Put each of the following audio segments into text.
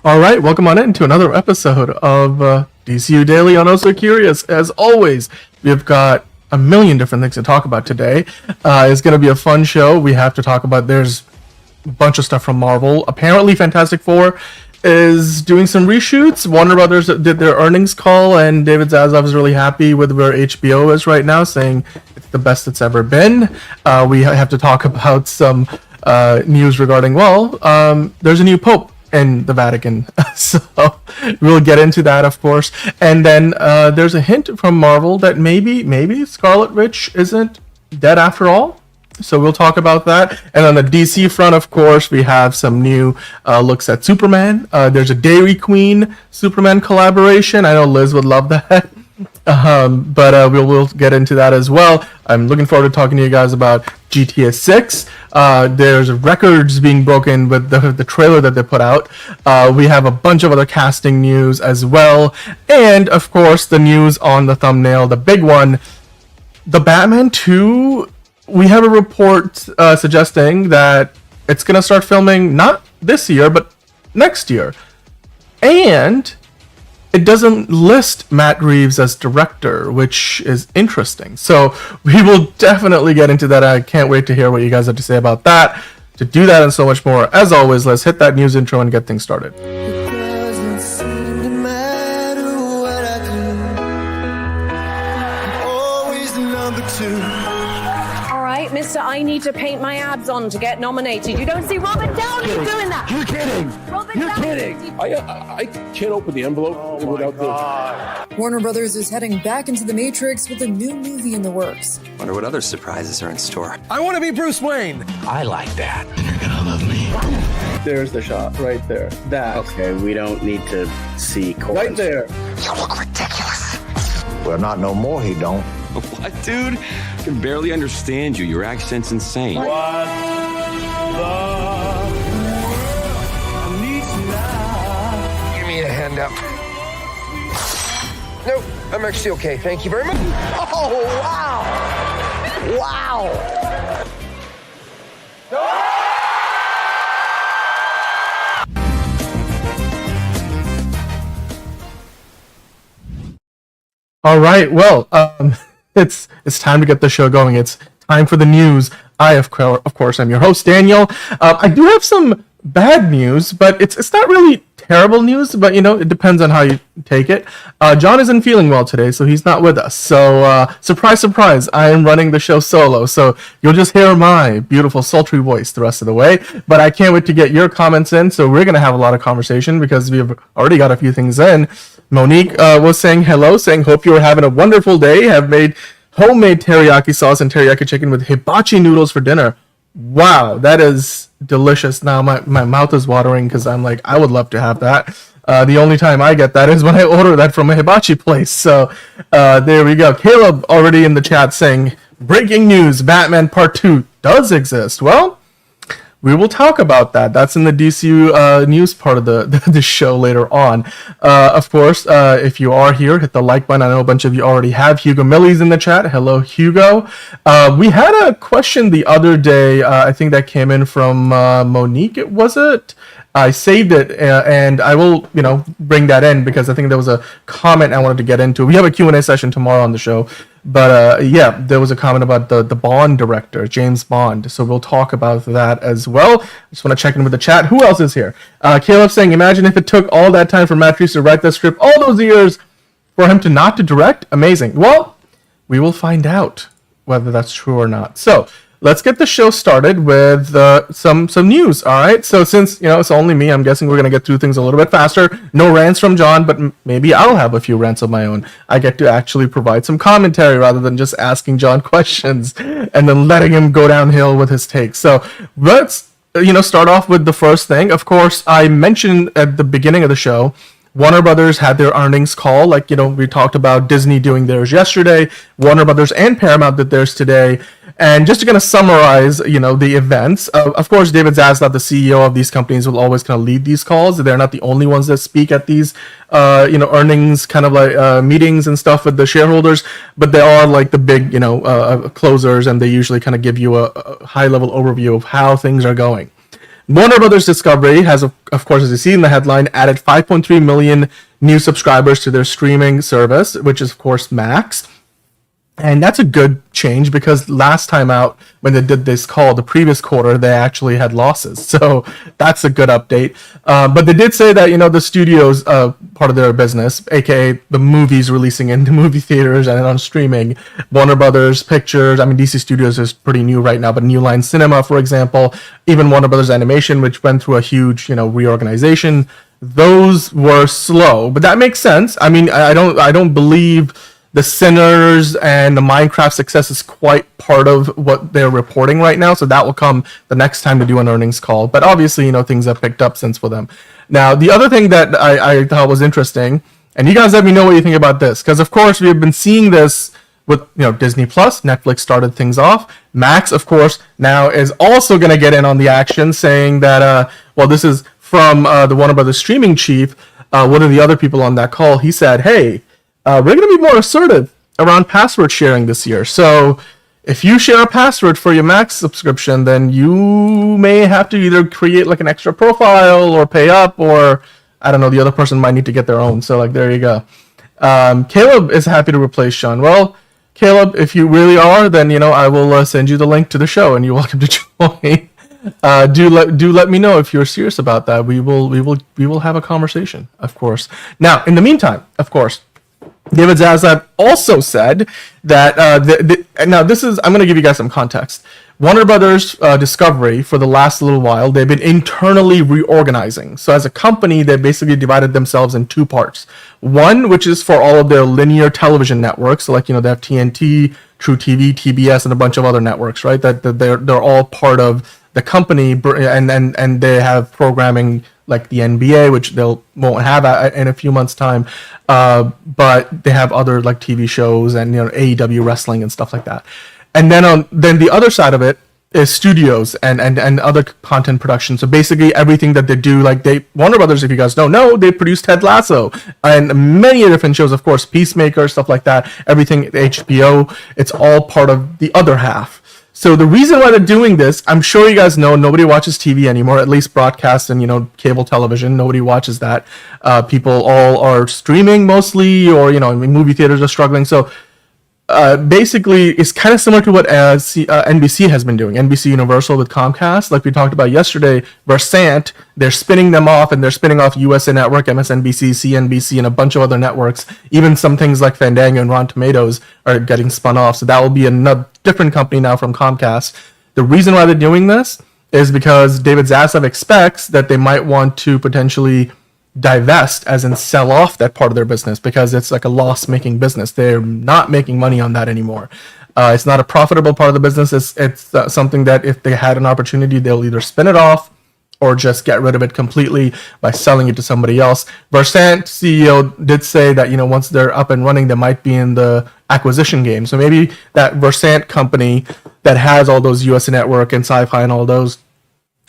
All right, welcome on into another episode of DCU Daily on Oh So Curious. As always, we've got a million different things to talk about today. It's going to be a fun show. We have to talk about, there's a bunch of stuff from Marvel. Apparently, Fantastic Four is doing some reshoots. Warner Brothers did their earnings call, and David Zaslav is really happy with where HBO is right now, saying it's the best it's ever been. We have to talk about some news regarding, there's a new pope in the Vatican, so we'll get into that, of course. And then there's a hint from Marvel that maybe Scarlet Witch isn't dead after all, so we'll talk about that. And on the DC front, of course, we have some new looks at Superman. There's a Dairy Queen Superman collaboration. I know Liz would love that. But we'll get into that as well. I'm looking forward to talking to you guys about GTA 6. There's records being broken with the trailer that they put out. We have a bunch of other casting news as well. And, of course, the news on the thumbnail, the big one, the Batman 2, we have a report suggesting that it's going to start filming not this year, but next year. And it doesn't list Matt Reeves as director, which is interesting. So we will definitely get into that. I can't wait to hear what you guys have to say about that. To do that and so much more, as always, let's hit that news intro and get things started. It doesn't seem to matter what I do. I'm always the number two. Right, Mister, I need to paint my abs on to get nominated. You don't see Robert Downey doing that. You're kidding. You're kidding. I can't open the envelope without the... Warner Brothers is heading back into the Matrix with a new movie in the works. Wonder what other surprises are in store. I want to be Bruce Wayne. I like that. You're gonna love me. There's the shot right there. That. Okay, we don't need to see chords. Right there. You look ridiculous. Well, not no more, he don't. What, dude? I can barely understand you. Your accent's insane. Give me a hand up. Nope, I'm actually okay. Thank you very much. Oh, wow. Wow. All right, well, it's time to get the show going. It's time for the news. I, of course, am your host, Daniel. I do have some bad news, but it's not really terrible news, but, it depends on how you take it. John isn't feeling well today, so he's not with us. So, surprise, surprise, I am running the show solo, so you'll just hear my beautiful, sultry voice the rest of the way. But I can't wait to get your comments in, so we're going to have a lot of conversation because we've already got a few things in. Monique was saying hello, saying, hope you are having a wonderful day. Have made homemade teriyaki sauce and teriyaki chicken with hibachi noodles for dinner. Wow, that is delicious. Now my mouth is watering because I'm like, I would love to have that. The only time I get that is when I order that from a hibachi place. So there we go. Caleb already in the chat saying, breaking news, Batman Part 2 does exist. Well, we will talk about that. That's in the DCU news part of the show later on. Of course, if you are here, hit the like button. I know a bunch of you already have. Hugo Millie's in the chat. Hello, Hugo. We had a question the other day. I think that came in from Monique. Was it? I saved it, and I will, bring that in because I think there was a comment I wanted to get into. We have a Q&A session tomorrow on the show, but there was a comment about the Bond director, James Bond, so we'll talk about that as well. I just want to check in with the chat. Who else is here? Caleb saying, imagine if it took all that time for Matt Reeves to write that script, all those years for him to not to direct? Amazing. Well, we will find out whether that's true or not. So, let's get the show started with some news, all right? So since, it's only me, I'm guessing we're going to get through things a little bit faster. No rants from John, but maybe I'll have a few rants of my own. I get to actually provide some commentary rather than just asking John questions and then letting him go downhill with his takes. So let's, start off with the first thing. Of course, I mentioned at the beginning of the show, Warner Brothers had their earnings call. Like, we talked about Disney doing theirs yesterday. Warner Brothers and Paramount did theirs today. And just to kind of summarize, the events, of course, David Zaslav, the CEO of these companies, will always kind of lead these calls. They're not the only ones that speak at these, earnings kind of like meetings and stuff with the shareholders, but they are like the big, closers, and they usually kind of give you a high-level overview of how things are going. Warner Brothers Discovery has, of course, as you see in the headline, added 5.3 million new subscribers to their streaming service, which is, of course, Max. And that's a good change because last time out, when they did this call, the previous quarter, they actually had losses. So that's a good update. But they did say that, the studios, part of their business, aka the movies releasing into movie theaters and on streaming, Warner Brothers Pictures, DC Studios is pretty new right now, but New Line Cinema, for example, even Warner Brothers Animation, which went through a huge, reorganization, those were slow. But that makes sense. I don't believe the Sinners and the Minecraft success is quite part of what they're reporting right now, so that will come the next time to do an earnings call. But obviously, things have picked up since for them. Now, the other thing that I thought was interesting, and you guys let me know what you think about this, because of course we have been seeing this with Disney Plus. Netflix started things off. Max, of course, now is also going to get in on the action, saying that this is from the Warner Brothers streaming chief. One of the other people on that call, he said, "Hey, we're going to be more assertive around password sharing this year. So if you share a password for your Max subscription, then you may have to either create like an extra profile or pay up, or I don't know, the other person might need to get their own." So there you go. Caleb is happy to replace Sean. Well, Caleb, if you really are, then I will send you the link to the show, and you're welcome to join. Do let me know if you're serious about that. We will have a conversation, of course. Now, in the meantime, of course, David Zaslav also said that now this is, I'm going to give you guys some context. Warner Brothers Discovery, for the last little while, they've been internally reorganizing. So as a company, they basically divided themselves in two parts. One, which is for all of their linear television networks, so they have TNT, True TV, TBS, and a bunch of other networks, right? That they're all part of the company, and they have programming like the NBA, which won't have in a few months' time, but they have other like TV shows and AEW wrestling and stuff like that. And then the other side of it is studios and other content production. So basically everything that they do, like Warner Brothers, if you guys don't know, they produced Ted Lasso and many different shows, of course, Peacemaker, stuff like that. Everything HBO, it's all part of the other half. So the reason why they're doing this, I'm sure you guys know, nobody watches TV anymore, at least broadcast and, cable television. Nobody watches that. People all are streaming mostly, or, movie theaters are struggling. So basically, it's kind of similar to what NBC has been doing. NBC Universal with Comcast, like we talked about yesterday, Versant, they're spinning them off, and they're spinning off USA Network, MSNBC, CNBC, and a bunch of other networks. Even some things like Fandango and Rotten Tomatoes are getting spun off. So that will be another different company now from Comcast. The reason why they're doing this is because David Zaslav expects that they might want to potentially divest, as in sell off that part of their business, because it's like a loss-making business. They're not making money on that anymore. It's not a profitable part of the business. It's something that if they had an opportunity, they'll either spin it off or just get rid of it completely by selling it to somebody else. Versant CEO did say that, once they're up and running, they might be in the acquisition game. So maybe that Versant company that has all those USA Network and Sci-Fi and all those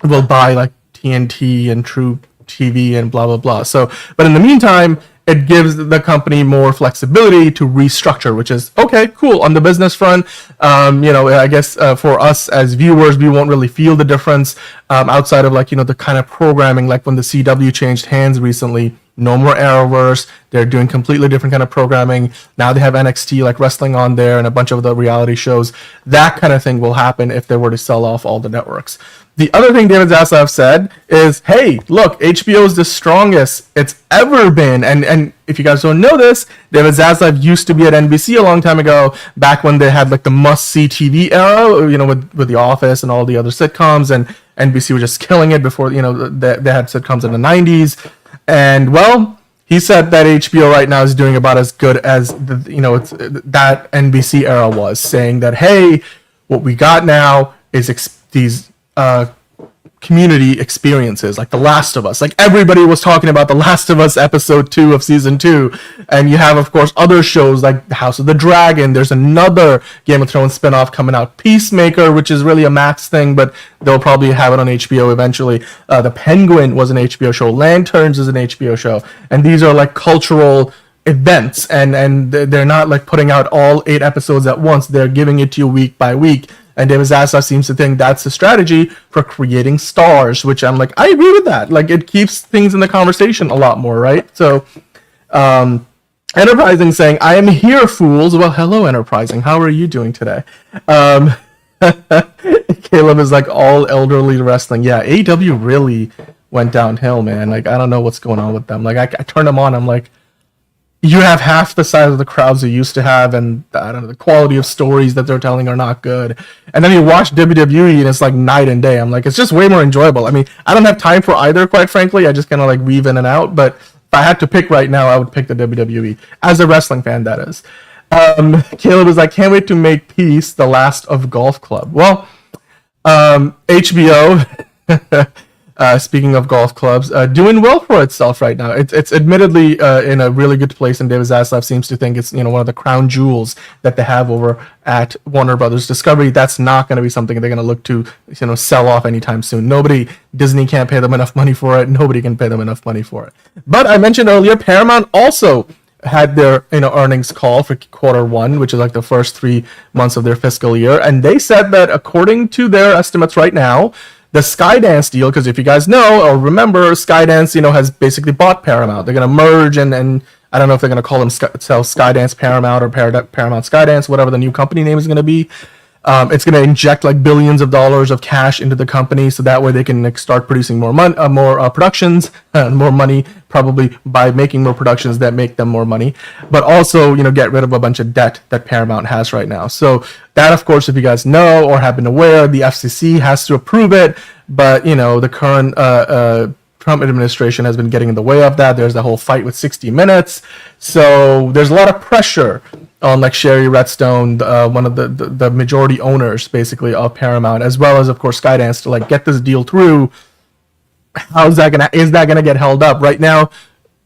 will buy like TNT and True TV and blah, blah, blah. So, but in the meantime, it gives the company more flexibility to restructure, which is okay, cool. On the business front, I guess for us as viewers, we won't really feel the difference outside of the kind of programming, like when the CW changed hands recently. No more Arrowverse. They're doing completely different kind of programming. Now they have NXT, like wrestling on there, and a bunch of the reality shows. That kind of thing will happen if they were to sell off all the networks. The other thing David Zaslav said is, hey, look, HBO is the strongest it's ever been. And if you guys don't know this, David Zaslav used to be at NBC a long time ago, back when they had like the must-see TV era, with The Office and all the other sitcoms, and NBC was just killing it before, they had sitcoms in the 90s. And well, he said that HBO right now is doing about as good as that NBC era was, saying that, hey, what we got now is these community experiences, like The Last of Us. Like everybody was talking about The Last of Us episode 2 of season 2, and you have, of course, other shows like The House of the Dragon. There's another Game of Thrones spinoff coming out, Peacemaker, which is really a Max thing, but they'll probably have it on HBO eventually. The Penguin was an HBO show. Lanterns is an HBO show, and these are like cultural events, and they're not like putting out all 8 episodes at once. They're giving it to you week by week. And David Zaslav seems to think that's the strategy for creating stars, which I'm like, I agree with that. Like, it keeps things in the conversation a lot more, right? So, Enterprising saying, I am here, fools. Well, hello, Enterprising. How are you doing today? Caleb is like, all elderly wrestling. Yeah, AEW really went downhill, man. Like, I don't know what's going on with them. Like, I turn them on, I'm like, you have half the size of the crowds you used to have, and I don't know, the quality of stories that they're telling are not good. And then you watch WWE, and it's like night and day. I'm like, it's just way more enjoyable. I mean, I don't have time for either, quite frankly. I just kind of like weave in and out, but if I had to pick right now, I would pick the WWE. As a wrestling fan, that is. Caleb is like, can't wait to make Peace the last of Golf Club. Well, HBO, speaking of golf clubs, doing well for itself right now. It's admittedly in a really good place, and David Zaslav seems to think it's, you know, one of the crown jewels that they have over at Warner Brothers Discovery. That's not going to be something they're going to look to, you know, sell off anytime soon. Disney can't pay them enough money for it. Nobody can pay them enough money for it. But I mentioned earlier, Paramount also had their, you know, earnings call for Q1, which is like the first 3 months of their fiscal year, and they said that according to their estimates right now, the Skydance deal, because if you guys know or remember, Skydance, you know, has basically bought Paramount. They're going to merge, and I don't know if they're going to call them Skydance Paramount or Paramount Skydance, whatever the new company name is going to be. It's going to inject like billions of dollars of cash into the company, so that way they can like, start producing more productions, more money, probably by making more productions that make them more money, but also, you know, get rid of a bunch of debt that Paramount has right now. So that, of course, if you guys know or have been aware, the FCC has to approve it, but, you know, the current Trump administration has been getting in the way of that. There's the whole fight with 60 Minutes. So there's a lot of pressure on like Sherry Redstone, one of the majority owners basically of Paramount, as well as, of course, Skydance, to like get this deal through. Is that gonna get held up? Right now,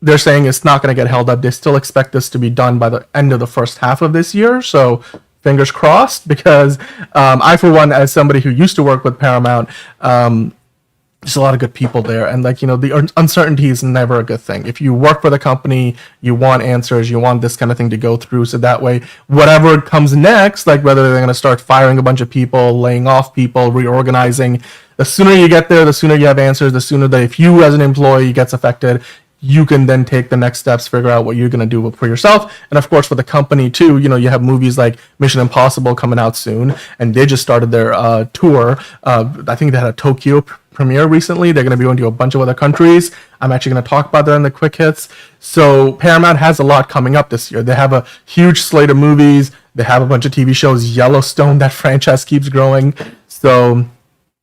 they're saying it's not gonna get held up. They still expect this to be done by the end of the first half of this year. So fingers crossed, because I, for one, as somebody who used to work with Paramount, there's a lot of good people there, and like, you know, the uncertainty is never a good thing. If you work for the company, you want answers, you want this kind of thing to go through, so that way whatever comes next, like whether they're going to start firing a bunch of people, laying off people, reorganizing, the sooner you get there, the sooner you have answers, the sooner that if you as an employee gets affected, you can then take the next steps, figure out what you're going to do for yourself. And of course, for the company too, you know, you have movies like Mission Impossible coming out soon, and they just started their tour. I think they had a Tokyo premiere recently. They're going to be going to a bunch of other countries. I'm actually going to talk about that in the quick hits. So Paramount has a lot coming up this year. They have a huge slate of movies. They have a bunch of TV shows. Yellowstone, that franchise keeps growing. So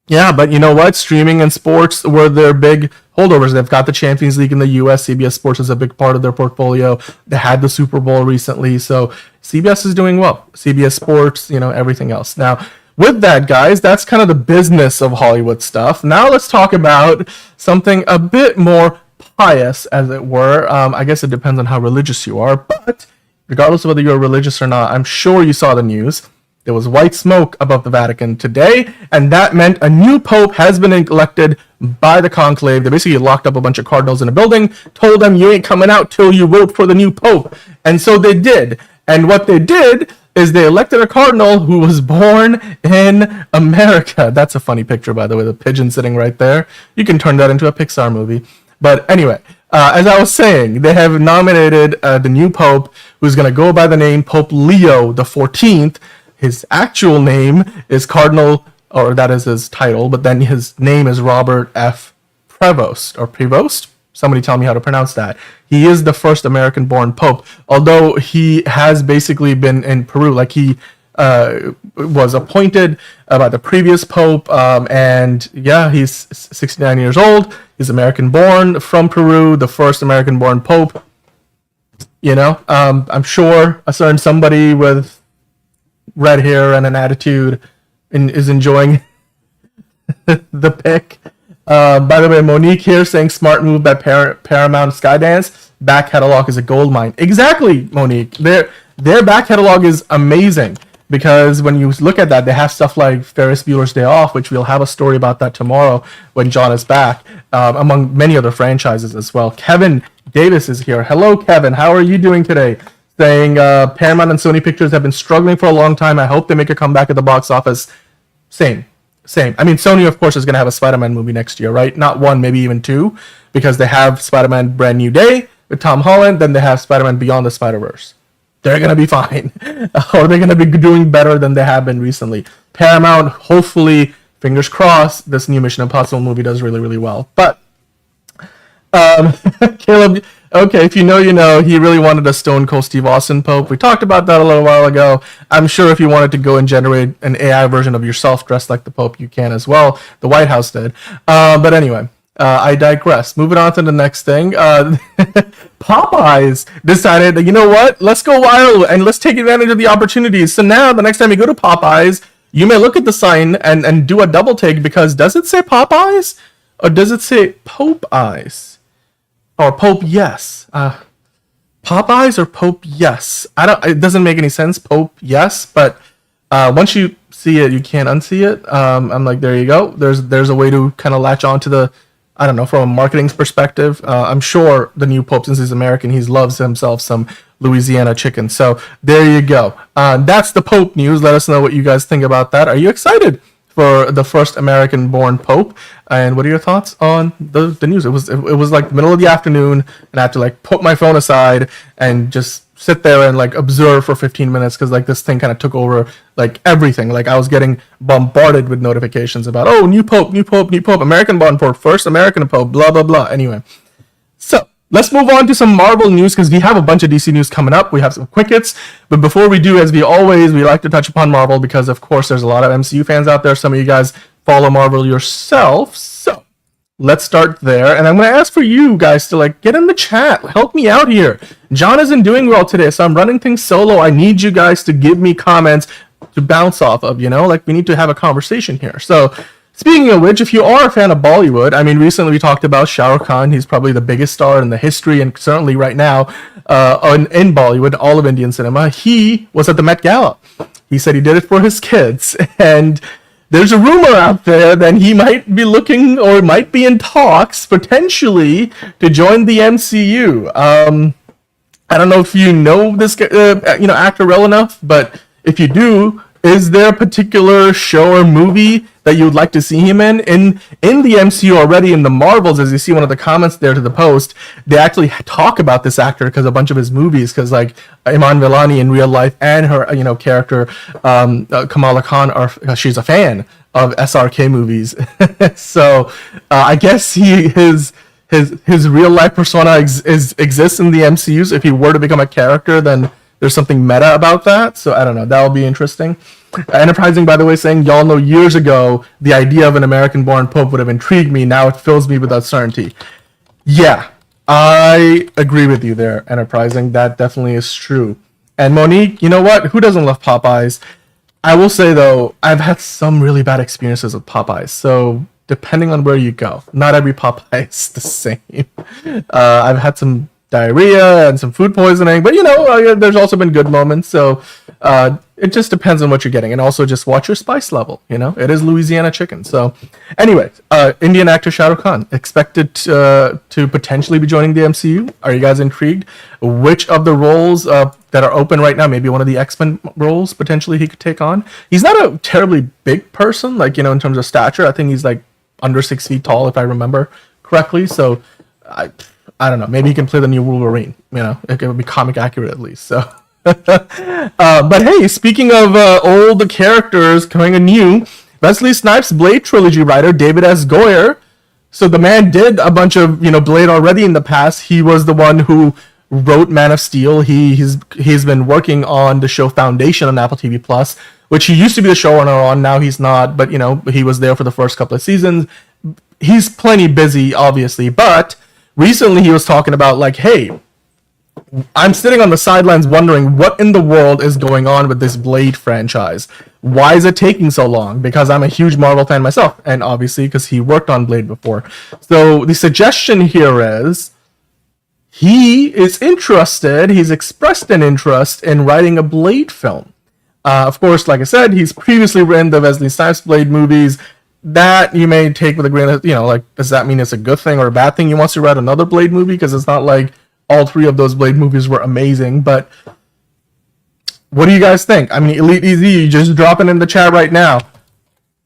yeah, but you know what? Streaming and sports were their big holdovers. They've got the Champions League in the US. CBS Sports is a big part of their portfolio. They had the Super Bowl recently. So CBS is doing well. CBS Sports, you know, everything else. Now, with that, guys, that's kind of the business of Hollywood stuff. Now let's talk about something a bit more pious, as it were. I guess it depends on how religious you are, but regardless of whether you're religious or not, I'm sure you saw the news. There was white smoke above the Vatican today, and that meant a new pope has been elected by the conclave. They basically locked up a bunch of cardinals in a building, told them, you ain't coming out till you vote for the new pope. And so they did. And what they did is they elected a cardinal who was born in America. That's a funny picture, by the way, the pigeon sitting right there. You can turn that into a Pixar movie. But anyway, as I was saying, they have nominated the new pope, who's going to go by the name Pope Leo the 14th. His actual name is Cardinal, or that is his title, but then his name is Robert F. Prevost. Somebody tell me how to pronounce that. He is the first American-born pope, although he has basically been in Peru. Like, he was appointed by the previous pope, and yeah, he's 69 years old. He's American-born from Peru, the first American-born pope. You know, I'm sure a certain somebody with red hair and an attitude is enjoying the pick. By the way, Monique here saying smart move by Paramount Skydance. Back catalog is a gold mine. Exactly, Monique. Their back catalog is amazing, because when you look at that, they have stuff like Ferris Bueller's Day Off, which we'll have a story about that tomorrow when John is back, among many other franchises as well. Kevin Davis is here. Hello, Kevin. How are you doing today? Saying Paramount and Sony Pictures have been struggling for a long time. I hope they make a comeback at the box office. Same. I mean, Sony, of course, is going to have a Spider-Man movie next year, right? Not one, maybe even two, because they have Spider-Man Brand New Day with Tom Holland, then they have Spider-Man Beyond the Spider-Verse. They're going to be fine. Or they're going to be doing better than they have been recently. Paramount, hopefully, fingers crossed, this new Mission Impossible movie does really, really well. But, Caleb, okay, if you know, you know, he really wanted a Stone Cold Steve Austin Pope. We talked about that a little while ago. I'm sure if you wanted to go and generate an AI version of yourself dressed like the Pope, you can as well. The White House did. But anyway, I digress. Moving on to the next thing. Popeyes decided that, you know what? Let's go viral and let's take advantage of the opportunities. So now, the next time you go to Popeyes, you may look at the sign and do a double take, because does it say Popeyes or does it say Pope Eyes? Or Pope Yes. Popeyes or Pope Yes. It doesn't make any sense. Pope Yes, but once you see it, you can't unsee it. I'm like, there you go. There's a way to kind of latch on to the, I don't know, from a marketing perspective. I'm sure the new Pope, since he's American, he loves himself some Louisiana chicken. So there you go. That's the Pope news. Let us know what you guys think about that. Are you excited for the first American-born Pope? And what are your thoughts on the news? It was like the middle of the afternoon, and I had to like put my phone aside and just sit there and like observe for 15 minutes, because like this thing kind of took over like everything. Like I was getting bombarded with notifications about, oh, new Pope, American-born Pope, first American Pope, blah blah blah. Anyway, so let's move on to some Marvel news, because we have a bunch of DC news coming up. We have some quick hits. But before we do, as we always, we like to touch upon Marvel, because, of course, there's a lot of MCU fans out there. Some of you guys follow Marvel yourself. So let's start there. And I'm going to ask for you guys to, like, get in the chat. Help me out here. John isn't doing well today, so I'm running things solo. I need you guys to give me comments to bounce off of, you know? Like, we need to have a conversation here. So speaking of which, if you are a fan of Bollywood, I mean, recently we talked about Shah Rukh Khan. He's probably the biggest star in the history, and certainly right now in Bollywood, all of Indian cinema. He was at the Met Gala. He said he did it for his kids, and there's a rumor out there that he might be looking, or might be in talks, potentially, to join the MCU. I don't know if you know this actor well enough, but if you do, is there a particular show or movie that you would like to see him in the MCU already? In the Marvels, as you see one of the comments there to the post, they actually talk about this actor because a bunch of his movies, because like Iman Vellani in real life and her character Kamala Khan she's a fan of SRK movies. So I guess his real life persona exists in the MCU. So if he were to become a character, then there's something meta about that. So I don't know. That'll be interesting. Enterprising, by the way, saying, y'all know years ago, the idea of an American-born Pope would have intrigued me. Now it fills me with uncertainty. Yeah, I agree with you there, Enterprising. That definitely is true. And Monique, you know what? Who doesn't love Popeyes? I will say, though, I've had some really bad experiences with Popeyes. So depending on where you go, not every Popeye is the same. I've had some diarrhea and some food poisoning, but there's also been good moments. So it just depends on what you're getting, and also just watch your spice level. It is Louisiana chicken. So anyway, Indian actor Shah Rukh Khan expected to potentially be joining the MCU. Are you guys intrigued? Which of the roles that are open right now, maybe one of the X-Men roles potentially he could take on? He's not a terribly big person, like in terms of stature. I think he's like under 6 feet tall, if I remember correctly. So I don't know. Maybe he can play the new Wolverine. It would be comic accurate at least. So, but hey, speaking of old characters coming anew, Wesley Snipes' Blade trilogy writer David S. Goyer. So the man did a bunch of Blade already in the past. He was the one who wrote Man of Steel. He's been working on the show Foundation on Apple TV Plus, which he used to be the showrunner on. Now he's not, but he was there for the first couple of seasons. He's plenty busy, obviously, but recently he was talking about like, hey, I'm sitting on the sidelines wondering what in the world is going on with this Blade franchise. Why is it taking so long? Because I'm a huge Marvel fan myself, and obviously because he worked on Blade before. So the suggestion here is he is interested, he's expressed an interest in writing a Blade film. Of course, like I said, he's previously written the Wesley Snipes Blade movies. That you may take with a grain of, like, does that mean it's a good thing or a bad thing? He wants to write another Blade movie, because it's not like all three of those Blade movies were amazing. But what do you guys think? I mean, Elite Easy, you just drop it in the chat right now.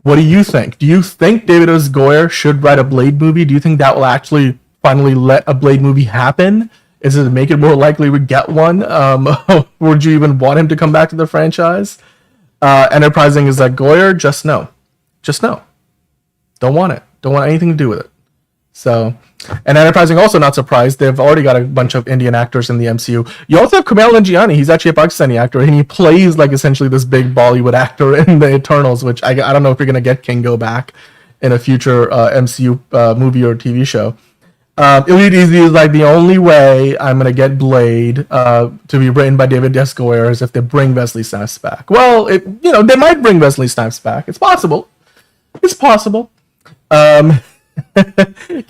What do you think? Do you think David S. Goyer should write a Blade movie? Do you think that will actually finally let a Blade movie happen? Is it to make it more likely we get one? Would you even want him to come back to the franchise? Enterprising is like Goyer, just no. Just no. Don't want it. Don't want anything to do with it. So, and Enterprising also not surprised. They've already got a bunch of Indian actors in the MCU. You also have Kumail Nanjiani. He's actually a Pakistani actor, and he plays like essentially this big Bollywood actor in the Eternals, which I don't know if you're going to get Kingo back in a future MCU movie or TV show. Elite Easy is like the only way I'm going to get Blade to be written by David S. Goyer is if they bring Wesley Snipes back. Well, they might bring Wesley Snipes back. It's possible. It's possible.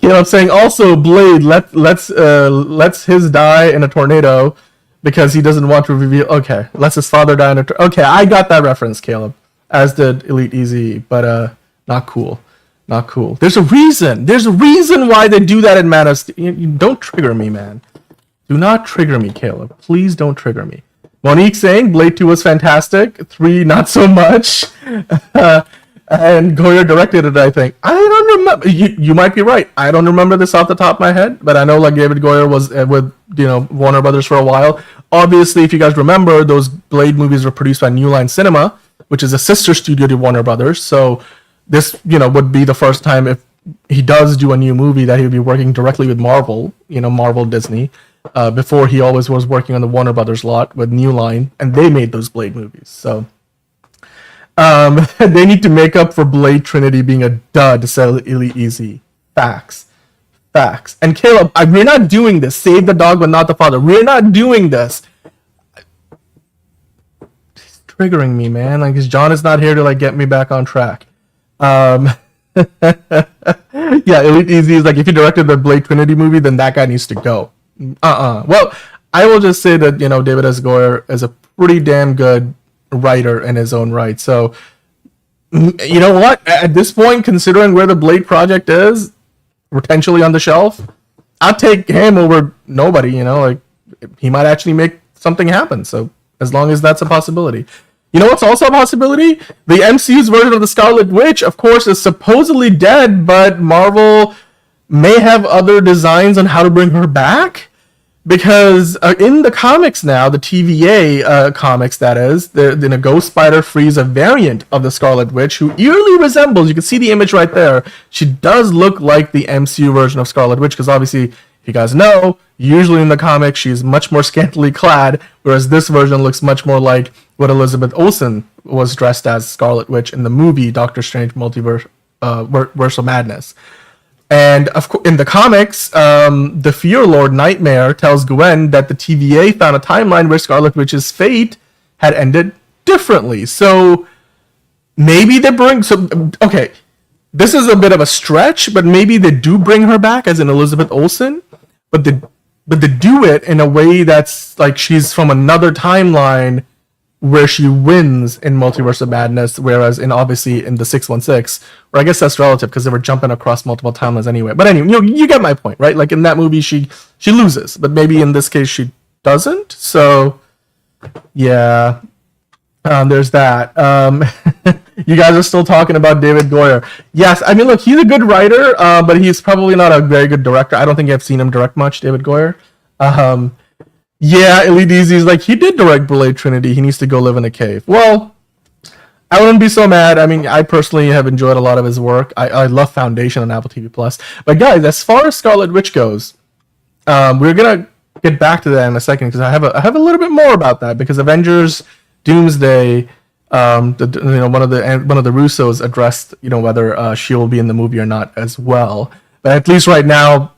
Caleb saying also Blade let's his die in a tornado because he doesn't want to reveal. Okay, lets his father die in a okay, I got that reference, Caleb, as did Elite Easy, but not cool. Not cool. There's a reason why they do that in Man of Steel. You don't trigger me, man. Do not trigger me, Caleb. Please don't trigger me. Monique saying Blade 2 was fantastic. 3 not so much. And Goyer directed it, I think. I don't remember. You might be right. I don't remember this off the top of my head, but I know like David Goyer was with Warner Brothers for a while. Obviously, if you guys remember, those Blade movies were produced by New Line Cinema, which is a sister studio to Warner Brothers. So this, would be the first time if he does do a new movie that he would be working directly with Marvel, Marvel Disney. Before he always was working on the Warner Brothers lot with New Line, and they made those Blade movies. So they need to make up for Blade Trinity being a dud to sell Elite Easy. Facts. And Caleb, we're not doing this. Save the dog, but not the father. We're not doing this. It's triggering me, man. Like, because John is not here to like get me back on track. Yeah, Elite Easy is like, if you directed the Blade Trinity movie, then that guy needs to go. Well, I will just say that, David S. Goyer is a pretty damn good writer in his own right. So, you know what? At this point, considering where the Blade project is, potentially on the shelf, I'll take him over nobody, like, he might actually make something happen. So, as long as that's a possibility. You know what's also a possibility? The MCU's version of the Scarlet Witch, of course, is supposedly dead, but Marvel may have other designs on how to bring her back. Because in the comics now, the TVA comics, that is, the Ghost Spider frees a variant of the Scarlet Witch who eerily resembles, you can see the image right there, she does look like the MCU version of Scarlet Witch, because obviously, if you guys know, usually in the comics, she's much more scantily clad, whereas this version looks much more like what Elizabeth Olsen was dressed as Scarlet Witch in the movie Doctor Strange Multiverse of Madness. And of course, in the comics, the Fear Lord Nightmare tells Gwen that the TVA found a timeline where Scarlet Witch's fate had ended differently. So maybe they bring okay, this is a bit of a stretch, but maybe they do bring her back as an Elizabeth Olsen, but they do it in a way that's like she's from another timeline where she wins in Multiverse of Madness, whereas obviously in the 616, or I guess that's relative because they were jumping across multiple timelines anyway. But anyway, you get my point, right? Like in that movie, she loses, but maybe in this case she doesn't. So yeah, there's that. You guys are still talking about David Goyer. Yes, I mean, look, he's a good writer, but he's probably not a very good director. I don't think I've seen him direct much, David Goyer. Yeah, Elite Easy is like, he did direct Blade Trinity. He needs to go live in a cave. Well, I wouldn't be so mad. I mean, I personally have enjoyed a lot of his work. I love Foundation on Apple TV Plus. But guys, as far as Scarlet Witch goes, we're gonna get back to that in a second because I have a little bit more about that because Avengers, Doomsday, one of the Russos addressed whether she will be in the movie or not as well. But at least right now,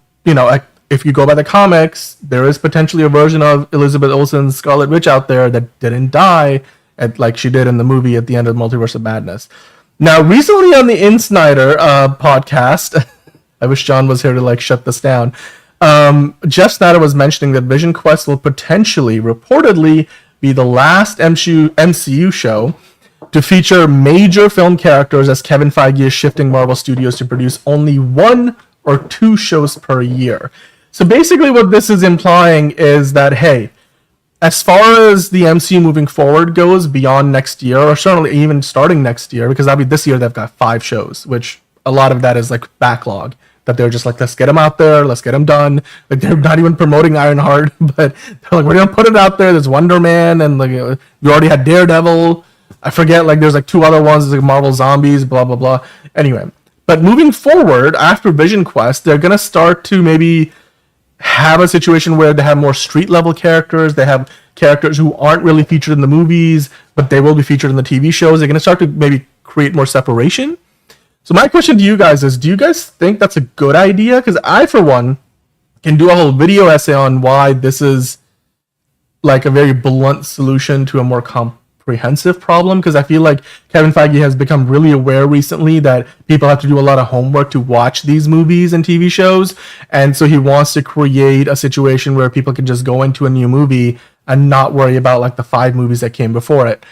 if you go by the comics, there is potentially a version of Elizabeth Olsen's Scarlet Witch out there that didn't die, like she did in the movie at the end of Multiverse of Madness. Now, recently on the Insnider podcast, I wish John was here to like shut this down. Jeff Snyder was mentioning that Vision Quest will reportedly be the last MCU show to feature major film characters, as Kevin Feige is shifting Marvel Studios to produce only 1 or 2 shows per year. So basically what this is implying is that, hey, as far as the MCU moving forward goes beyond next year, or certainly even starting next year, because that'll be this year they've got 5 shows, which a lot of that is like backlog that they're just like, let's get them out there, let's get them done. Like they're not even promoting Ironheart, but they're like, we're gonna put it out there. There's Wonder Man, and like we already had Daredevil. I forget, like there's like 2 other ones, like Marvel Zombies, blah blah blah. Anyway, but moving forward after Vision Quest, they're gonna start to maybe have a situation where they have more street level characters. They have characters who aren't really featured in the movies, but they will be featured in the TV shows. They're gonna start to maybe create more separation. So my question to you guys is, do you guys think that's a good idea? Because I, for one, can do a whole video essay on why this is like a very blunt solution to a more comprehensive problem. Because I feel like Kevin Feige has become really aware recently that people have to do a lot of homework to watch these movies and TV shows. And so he wants to create a situation where people can just go into a new movie and not worry about like the 5 movies that came before it.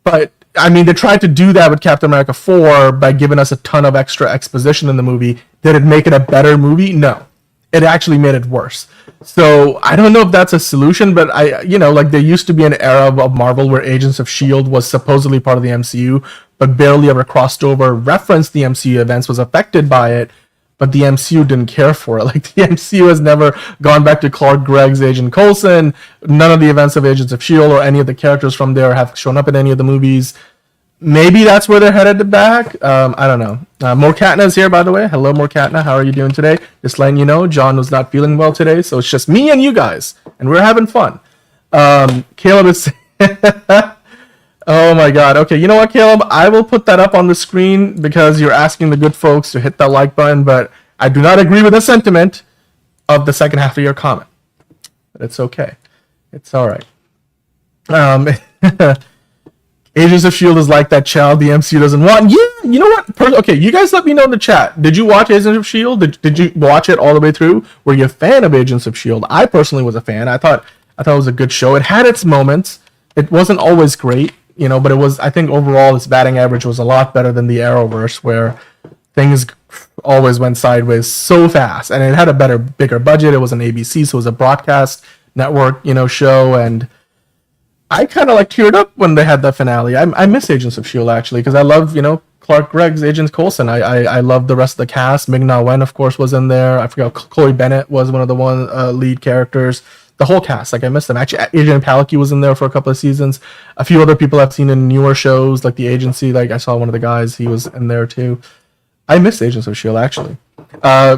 But I mean, they tried to do that with Captain America 4 by giving us a ton of extra exposition in the movie. Did it make it a better movie? No. It actually made it worse. So I don't know if that's a solution, but like there used to be an era of Marvel where Agents of S.H.I.E.L.D. was supposedly part of the MCU, but barely ever crossed over, referenced the MCU events, was affected by it, but the MCU didn't care for it. Like the MCU has never gone back to Clark Gregg's Agent Coulson. None of the events of Agents of S.H.I.E.L.D. or any of the characters from there have shown up in any of the movies. Maybe that's where they're headed back. I don't know. Morkatna is here, by the way. Hello, Morkatna. How are you doing today? Just letting you know, John was not feeling well today, so it's just me and you guys, and we're having fun. Caleb is... Oh my god. Okay, you know what, Caleb? I will put that up on the screen because you're asking the good folks to hit that like button, but I do not agree with the sentiment of the second half of your comment. But it's okay. It's alright. Agents of S.H.I.E.L.D. is like that child the MCU doesn't want. Yeah, you know what? Okay, you guys let me know in the chat. Did you watch Agents of S.H.I.E.L.D.? Did you watch it all the way through? Were you a fan of Agents of S.H.I.E.L.D.? I personally was a fan. I thought it was a good show. It had its moments. It wasn't always great, but it was, I think overall its batting average was a lot better than the Arrowverse, where things always went sideways so fast. And it had a bigger budget. It was an ABC, so it was a broadcast network, show, and I kind of like teared up when they had the finale. I miss Agents of S.H.I.E.L.D. actually, because I love, Clark Gregg's Agent Coulson. I love the rest of the cast. Ming-Na Wen, of course, was in there. I forgot, Chloe Bennett was one of the lead characters. The whole cast, like I missed them. Actually, Adrian Palicki was in there for a couple of seasons. A few other people I've seen in newer shows, like The Agency. Like I saw one of the guys, he was in there too. I miss Agents of S.H.I.E.L.D. actually.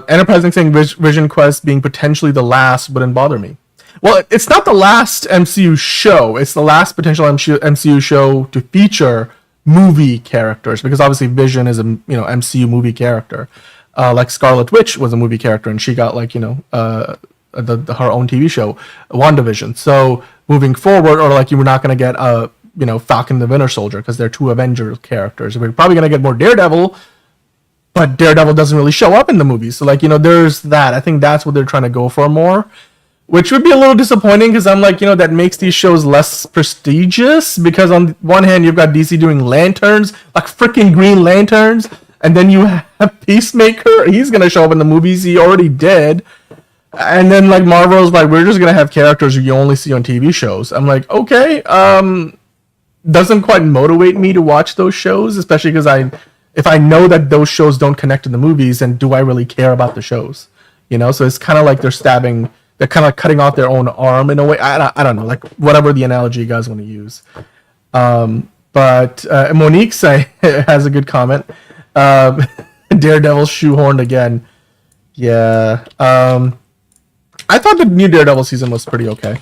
Enterprising saying Vision Quest being potentially the last wouldn't bother me. Well, it's not the last MCU show. It's the last potential MCU show to feature movie characters, because obviously Vision is a MCU movie character. Like Scarlet Witch was a movie character, and she got like her own TV show, WandaVision. So moving forward, or like you were not going to get Falcon the Winter Soldier because they're 2 Avengers characters. We're probably going to get more Daredevil, but Daredevil doesn't really show up in the movies. So like there's that. I think that's what they're trying to go for more. Which would be a little disappointing because I'm like, that makes these shows less prestigious, because on one hand, you've got DC doing lanterns, like freaking Green Lanterns, and then you have Peacemaker. He's going to show up in the movies. He already did. And then like Marvel's like, we're just going to have characters you only see on TV shows. I'm like, okay, doesn't quite motivate me to watch those shows, especially because if I know that those shows don't connect to the movies, then do I really care about the shows? So it's kind of like they're kind of cutting off their own arm in a way. I don't know, like whatever the analogy you guys want to use. But Monique has a good comment. Daredevil shoehorned again. Yeah. I thought the new Daredevil season was pretty okay.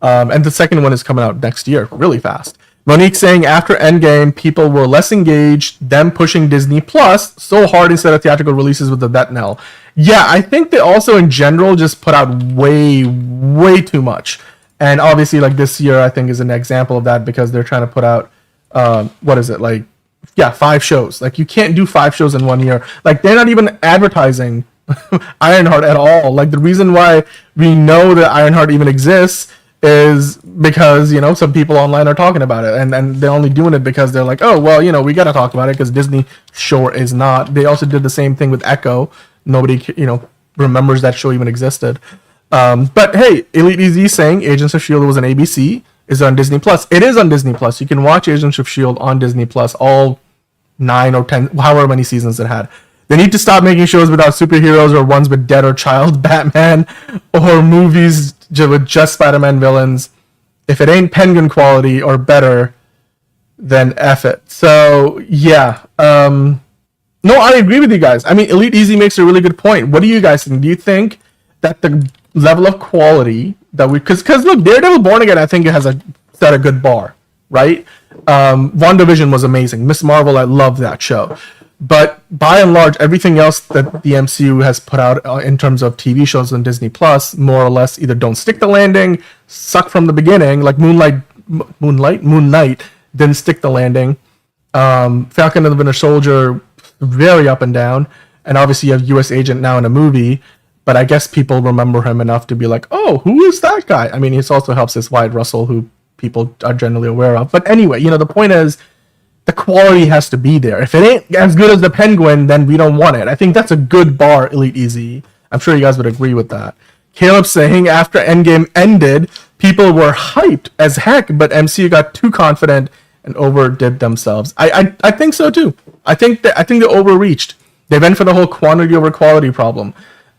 And the second one is coming out next year, really fast. Monique saying after Endgame, people were less engaged, them pushing Disney Plus so hard instead of theatrical releases with the vet Nell. Yeah, I think they also in general just put out way too much. And obviously like this year I think is an example of that, because they're trying to put out 5 shows. Like you can't do 5 shows in 1 year. Like they're not even advertising Ironheart at all. Like the reason why we know that Ironheart even exists is because some people online are talking about it, and they're only doing it because they're like, oh well, we gotta talk about it because Disney sure is not. They also did the same thing with Echo. Nobody remembers that show even existed. But hey, Elite Easy saying Agents of S.H.I.E.L.D. was an ABC, is on Disney Plus. It is on Disney Plus. You can watch Agents of S.H.I.E.L.D. on Disney Plus, all 9 or 10, however many seasons it had. They need to stop making shows without superheroes or ones with dead or child Batman or movies with just Spider-Man villains. If it ain't Penguin quality or better, then F it. So, yeah. No, I agree with you guys. I mean, Elite Easy makes a really good point. What do you guys think? Do you think that the level of quality that we... Because look, Daredevil Born Again, I think it has set a good bar, right? WandaVision was amazing. Miss Marvel, I love that show. But by and large, everything else that the MCU has put out in terms of TV shows on Disney Plus, more or less, either don't stick the landing, suck from the beginning, like Moon Knight didn't stick the landing. Falcon and the Winter Soldier, very up and down. And obviously you have US Agent now in a movie, but I guess people remember him enough to be like, oh, who is that guy? I mean, he also helps this Wyatt Russell, who people are generally aware of. But anyway, the point is, the quality has to be there. If it ain't as good as the Penguin, then we don't want it. I think that's a good bar, Elite Easy. I'm sure you guys would agree with that. Caleb saying after Endgame ended, people were hyped as heck, but MCU got too confident and overdid themselves. I think so too. I think they overreached. They went for the whole quantity over quality problem.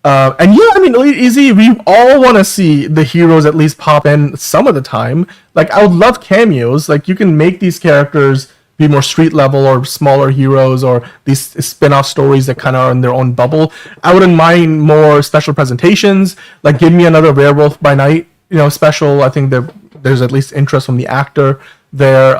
And yeah, I mean, Elite Easy, we all want to see the heroes at least pop in some of the time. Like, I would love cameos. Like, you can make these characters be more street level or smaller heroes or these spin-off stories that kind of are in their own bubble. I wouldn't mind more special presentations. Like, give me another Werewolf by Night, special. I think there's at least interest from the actor there.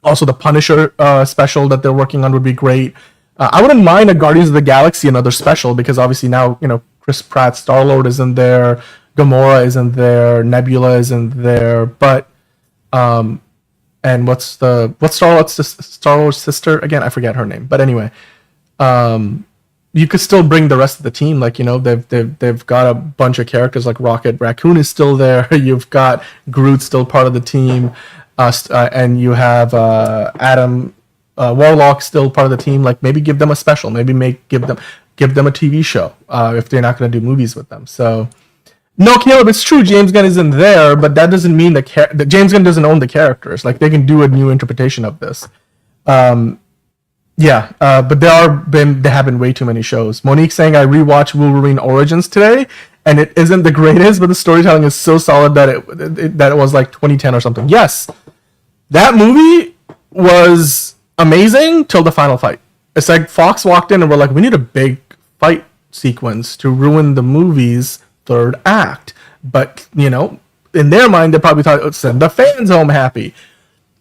Also, the Punisher special that they're working on would be great. I wouldn't mind a Guardians of the Galaxy, another special, because obviously now, Chris Pratt, Star-Lord isn't there, Gamora isn't there, Nebula isn't there, but, and what's Star-Lord's sister? Again, I forget her name, but anyway, you could still bring the rest of the team, like, they've got a bunch of characters, like Rocket Raccoon is still there, you've got Groot still part of the team, and you have Adam Warlock still part of the team. Like, maybe give them a special, maybe give them a TV show if they're not going to do movies with them. So no, Caleb, it's true James Gunn isn't there, but that doesn't mean that James Gunn doesn't own the characters. Like, they can do a new interpretation of this. But there have been way too many shows. Monique saying I rewatched Wolverine Origins today, and it isn't the greatest, but the storytelling is so solid that it was like 2010 or something. Yes, that movie was amazing till the final fight. It's like Fox walked in and we're like, we need a big fight sequence to ruin the movie's third act. But, in their mind, they probably thought it would send the fans home happy.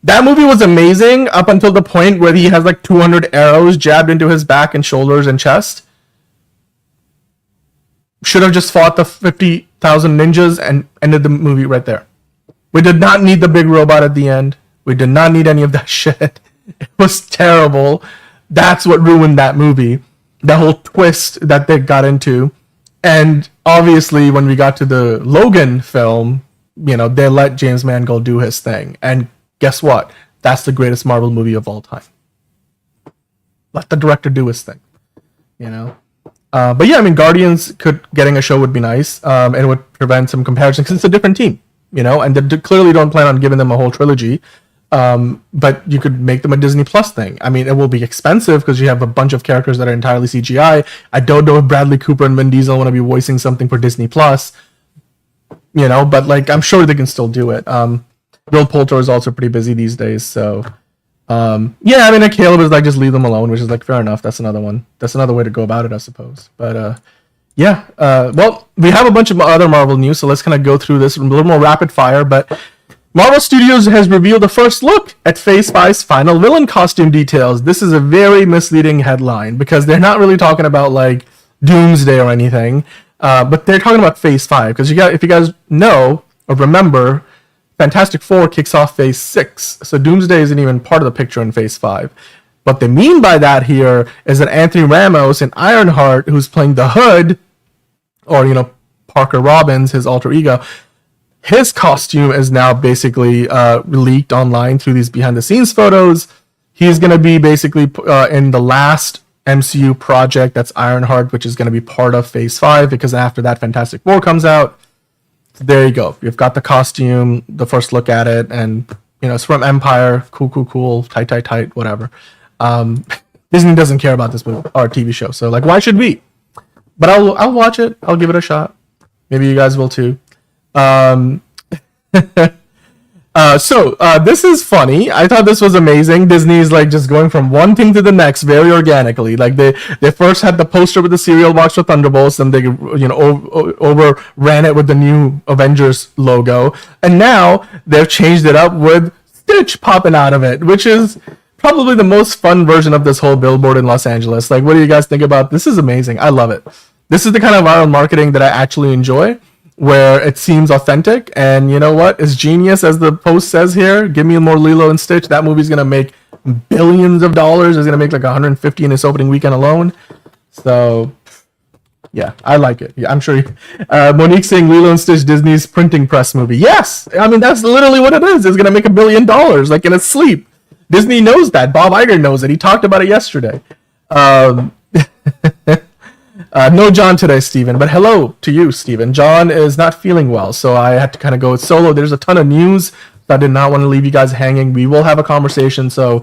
That movie was amazing up until the point where he has like 200 arrows jabbed into his back and shoulders and chest. Should have just fought the 50,000 ninjas and ended the movie right there. We did not need the big robot at the end. We did not need any of that shit. It was terrible. That's what ruined that movie. The whole twist that they got into. And obviously, when we got to the Logan film, they let James Mangold do his thing. And guess what? That's the greatest Marvel movie of all time. Let the director do his thing. But yeah, I mean, Guardians getting a show would be nice. And it would prevent some comparison because it's a different team. And they clearly don't plan on giving them a whole trilogy. But you could make them a Disney Plus thing. I mean, it will be expensive because you have a bunch of characters that are entirely CGI. I don't know if Bradley Cooper and Vin Diesel want to be voicing something for Disney Plus, but like, I'm sure they can still do it. Bill Poulter is also pretty busy these days. So, yeah, I mean, Caleb is like, just leave them alone, which is like, fair enough. That's another one. That's another way to go about it, I suppose. But, yeah, well, we have a bunch of other Marvel news, so let's kind of go through this a little more rapid fire, but Marvel Studios has revealed a first look at Phase 5's final villain costume details. This is a very misleading headline because they're not really talking about like Doomsday or anything, but they're talking about Phase 5 because if you guys know or remember, Fantastic Four kicks off Phase 6, so Doomsday isn't even part of the picture in Phase 5. What they mean by that here is that Anthony Ramos and Ironheart, who's playing the Hood, or Parker Robbins, his alter ego, his costume is now basically leaked online through these behind-the-scenes photos. He's going to be basically in the last MCU project. That's Ironheart, which is going to be part of Phase 5, because after that, Fantastic Four comes out. There you go. You've got the costume, the first look at it, and it's from Empire. Cool, tight, whatever. Disney doesn't care about this movie or TV show, so like, why should we? But I'll watch it. I'll give it a shot. Maybe you guys will too. This is funny. I thought this was amazing. Disney's like just going from one thing to the next very organically. Like they first had the poster with the cereal box for Thunderbolts, and they overran it with the new Avengers logo, and now they've changed it up with Stitch popping out of it, which is probably the most fun version of this whole billboard in Los Angeles. Like, what do you guys think about this? Is amazing. I love it. This is the kind of viral marketing that I actually enjoy, where it seems authentic, and you know what? It's genius, as the post says here. Give me more Lilo and Stitch. That movie's gonna make billions of dollars. It's gonna make like 150 in its opening weekend alone. So, yeah, I like it. Yeah, I'm sure. Monique saying Lilo and Stitch, Disney's printing press movie. Yes, I mean that's literally what it is. It's gonna make $1 billion like in its sleep. Disney knows that. Bob Iger knows it. He talked about it yesterday. No John today, Steven, but hello to you, Steven. John is not feeling well, so I had to kind of go solo. There's a ton of news, so I did not want to leave you guys hanging. We will have a conversation, so,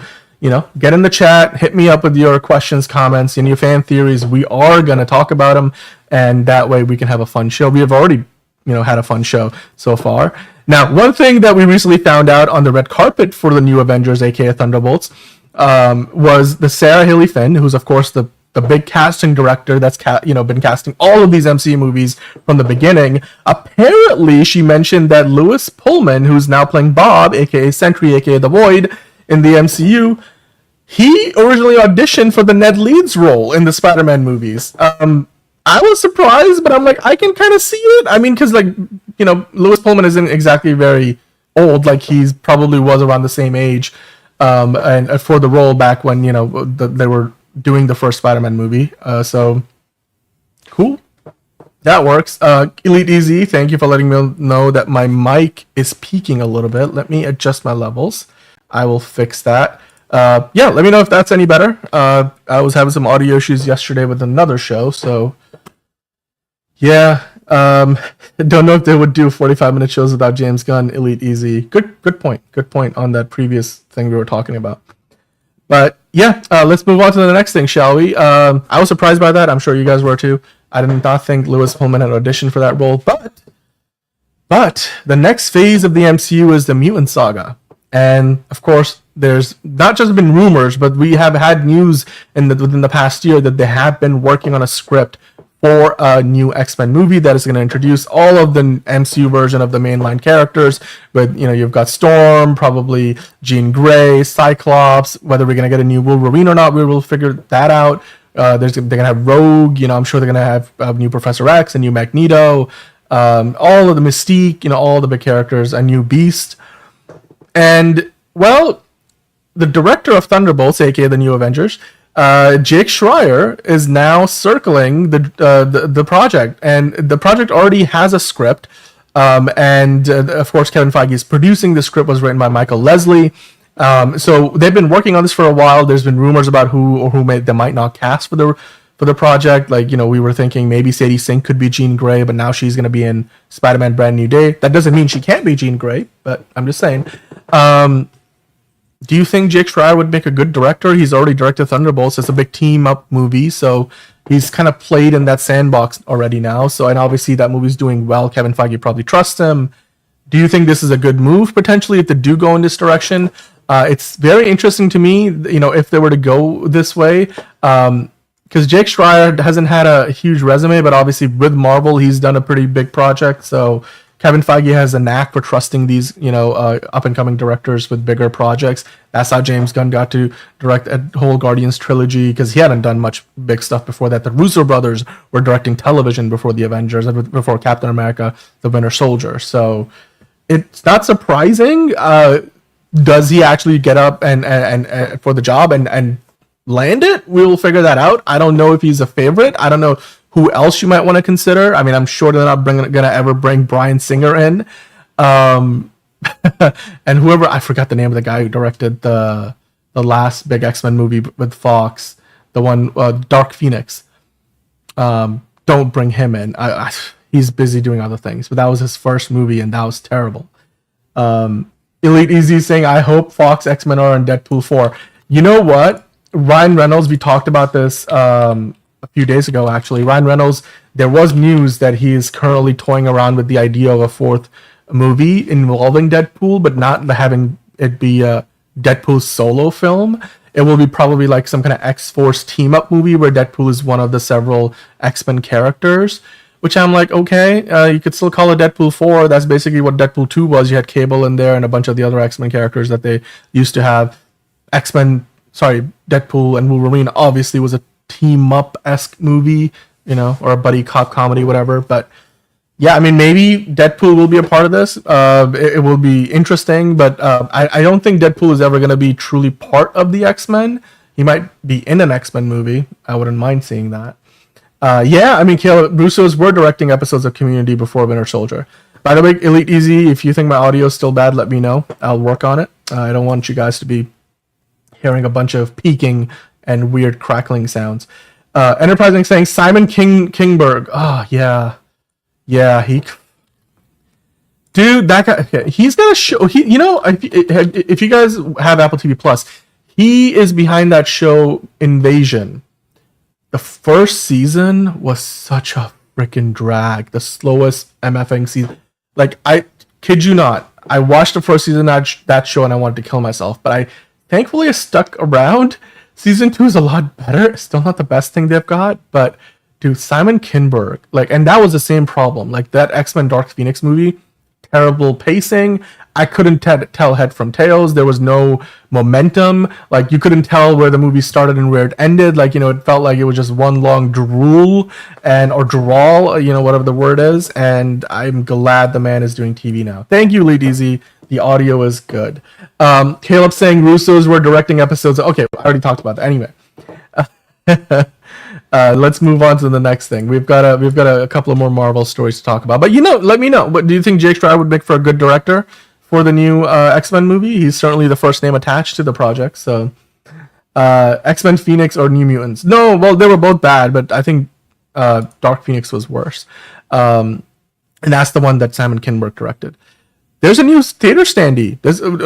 get in the chat, hit me up with your questions, comments, and your fan theories. We are going to talk about them, and that way we can have a fun show. We have already, had a fun show so far. Now, one thing that we recently found out on the red carpet for the new Avengers, aka Thunderbolts, was the Sarah Haley Finn, who's, of course, the big casting director that's been casting all of these MCU movies from the beginning. Apparently, she mentioned that Lewis Pullman, who's now playing Bob, aka Sentry, aka the Void, in the MCU, he originally auditioned for the Ned Leeds role in the Spider-Man movies. I was surprised, but I'm like, I can kind of see it. I mean, because Lewis Pullman isn't exactly very old. Like, he's probably was around the same age, and for the role back when they were doing the first Spider-Man movie. So cool. That works. Elite Easy, thank you for letting me know that my mic is peaking a little bit. Let me adjust my levels. I will fix that. Let me know if that's any better. I was having some audio issues yesterday with another show, so yeah. Don't know if they would do 45-minute shows without James Gunn. Elite Easy. Good point. Good point on that previous thing we were talking about. But yeah, let's move on to the next thing, shall we? I was surprised by that. I'm sure you guys were too. I did not think Lewis Pullman had auditioned for that role. But the next phase of the MCU is the Mutant Saga. And of course, there's not just been rumors, but we have had news within the past year that they have been working on a script for a new X-Men movie that is going to introduce all of the MCU version of the mainline characters. But you've got Storm, probably Jean Grey, Cyclops. Whether we're going to get a new Wolverine or not, we will figure that out. They're going to have Rogue. I'm sure they're going to have a new Professor X, a new Magneto, all of the Mystique. All the big characters, a new Beast, and well, the director of Thunderbolts, aka the new Avengers, Jake Schreier, is now circling the project, and the project already has a script, and of course Kevin Feige is producing. The script was written by Michael Leslie, so they've been working on this for a while. There's been rumors about who they might not cast for the project. Like, we were thinking maybe Sadie Sink could be Jean Grey, but now she's going to be in Spider-Man Brand New Day. That doesn't mean she can't be Jean Grey, but I'm just saying. Do you think Jake Schreier would make a good director? He's already directed Thunderbolts. It's a big team-up movie, so he's kind of played in that sandbox already now. So, and obviously that movie's doing well. Kevin Feige probably trusts him. Do you think this is a good move, potentially, if they do go in this direction? It's very interesting to me, if they were to go this way, because Jake Schreier hasn't had a huge resume, but obviously with Marvel, he's done a pretty big project, so Kevin Feige has a knack for trusting these, up-and-coming directors with bigger projects. That's how James Gunn got to direct a whole Guardians trilogy, because he hadn't done much big stuff before that. The Russo brothers were directing television before the Avengers, before Captain America, the Winter Soldier. So it's not surprising. Does he actually get up and for the job and land it? We'll figure that out. I don't know if he's a favorite. I don't know who else you might want to consider. I mean, I'm sure they're not going to ever bring Bryan Singer in. And whoever, I forgot the name of the guy who directed the last big X-Men movie with Fox. the one Dark Phoenix. Don't bring him in. He's busy doing other things, but that was his first movie, and that was terrible. Elite Easy saying, I hope Fox X-Men are in Deadpool 4. You know what? Ryan Reynolds, we talked about this a few days ago, actually. Ryan Reynolds, there was news that he is currently toying around with the idea of a fourth movie involving Deadpool, but not having it be a Deadpool solo film. It will be probably like some kind of X-Force team-up movie where Deadpool is one of the several X-Men characters, which I'm like, okay, you could still call it Deadpool 4. That's basically what Deadpool 2 was. You had Cable in there and a bunch of the other X-Men characters that they used to have. Deadpool and Wolverine obviously was a team-up-esque movie, or a buddy cop comedy, whatever, but yeah, I mean, maybe Deadpool will be a part of this. It will be interesting, but I don't think Deadpool is ever going to be truly part of the X-Men. He might be in an X-Men movie. I wouldn't mind seeing that. Yeah, I mean, Caleb, Russos were directing episodes of Community before Winter Soldier. By the way, Elite Easy, if you think my audio is still bad, let me know. I'll work on it. I don't want you guys to be hearing a bunch of peaking and weird crackling sounds. Enterprising saying Simon Kingberg. Oh, yeah. Yeah, dude, that guy. Okay, he's got a show. If you guys have Apple TV Plus, he is behind that show Invasion. The first season was such a freaking drag. The slowest MFing season. Like, I kid you not, I watched the first season of that show and I wanted to kill myself. But thankfully I stuck around. Season 2 is a lot better. It's still not the best thing they've got, but. Dude, Simon Kinberg, and that was the same problem. Like, that X-Men Dark Phoenix movie, terrible pacing. I couldn't tell head from tails. There was no momentum. Like, you couldn't tell where the movie started and where it ended. Like, it felt like it was just one long drool or drawl, whatever the word is. And I'm glad the man is doing TV now. Thank you, Lee Deasy. The audio is good. Caleb saying Russos were directing episodes. Okay, I already talked about that. Anyway. Let's move on to the next thing. We've got a couple of more Marvel stories to talk about. But let me know. What do you think Jake Schreier would make for a good director for the new X-Men movie? He's certainly the first name attached to the project. So X-Men Phoenix or New Mutants? No, well, they were both bad, but I think Dark Phoenix was worse. And that's the one that Simon Kinberg directed. There's a new theater standee.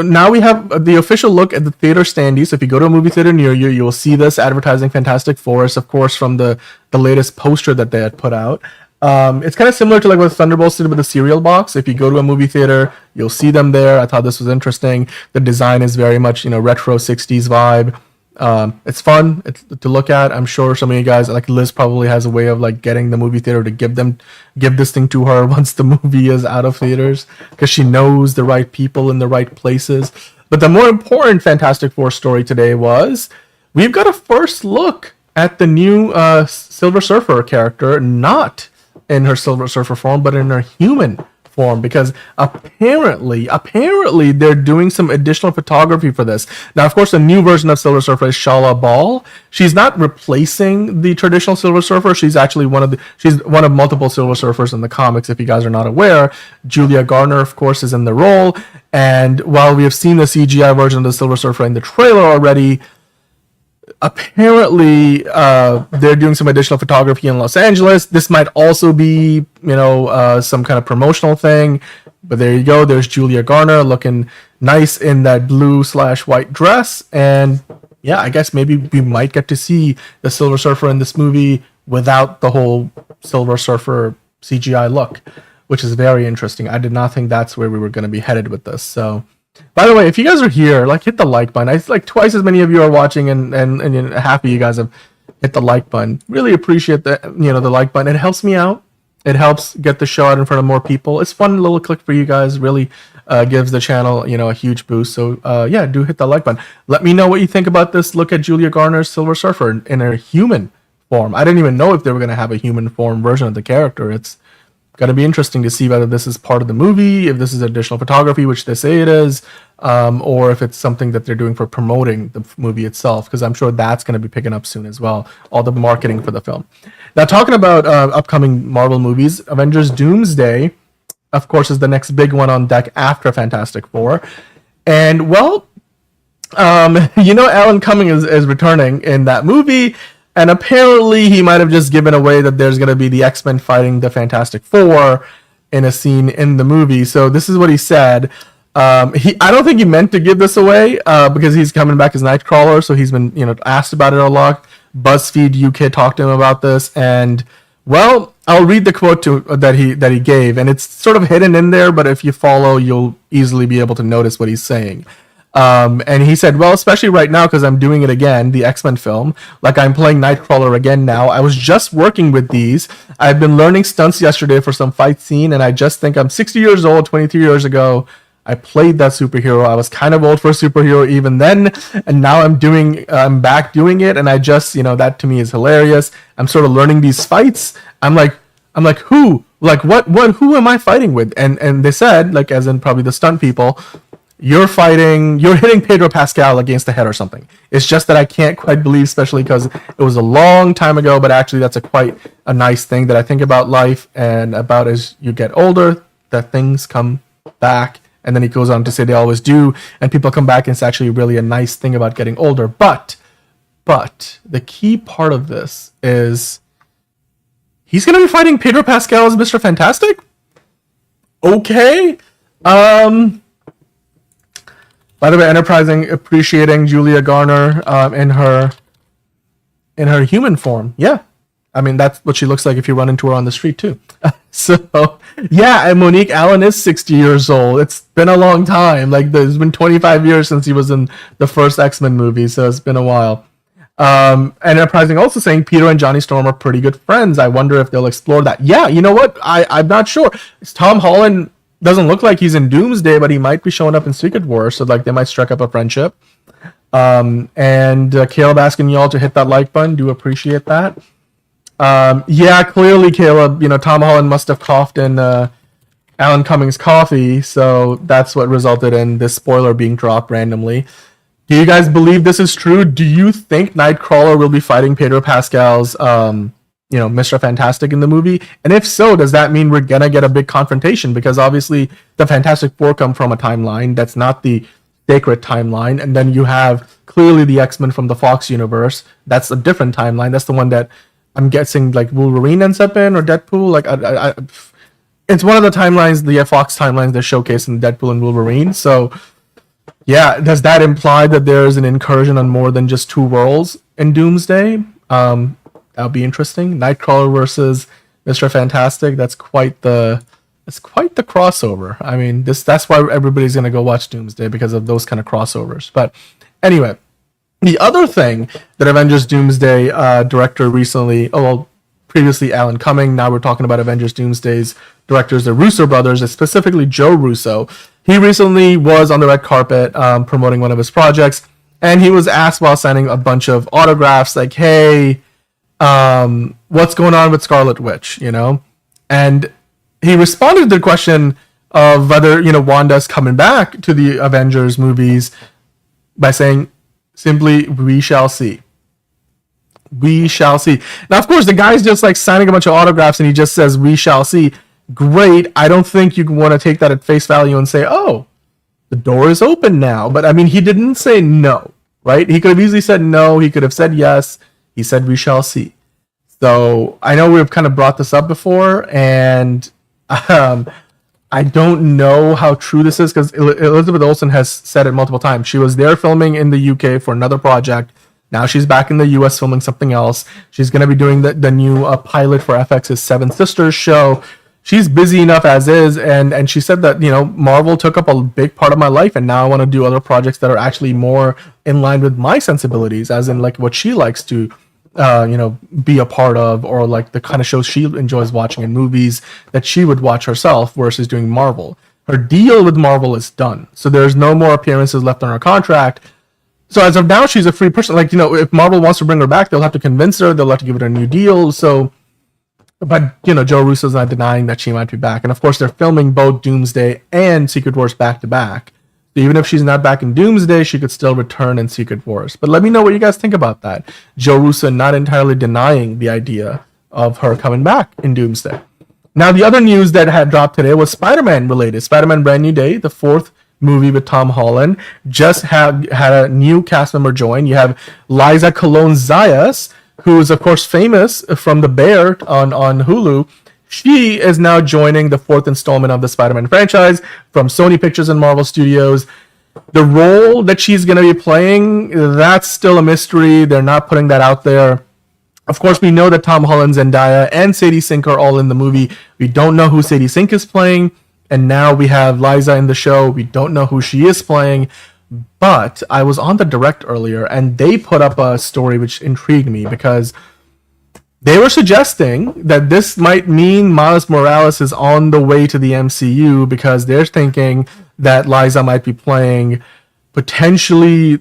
Now we have the official look at the theater standee. So if you go to a movie theater near you, you will see this advertising Fantastic Four, of course, from the latest poster that they had put out. It's kind of similar to like what Thunderbolts did with the cereal box. If you go to a movie theater, you'll see them there. I thought this was interesting. The design is very much, retro 60s vibe. It's fun to look at. I'm sure some of you guys, like Liz, probably has a way of like getting the movie theater to give this thing to her once the movie is out of theaters, because she knows the right people in the right places. But the more important Fantastic Four story today was we've got a first look at the new Silver Surfer character, not in her Silver Surfer form, but in her human form, because apparently they're doing some additional photography for this. Now, of course, the new version of Silver Surfer is Shala Ball. She's not replacing the traditional Silver Surfer. She's actually one of multiple Silver Surfers in the comics, if you guys are not aware. Julia Garner, of course, is in the role. And while we have seen the CGI version of the Silver Surfer in the trailer already, apparently they're doing some additional photography in Los Angeles. This might also be some kind of promotional thing, but there you go. There's Julia Garner looking nice in that blue/white dress, and yeah, I guess maybe we might get to see the Silver Surfer in this movie without the whole Silver Surfer CGI look, which is very interesting. I did not think that's where we were going to be headed with this. So by the way, if you guys are here, like, hit the like button. I like twice as many of you are watching, and half of you guys have hit the like button. Really appreciate the like button. It helps me out. It helps get the show out in front of more people. It's fun little click for you guys. Really gives the channel a huge boost. So yeah, do hit the like button. Let me know what you think about this look at Julia Garner's Silver Surfer in her human form. I didn't even know if they were going to have a human form version of the character. It's going to be interesting to see whether this is part of the movie, if this is additional photography, which they say it is, or if it's something that they're doing for promoting the movie itself, because I'm sure that's going to be picking up soon as well, all the marketing for the film. Now, talking about upcoming Marvel movies, Avengers Doomsday, of course, is the next big one on deck after Fantastic Four. And, well, Alan Cumming is returning in that movie. And apparently he might have just given away that there's going to be the X-Men fighting the Fantastic Four in a scene in the movie. So this is what he said. I don't think he meant to give this away because he's coming back as Nightcrawler, so he's been asked about it a lot. BuzzFeed UK talked to him about this, and well, I'll read the quote that he gave, and it's sort of hidden in there, but if you follow, you'll easily be able to notice what he's saying. And he said, well, especially right now, because I'm doing it again, the X-Men film, like I'm playing Nightcrawler again now. I was just working with these. I've been learning stunts yesterday for some fight scene, and I just think I'm 60 years old, 23 years ago. I played that superhero. I was kind of old for a superhero even then, and now I'm back doing it, and I just, that to me is hilarious. I'm sort of learning these fights. I'm like, who? Like, what, who am I fighting with? And they said, like, as in probably the stunt people, you're hitting Pedro Pascal against the head or something. It's just that I can't quite believe, especially because it was a long time ago, but actually that's quite a nice thing that I think about life and about as you get older, that things come back. And then he goes on to say they always do, and people come back, and it's actually really a nice thing about getting older. But the key part of this is he's going to be fighting Pedro Pascal as Mr. Fantastic? Okay. By the way, Enterprising appreciating Julia Garner in her human form. Yeah. I mean, that's what she looks like if you run into her on the street, too. So, yeah, and Monique Allen is 60 years old. It's been a long time. Like, there's been 25 years since he was in the first X-Men movie, so it's been a while. Enterprising also saying Peter and Johnny Storm are pretty good friends. I wonder if they'll explore that. Yeah, you know what? I'm not sure. Tom Holland doesn't look like he's in Doomsday, but he might be showing up in Secret Wars, so, like, they might strike up a friendship. And Caleb asking y'all to hit that like button. Do appreciate that. Yeah, clearly, Caleb, Tom Holland must have coughed in Alan Cummings' coffee, so that's what resulted in this spoiler being dropped randomly. Do you guys believe this is true? Do you think Nightcrawler will be fighting Pedro Pascal's, Mr. Fantastic in the movie? And if so, does that mean we're gonna get a big confrontation? Because obviously, the Fantastic Four come from a timeline that's not the sacred timeline, and then you have clearly the X-Men from the Fox universe. That's a different timeline. That's the one that I'm guessing like Wolverine ends up in, or Deadpool. Like, it's one of the timelines, the Fox timelines they're showcasing Deadpool and Wolverine. So, yeah, does that imply that there's an incursion on more than just two worlds in Doomsday? That'll be interesting. Nightcrawler versus Mr. Fantastic. That's quite the crossover. I mean, that's why everybody's gonna go watch Doomsday, because of those kind of crossovers. But anyway. The other thing that Avengers Doomsday director previously Alan Cumming, now we're talking about Avengers Doomsday's directors, the Russo brothers, specifically Joe Russo. He recently was on the red carpet promoting one of his projects, and he was asked while signing a bunch of autographs, like, hey, what's going on with Scarlet Witch, And he responded to the question of whether, Wanda's coming back to the Avengers movies by saying, simply, we shall see. We shall see. Now, of course, the guy's just like signing a bunch of autographs and he just says, we shall see. Great. I don't think you want to take that at face value and say, oh, the door is open now. But I mean, he didn't say no, right? He could have easily said no. He could have said yes. He said, we shall see. So I know we've kind of brought this up before, and I don't know how true this is, because Elizabeth Olsen has said it multiple times. She was there filming in the UK for another project. Now she's back in the US filming something else. She's going to be doing the new pilot for FX's Seven Sisters show. She's busy enough as is, and she said that, Marvel took up a big part of my life, and now I want to do other projects that are actually more in line with my sensibilities, as in like what she likes to be a part of, or like the kind of shows she enjoys watching in movies that she would watch herself versus doing Marvel. Her deal with Marvel is done, so there's no more appearances left on her contract. So as of now, she's a free person. Like, if Marvel wants to bring her back, they'll have to convince her, they'll have to give her a new deal. So, but Joe Russo's not denying that she might be back, and of course they're filming both Doomsday and Secret Wars back to back. So even if she's not back in Doomsday, she could still return in Secret Wars. But let me know what you guys think about that. Joe Russo not entirely denying the idea of her coming back in Doomsday. Now, the other news that had dropped today was Spider-Man related. Spider-Man Brand New Day, the fourth movie with Tom Holland, just had a new cast member join. You have Liza Colon-Zayas, who is of course famous from The Bear on Hulu, she is now joining the 4th installment of the Spider-Man franchise from Sony Pictures and Marvel Studios. The role that she's going to be playing, that's still a mystery. They're not putting that out there. Of course, we know that Tom Holland, Zendaya, and Sadie Sink are all in the movie. We don't know who Sadie Sink is playing. And now we have Liza in the show. We don't know who she is playing. But I was on the Direct earlier, and they put up a story which intrigued me because they were suggesting that this might mean Miles Morales is on the way to the MCU because they're thinking that Liza might be playing potentially,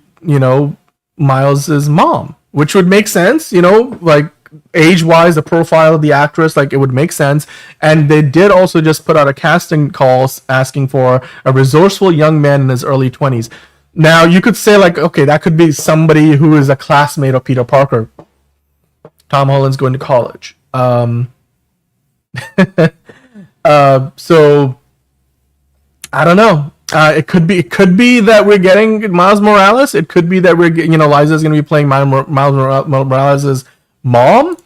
Miles's mom, which would make sense, like age-wise, the profile of the actress, like it would make sense. And they did also just put out a casting call asking for a resourceful young man in his early 20s. Now, you could say, like, okay, that could be somebody who is a classmate of Peter Parker. Tom Holland's going to college. So I don't know. It could be that we're getting Miles Morales. It could be that Liza's going to be playing Miles Morales' mom.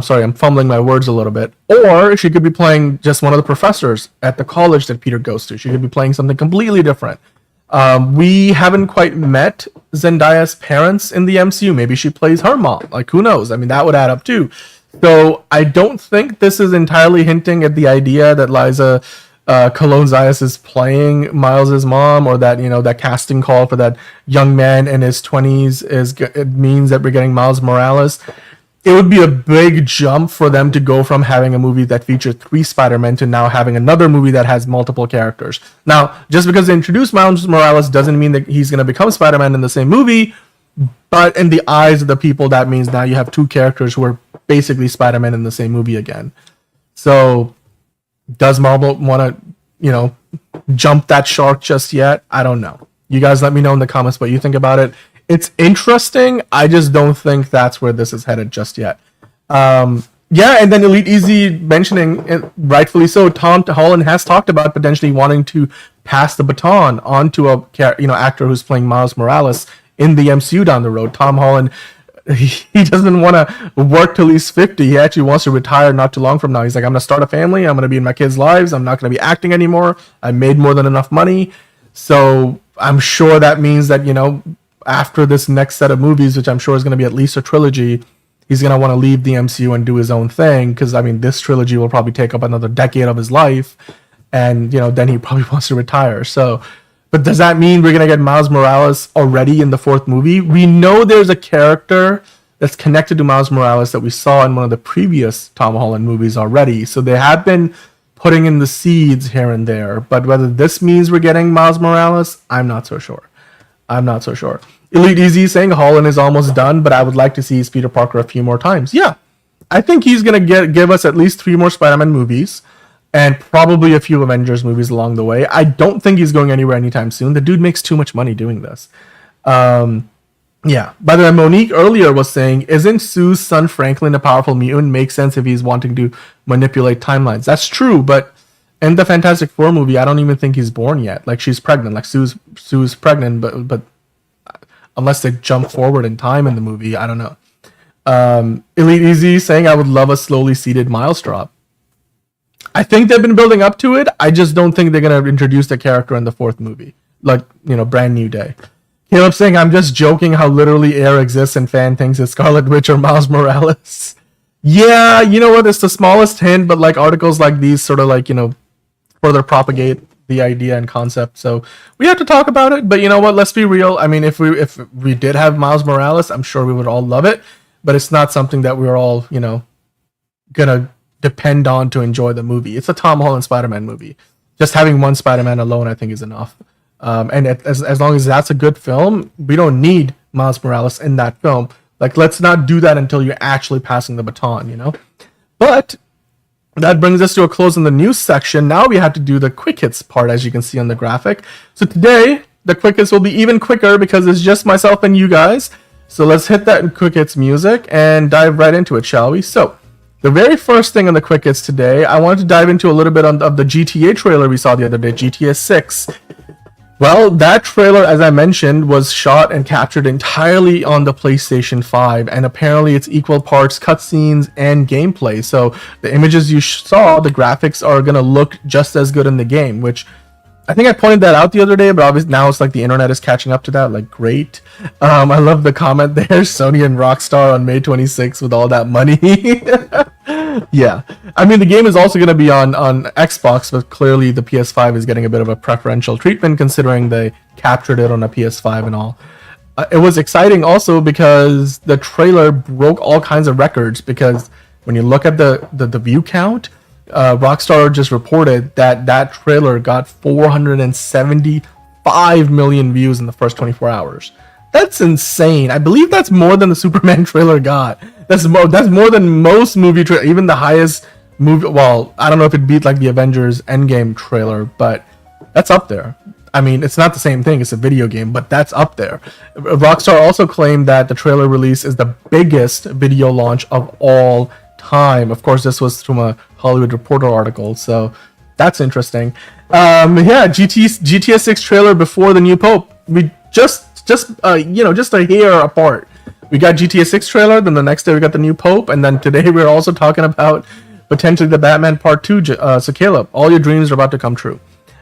Sorry, I'm fumbling my words a little bit. Or she could be playing just one of the professors at the college that Peter goes to. She could be playing something completely different. We haven't quite met Zendaya's parents in the MCU. Maybe she plays her mom. Like, who knows? I mean, that would add up too. So I don't think this is entirely hinting at the idea that Liza Cologne Zayas is playing Miles's mom, or that that casting call for that young man in his 20s it means that we're getting Miles Morales. It would be a big jump for them to go from having a movie that featured 3 Spider-Men to now having another movie that has multiple characters. Now, just because they introduced Miles Morales doesn't mean that he's going to become Spider-Man in the same movie, but in the eyes of the people, that means now you have 2 characters who are basically Spider-Man in the same movie again. So, does Marvel want to, jump that shark just yet? I don't know. You guys let me know in the comments what you think about it. It's interesting. I just don't think that's where this is headed just yet. And then Elite Easy mentioning, rightfully so, Tom Holland has talked about potentially wanting to pass the baton onto a actor who's playing Miles Morales in the MCU down the road. Tom Holland, he doesn't want to work till he's 50. He actually wants to retire not too long from now. He's like, I'm going to start a family. I'm going to be in my kids' lives. I'm not going to be acting anymore. I made more than enough money. So I'm sure that means that, after this next set of movies, which I'm sure is going to be at least a trilogy, he's going to want to leave the MCU and do his own thing. Because, I mean, this trilogy will probably take up another decade of his life. And, then he probably wants to retire. So, but does that mean we're going to get Miles Morales already in the 4th movie? We know there's a character that's connected to Miles Morales that we saw in one of the previous Tom Holland movies already. So they have been putting in the seeds here and there. But whether this means we're getting Miles Morales, I'm not so sure. Elite Easy saying Holland is almost done, but I would like to see his Peter Parker a few more times. Yeah, I think he's going to give us at least 3 more Spider-Man movies and probably a few Avengers movies along the way. I don't think he's going anywhere anytime soon. The dude makes too much money doing this. By the way, Monique earlier was saying, isn't Sue's son Franklin a powerful mutant? Makes sense if he's wanting to manipulate timelines. That's true, but in the Fantastic Four movie, I don't even think he's born yet. Like, she's pregnant. Like, Sue's pregnant, but unless they jump forward in time in the movie, I don't know. Elite Easy saying, I would love a slowly seeded Miles drop. I think they've been building up to it. I just don't think they're going to introduce the character in the 4th movie. Like, Brand New Day. Caleb saying, I'm just joking how literally air exists and fan thinks it's Scarlet Witch or Miles Morales. Yeah, you know what? It's the smallest hint, but like articles like these sort of like, further propagate the idea and concept. So we have to talk about it, but you know what? Let's be real. I mean, if we did have Miles Morales, I'm sure we would all love it, but it's not something that we're all, gonna depend on to enjoy the movie. It's a Tom Holland Spider-Man movie. Just having one Spider-Man alone, I think, is enough. And as long as that's a good film, we don't need Miles Morales in that film. Like, let's not do that until you're actually passing the baton, But that brings us to a close in the news section. Now we have to do the quick hits part, as you can see on the graphic. So today, the quick hits will be even quicker because it's just myself and you guys. So let's hit that quick hits music and dive right into it, shall we? So the very first thing on the quick hits today, I wanted to dive into a little bit of the GTA trailer we saw the other day, GTA 6. Well, that trailer, as I mentioned, was shot and captured entirely on the PlayStation 5, and apparently it's equal parts cutscenes and gameplay. So the images you saw, the graphics are going to look just as good in the game, which I think I pointed that out the other day, but obviously now it's like the internet is catching up to that. Like, great. I love the comment there, Sony and Rockstar on May 26th with all that money. Yeah. I mean, the game is also going to be on Xbox, but clearly the PS5 is getting a bit of a preferential treatment considering they captured it on a PS5 and all. It was exciting also because the trailer broke all kinds of records, because when you look at the view count, Rockstar just reported that trailer got 475 million views in the first 24 hours. That's insane. I believe that's more than the Superman trailer got. That's more than most movie trailers, even the highest movie. Well, I don't know if it beat like the Avengers Endgame trailer, but that's up there. I mean, it's not the same thing. It's a video game, but that's up there. Rockstar also claimed that the trailer release is the biggest video launch of all time. Of course, this was from a Hollywood Reporter article, so that's interesting. Yeah, GTA 6 trailer before the new Pope. We just a hair apart. We got GTA 6 trailer, then the next day we got the new Pope, and then today we're also talking about potentially the Batman Part 2. So Caleb, all your dreams are about to come true.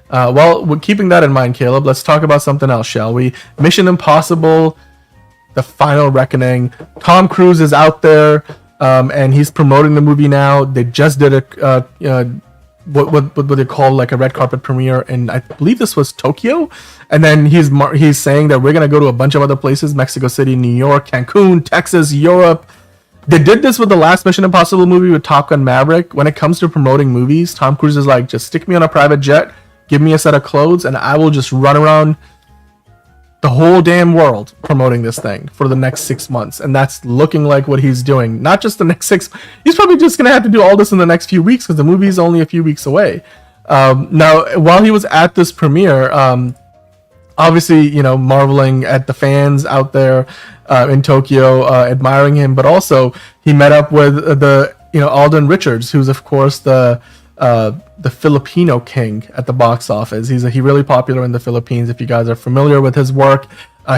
Well, we're keeping that in mind, Caleb. Let's talk about something else, shall we? Mission Impossible, The Final Reckoning. Tom Cruise is out there, and he's promoting the movie now. They just did a what they call like a red carpet premiere, and I believe this was Tokyo. And then he's saying that we're gonna go to a bunch of other places: Mexico City, New York, Cancun, Texas, Europe. They did this with the last Mission Impossible movie with Top Gun Maverick. When it comes to promoting movies, Tom Cruise is like, just stick me on a private jet, give me a set of clothes, and I will just run around the whole damn world promoting this thing for the next 6 months. And that's looking like what he's doing. Not just the next 6, he's probably just gonna have to do all this in the next few weeks because the movie is only a few weeks away. Now, while he was at this premiere, obviously, marveling at the fans out there in Tokyo, admiring him, but also he met up with the Alden Richards, who's of course the Filipino king at the box office. He's really popular in the Philippines. If you guys are familiar with his work,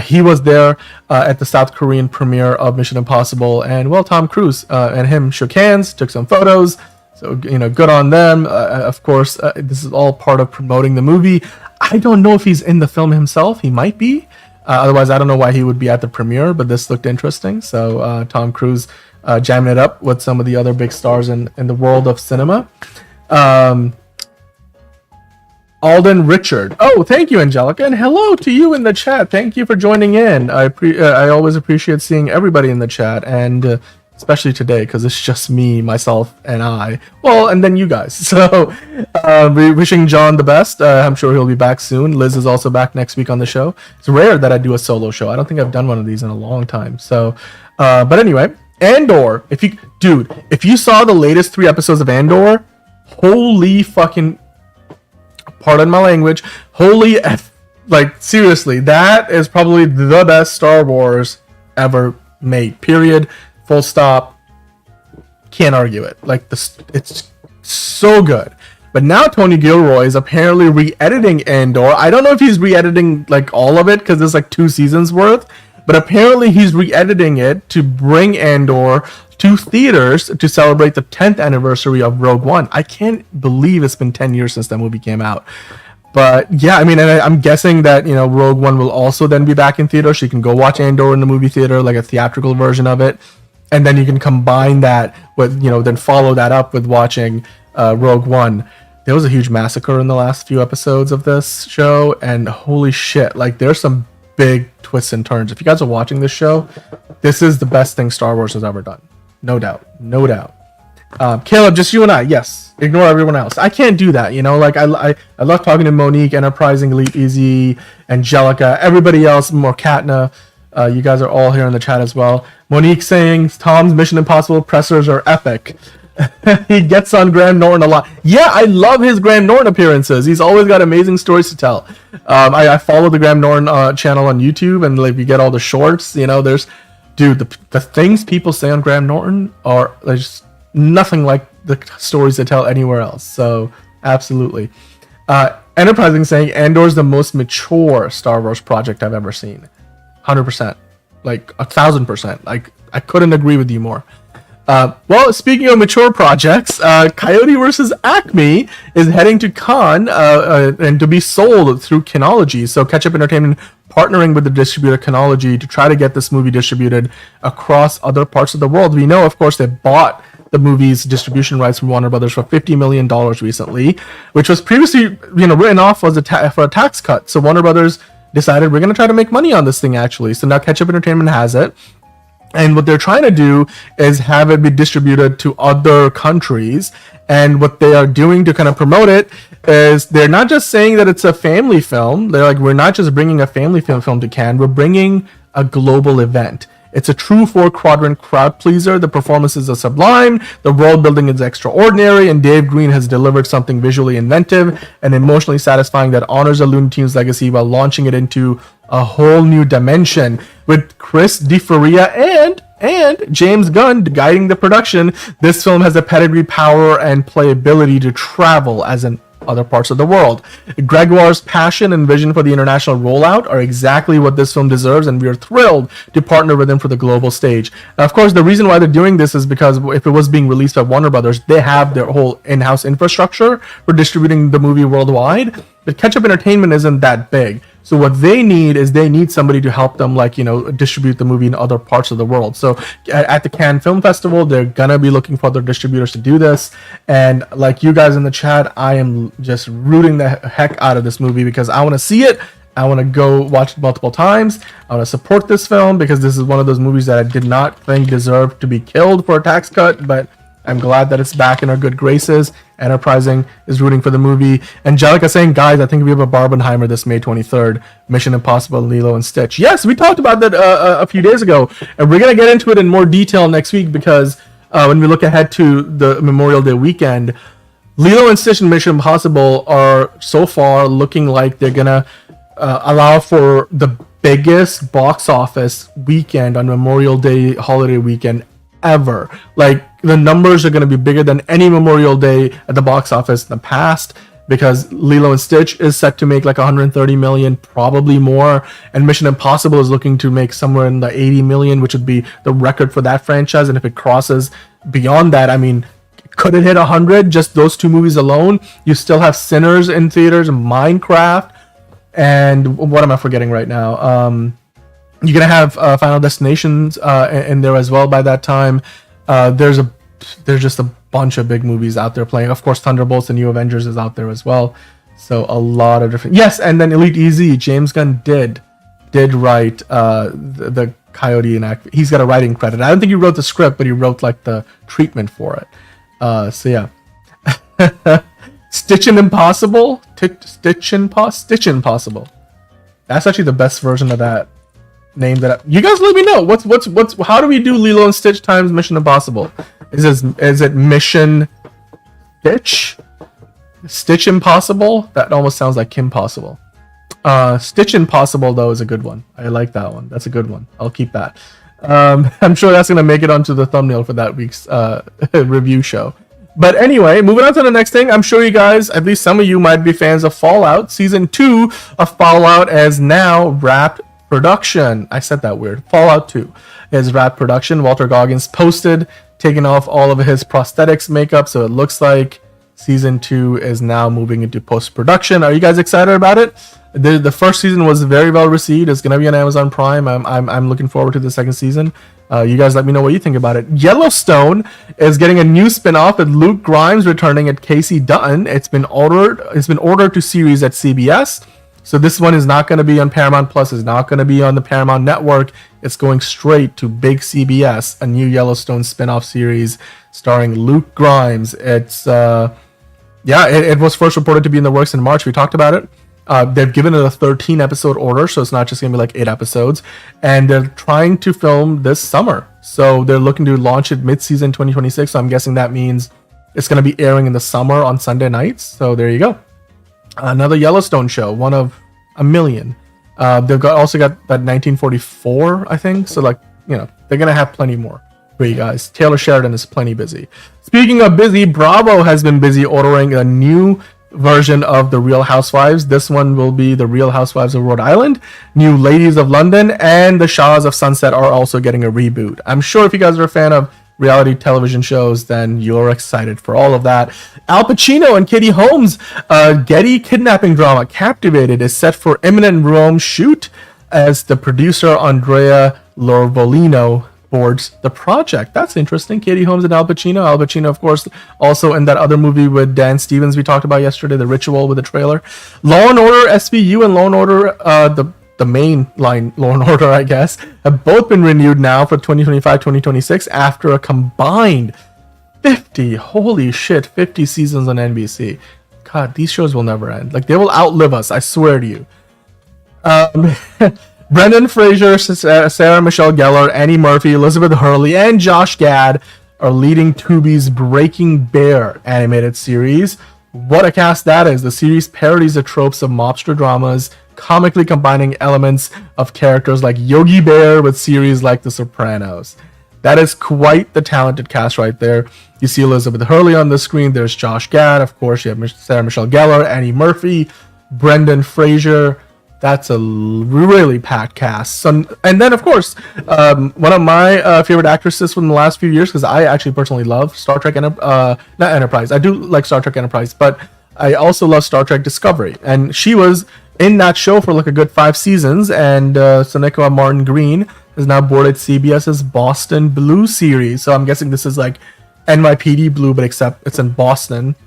he was there at the South Korean premiere of Mission Impossible, and well, Tom Cruise and him shook hands, took some photos. So good on them. Of course, this is all part of promoting the movie. I don't know if he's in the film himself. He might be. Otherwise, I don't know why he would be at the premiere. But this looked interesting. So Tom Cruise jamming it up with some of the other big stars in the world of cinema. Alden Richard. Oh, thank you, Angelica, and hello to you in the chat. Thank you for joining in. I always appreciate seeing everybody in the chat, and especially today because it's just me, myself, and I. Well, and then you guys. So, wishing John the best. I'm sure he'll be back soon. Liz is also back next week on the show. It's rare that I do a solo show. I don't think I've done one of these in a long time. So, but anyway, Andor. If you saw the latest 3 episodes of Andor, holy fucking, pardon my language, holy F, like seriously, that is probably the best Star Wars ever made. Period. Full stop. Can't argue it. Like it's so good. But now Tony Gilroy is apparently re-editing Andor. I don't know if he's re-editing like all of it because there's like 2 seasons worth. But apparently he's re-editing it to bring Andor to theaters to celebrate the 10th anniversary of Rogue One. I can't believe it's been 10 years since that movie came out. But yeah, I mean, and I'm guessing that, Rogue One will also then be back in theaters. So you can go watch Andor in the movie theater, like a theatrical version of it. And then you can combine that with, then follow that up with watching Rogue One. There was a huge massacre in the last few episodes of this show. And holy shit, like there's some big twists and turns. If you guys are watching this show, this is the best thing Star Wars has ever done. No doubt. No doubt. Caleb, just you and I. Yes. Ignore everyone else. I can't do that. Like I love talking to Monique, Enterprising, Elite Easy, Angelica, everybody else, more Katna. You guys are all here in the chat as well. Monique saying Tom's Mission Impossible pressers are epic. He gets on Graham Norton a lot. Yeah, I love his Graham Norton appearances. He's always got amazing stories to tell. I follow the Graham Norton channel on YouTube, and like you get all the shorts. There's, dude, the things people say on Graham Norton are just nothing like the stories they tell anywhere else. So absolutely. Enterprising saying Andor's the most mature Star Wars project I've ever seen. 100%. Like 1,000%. Like, I couldn't agree with you more. Well, speaking of mature projects, Coyote vs. Acme is heading to Cannes and to be sold through Kinology. So Ketchup Entertainment partnering with the distributor Kinology to try to get this movie distributed across other parts of the world. We know, of course, they bought the movie's distribution rights from Warner Brothers for $50 million recently, which was previously, written off as for a tax cut. So Warner Brothers decided we're going to try to make money on this thing actually. So now Ketchup Entertainment has it. And what they're trying to do is have it be distributed to other countries. And what they are doing to kind of promote it is they're not just saying that it's a family film. They're like, we're not just bringing a family film to Cannes. We're bringing a global event. It's a true 4-quadrant crowd pleaser. The performances are sublime, the world building is extraordinary, and Dave Green has delivered something visually inventive and emotionally satisfying that honors the Looney Tunes legacy while launching it into a whole new dimension. With Chris DiFaria and James Gunn guiding the production, this film has the pedigree, power, and playability to travel as in other parts of the world. Gregoire's passion and vision for the international rollout are exactly what this film deserves, and we are thrilled to partner with him for the global stage. Now, of course, the reason why they're doing this is because if it was being released by Warner Brothers, they have their whole in-house infrastructure for distributing the movie worldwide, but Ketchup Entertainment isn't that big. So what they need is somebody to help them, distribute the movie in other parts of the world. So at the Cannes Film Festival, they're gonna be looking for other distributors to do this. And like you guys in the chat, I am just rooting the heck out of this movie because I want to see it. I want to go watch it multiple times. I want to support this film because this is one of those movies that I did not think deserved to be killed for a tax cut, but I'm glad that it's back in our good graces. Enterprising is rooting for the movie. Angelica saying, guys, I think we have a Barbenheimer this May 23rd. Mission Impossible, Lilo and Stitch. Yes, we talked about that a few days ago, and we're going to get into it in more detail next week because when we look ahead to the Memorial Day weekend, Lilo and Stitch and Mission Impossible are so far looking like they're going to allow for the biggest box office weekend on Memorial Day holiday weekend ever. Like, the numbers are going to be bigger than any Memorial Day at the box office in the past because Lilo and Stitch is set to make like 130 million, probably more, and Mission Impossible is looking to make somewhere in the 80 million, which would be the record for that franchise. And if it crosses beyond that, I mean, could it hit 100? Just those two movies alone. You still have Sinners in theaters, Minecraft, and what am I forgetting right now? You're gonna have Final Destinations in there as well by that time. There's just a bunch of big movies out there playing. Of course, Thunderbolts, the new Avengers is out there as well. So a lot of different. Yes, and then Elite EZ, James Gunn did write the Coyote and Act. He's got a writing credit. I don't think he wrote the script, but he wrote like the treatment for it. So yeah. Stitch Impossible. Stitch Impossible. That's actually the best version of that name that you guys let me know. What's how do we do Lilo and Stitch times Mission Impossible? Is it Mission Stitch Impossible? That almost sounds like Kim Possible. Stitch Impossible though is a good one. I like that one. That's a good one. I'll keep that. I'm sure that's gonna make it onto the thumbnail for that week's review show. But anyway, moving on to the next thing, I'm sure you guys, at least some of you, might be fans of Fallout. Season 2 of Fallout is now wrapped production. I said that weird. Fallout 2 is wrapped production. Walter Goggins posted, taking off all of his prosthetics makeup, so it looks like Season 2 is now moving into post-production. Are you guys excited about it? The first season was very well received. It's going to be on Amazon Prime. I'm looking forward to the second season. You guys let me know what you think about it. Yellowstone is getting a new spin-off with Luke Grimes returning at Casey Dutton. It's been ordered to series at CBS. So this one is not going to be on Paramount Plus. It's not going to be on the Paramount Network. It's going straight to big CBS, a new Yellowstone spin-off series starring Luke Grimes. It's it was first reported to be in the works in March. We talked about it. They've given it a 13 episode order, so it's not just gonna be like 8 episodes, and they're trying to film this summer. So they're looking to launch it mid-season 2026. So I'm guessing that means it's gonna be airing in the summer on Sunday nights. So there you go. Another Yellowstone show, one of a million. They've also got that 1944, I think. So they're gonna have plenty more for you guys. Taylor Sheridan is plenty busy. Speaking of busy, Bravo has been busy ordering a new version of the Real Housewives. This one will be the Real Housewives of Rhode Island. New Ladies of London and the Shahs of Sunset are also getting a reboot. I'm sure if you guys are a fan of reality television shows, then you're excited for all of that. Al Pacino and Katie Holmes' Getty kidnapping drama Captivated is set for imminent Rome shoot as the producer Andrea Lorvolino boards the project. That's interesting. Katie Holmes and Al Pacino. Al Pacino, of course, also in that other movie with Dan Stevens we talked about yesterday, The Ritual, with the trailer. Law and Order SVU and Law and Order, the main line Law and Order, I guess, have both been renewed now for 2025-2026 after a combined 50 seasons on NBC. God, these shows will never end. Like, they will outlive us, I swear to you. Brendan Fraser, Sarah Michelle Gellar, Annie Murphy, Elizabeth Hurley, and Josh Gad are leading Tubi's Breaking Bear animated series. What a cast that is. The series parodies the tropes of mobster dramas, comically combining elements of characters like Yogi Bear with series like The Sopranos. That is quite the talented cast right there. You see Elizabeth Hurley on the screen. There's Josh Gad. Of course, you have Sarah Michelle Gellar, Annie Murphy, Brendan Fraser. That's a really packed cast. So, and then, of course, one of my favorite actresses from the last few years, because I actually personally love Star Trek, not Enterprise. I do like Star Trek Enterprise, but I also love Star Trek Discovery. And she was in that show for like a good 5 seasons. And Sonequa Martin Green is now boarded CBS's Boston Blue series. So I'm guessing this is like NYPD Blue, but except it's in Boston.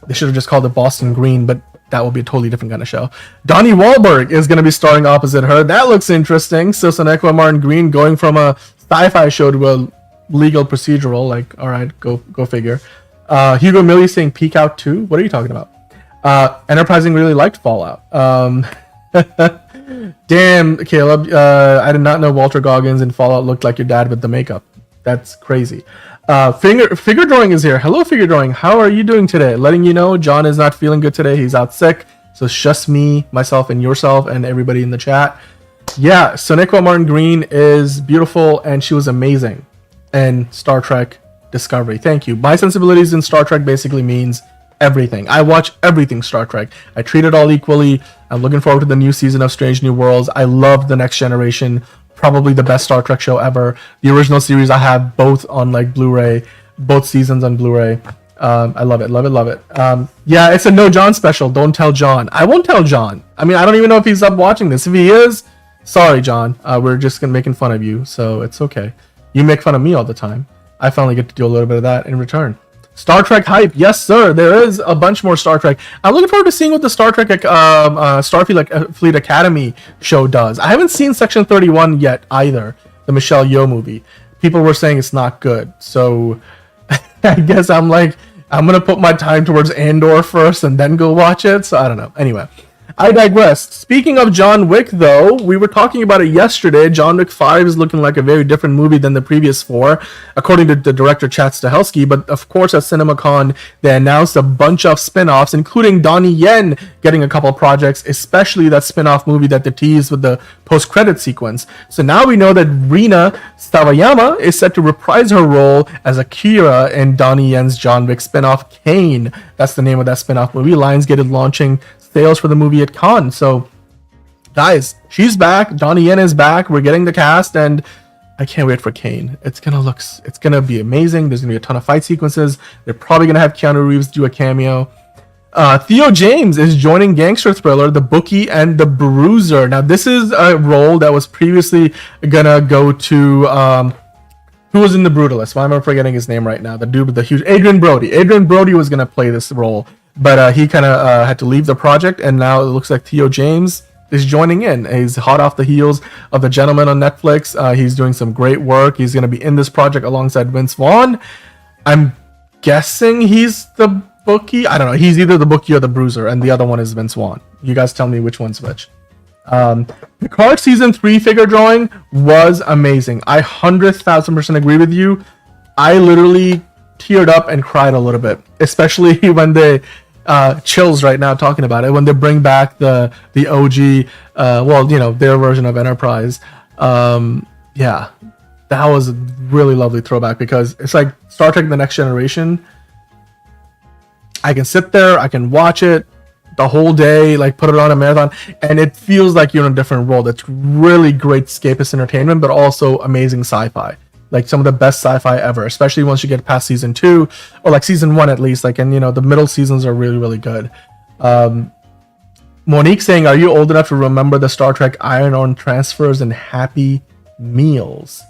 They should have just called it Boston Green, but that will be a totally different kind of show. Donnie Wahlberg is going to be starring opposite her. That looks interesting. So Sonequa Martin Green going from a sci-fi show to a legal procedural. Like, all right, go figure. Hugo Millie saying Peek Out 2. What are you talking about? Enterprising really liked Fallout. Damn, Caleb. I did not know Walter Goggins in Fallout looked like your dad with the makeup. That's crazy. Figure Drawing is here. Hello, Figure Drawing. How are you doing today? Letting you know John is not feeling good today. He's out sick. So it's just me, myself, and yourself, and everybody in the chat. Yeah, Sonequa Martin Green is beautiful, and she was amazing in Star Trek Discovery. Thank you. My sensibilities in Star Trek basically means everything. I watch everything Star Trek. I treat it all equally. I'm looking forward to the new season of Strange New Worlds. I love The Next Generation. Probably the best Star Trek show ever. The original series I have both on like Blu-ray, both seasons on Blu-ray. I love it. Yeah, it's a no John special. Don't tell John. I won't tell John. I mean, I don't even know if he's up watching this. If he is, sorry, John. We're just making fun of you, so it's okay. You make fun of me all the time. I finally get to do a little bit of that in return. Star Trek hype, yes sir. There is a bunch more Star Trek. I'm looking forward to seeing what the Star Trek Starfleet Academy show does. I haven't seen Section 31 yet either, the Michelle Yeoh movie. People were saying it's not good, so I guess I'm gonna put my time towards Andor first and then go watch it. So I don't know. Anyway, I digress. Speaking of John Wick, though, we were talking about it yesterday. John Wick 5 is looking like a very different movie than the previous 4, according to the director Chad Stahelski. But of course, at CinemaCon, they announced a bunch of spin-offs, including Donnie Yen getting a couple projects, especially that spin-off movie that they teased with the post-credit sequence. So now we know that Rina Sawayama is set to reprise her role as Akira in Donnie Yen's John Wick spin-off Kane. That's the name of that spin-off movie. Lionsgate is launching sales for the movie at Cannes. So guys, she's back. Donnie Yen is back. We're getting the cast, and I can't wait for Kane. It's gonna be amazing. There's gonna be a ton of fight sequences. They're probably gonna have Keanu Reeves do a cameo. Theo James is joining gangster thriller The Bookie and The Bruiser. Now this is a role that was previously gonna go to who was in The Brutalist? Why am I forgetting his name right now? The dude with the huge Adrian Brody. Adrian Brody was gonna play this role, but he kind of had to leave the project, and now it looks like Theo James is joining in. He's hot off the heels of The Gentleman on Netflix. He's doing some great work. He's going to be in this project alongside Vince Vaughn. I'm guessing he's the Bookie. I don't know. He's either the Bookie or the Bruiser, and the other one is Vince Vaughn. You guys tell me which one's which. Picard Season 3 figure drawing was amazing. I 100,000% agree with you. I literally teared up and cried a little bit, especially when they chills right now talking about it, when they bring back the OG their version of Enterprise. Yeah, that was a really lovely throwback, because it's like Star Trek The Next Generation. I can sit there, I can watch it the whole day, like put it on a marathon, and it feels like you're in a different world. It's really great escapist entertainment, but also amazing sci-fi. Like some of the best sci-fi ever, especially once you get past season 2 or like season 1 at least. Like, and the middle seasons are really, really good. Monique saying, "Are you old enough to remember the Star Trek iron-on transfers and Happy Meals?"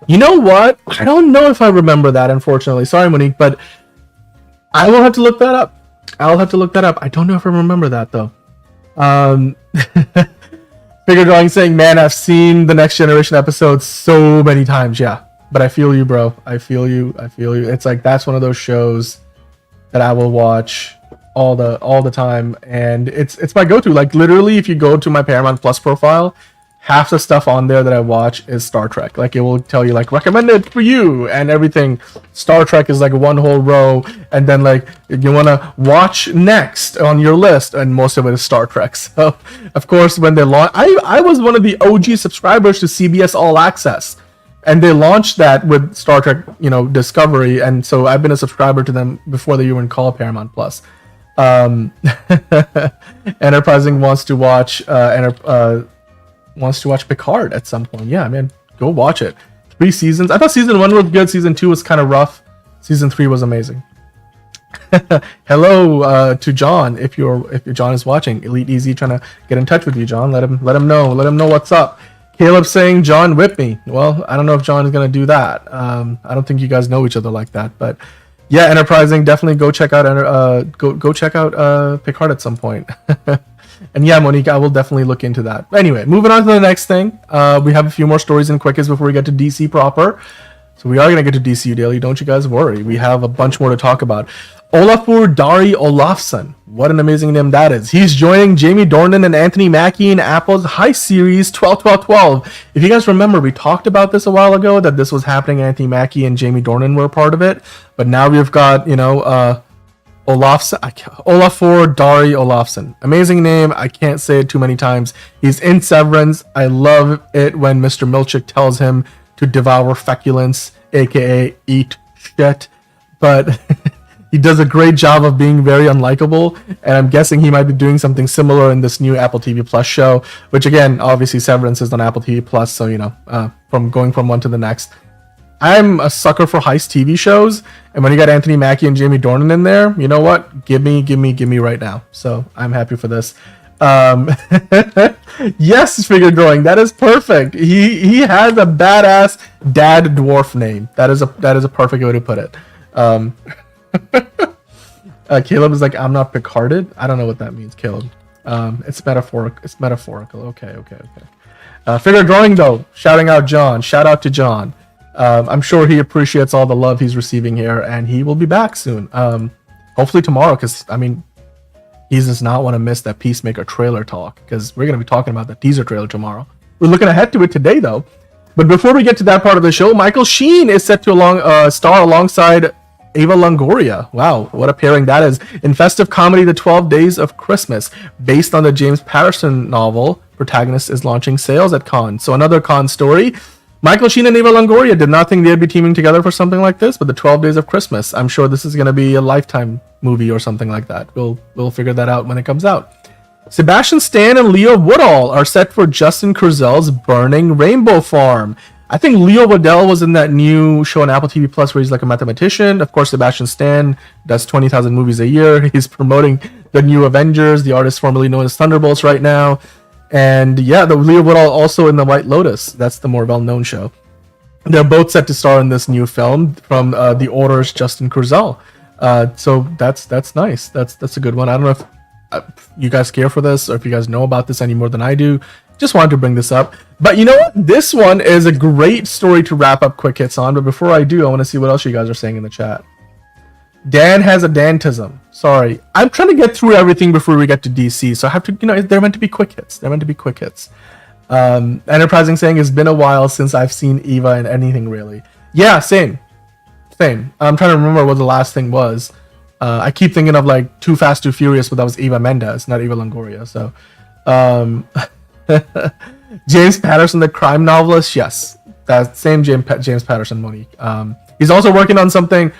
You know what? I don't know if I remember that, unfortunately. Sorry, Monique, but I will have to look that up. I don't know if I remember that though. Figure Drawing saying, "Man, I've seen the Next Generation episodes so many times." Yeah, but I feel you, bro. I feel you. It's like that's one of those shows that I will watch all the time, and it's my go-to. Like literally, if you go to my Paramount Plus profile, half the stuff on there that I watch is Star Trek. Like it will tell you like recommended for you and everything. Star Trek is like one whole row, and then like you want to watch next on your list, and most of it is Star Trek. So of course when they launched, I was one of the OG subscribers to CBS All Access, and they launched that with Star Trek Discovery, and so I've been a subscriber to them before they even called Paramount Plus. Enterprising wants to watch Picard at some point. Yeah, man, go watch it. 3 seasons. I thought season 1 was good. Season 2 was kind of rough. Season 3 was amazing. Hello to John. If John is watching, Elite Easy trying to get in touch with you, John. Let him know. Let him know what's up. Caleb saying, "John, whip me." Well, I don't know if John is gonna do that. I don't think you guys know each other like that, but yeah, Enterprising, definitely go check out Picard at some point. And yeah, Monique, I will definitely look into that. Anyway, moving on to the next thing. We have a few more stories and quickies before we get to DC proper. So we are going to get to DCU Daily. Don't you guys worry. We have a bunch more to talk about. Olafur Dari Olafsson. What an amazing name that is. He's joining Jamie Dornan and Anthony Mackie in Apple's Heist series 12-12-12. If you guys remember, we talked about this a while ago, that this was happening. Anthony Mackie and Jamie Dornan were a part of it. But now we've got, Olafur Dari Olafsson. Amazing name. I can't say it too many times. He's in Severance. I love it when Mr. Milchick tells him to devour feculence, aka eat shit. But he does a great job of being very unlikable, and I'm guessing he might be doing something similar in this new Apple TV Plus show, which again, obviously Severance is on Apple TV Plus, so from going from one to the next. I'm a sucker for heist TV shows, and when you got Anthony Mackie and Jamie Dornan in there, you know what? Give me right now. So I'm happy for this. Yes, Figure Drawing, that is perfect. He has a badass dad dwarf name. That is a perfect way to put it. Caleb is like, "I'm not Picarded." I don't know what that means, Caleb. It's metaphorical. Okay. Figure Drawing though, shouting out John. Shout out to John. I'm sure he appreciates all the love he's receiving here, and he will be back soon. Hopefully tomorrow, because he does not want to miss that Peacemaker trailer talk, because we're going to be talking about the teaser trailer tomorrow. We're looking ahead to it today, though. But before we get to that part of the show, Michael Sheen is set to star alongside Ava Longoria. Wow, what a pairing that is. In festive comedy, The 12 Days of Christmas, based on the James Patterson novel, protagonist is launching sales at Cannes. So another Cannes story. Michael Sheen and Ava Longoria did not think they'd be teaming together for something like this, but The 12 Days of Christmas. I'm sure this is going to be a Lifetime movie or something like that. We'll figure that out when it comes out. Sebastian Stan and Leo Woodall are set for Justin Kurzel's Burning Rainbow Farm. I think Leo Woodall was in that new show on Apple TV Plus where he's like a mathematician. Of course, Sebastian Stan does 20,000 movies a year. He's promoting the new Avengers, the artist formerly known as Thunderbolts right now. And yeah, the Leo Woodall also in The White Lotus. That's the more well-known show. They're both set to star in this new film from The Order's Justin Kurzel. So that's nice. That's a good one. I don't know if you guys care for this or if you guys know about this any more than I do. Just wanted to bring this up. But you know what? This one is a great story to wrap up Quick Hits on. But before I do, I want to see what else you guys are saying in the chat. Dan has a Dantism. Sorry. I'm trying to get through everything before we get to DC. So I have to, they're meant to be quick hits. Enterprising saying, "It's been a while since I've seen Eva in anything really." Yeah, same. I'm trying to remember what the last thing was. I keep thinking of like Too Fast, Too Furious, but that was Eva Mendes, not Eva Longoria. So, James Patterson, the crime novelist. Yes, that same James Patterson, Monique. He's also working on something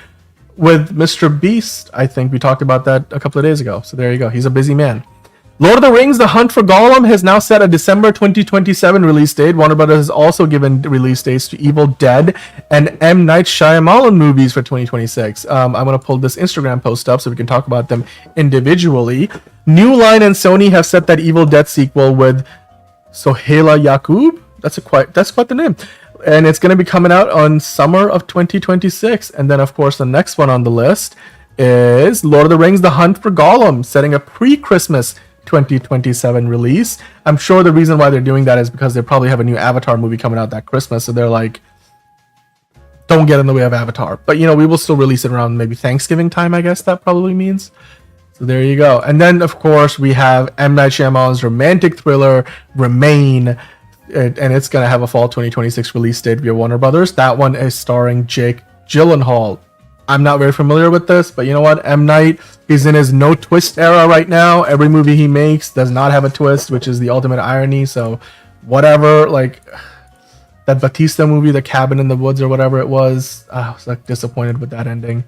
with Mr. Beast. I think we talked about that a couple of days ago. So there you go. He's a busy man. Lord of the Rings, The Hunt for Gollum has now set a December 2027 release date. Warner Brothers has also given release dates to Evil Dead and M. Night Shyamalan movies for 2026. I'm going to pull this Instagram post up so we can talk about them individually. New Line and Sony have set that Evil Dead sequel with Sohaila Yaqub. That's quite the name. And it's going to be coming out on summer of 2026. And then, of course, the next one on the list is Lord of the Rings, The Hunt for Gollum, setting a pre-Christmas 2027 release. I'm sure the reason why they're doing that is because they probably have a new Avatar movie coming out that Christmas, so they're like, don't get in the way of Avatar. But we will still release it around maybe Thanksgiving time, I guess that probably means. So there you go. And then of course we have M. Night Shyamalan's romantic thriller Remain, and it's gonna have a fall 2026 release date via Warner Brothers. That one is starring Jake Gyllenhaal. I'm not very familiar with this, but you know what? M. Night, he's in his no twist era right now. Every movie he makes does not have a twist, which is the ultimate irony. So whatever, like that Batista movie, The Cabin in the Woods or whatever it was, I was like disappointed with that ending.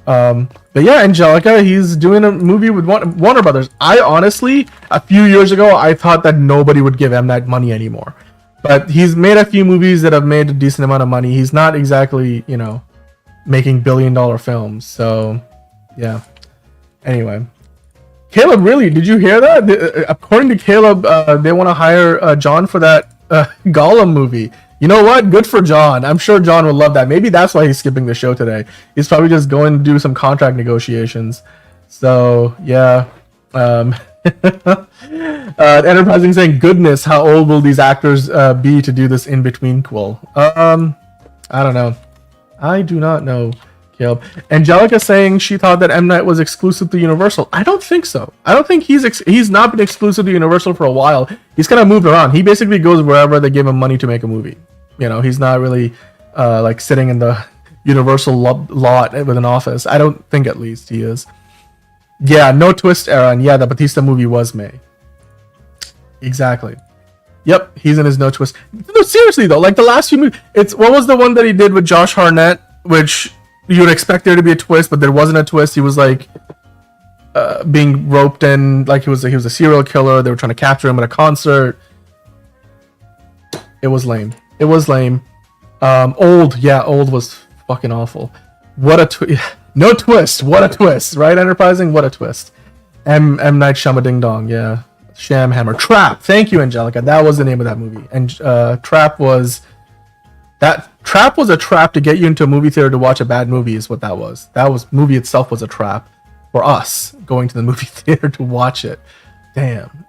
But yeah, Angelica, he's doing a movie with Warner Brothers. I honestly, a few years ago, I thought that nobody would give M. Night money anymore. But he's made a few movies that have made a decent amount of money. He's not exactly, making billion-dollar films. So, yeah. Anyway. Caleb, really? Did you hear that? According to Caleb, they want to hire John for that Gollum movie. You know what? Good for John. I'm sure John will love that. Maybe that's why he's skipping the show today. He's probably just going to do some contract negotiations. So, yeah. Enterprising saying, goodness, how old will these actors be to do this in-between quill? I don't know. I do not know, Caleb. Angelica saying she thought that M. Night was exclusive to Universal. I don't think so. I don't think he's not been exclusive to Universal for a while. He's kind of moved around. He basically goes wherever they give him money to make a movie. He's not really like sitting in the Universal lot with an office. I don't think, at least, he is. Yeah, no twist era, and yeah, the Batista movie was May. Exactly. Yep, he's in his no twist. No, seriously though, like the last few movies, what was the one that he did with Josh Hartnett, which you would expect there to be a twist, but there wasn't a twist. He was like being roped in, like he was a serial killer. They were trying to capture him at a concert. It was lame. Old was fucking awful. What a no twist. What a twist, right? Enterprising. What a twist. M. Night Shyamalan Dong. Yeah. Sham Hammer. Trap. Thank you, Angelica. That was the name of that movie. And Trap was a trap to get you into a movie theater to watch a bad movie is what that was. Movie itself was a trap for us going to the movie theater to watch it. Damn.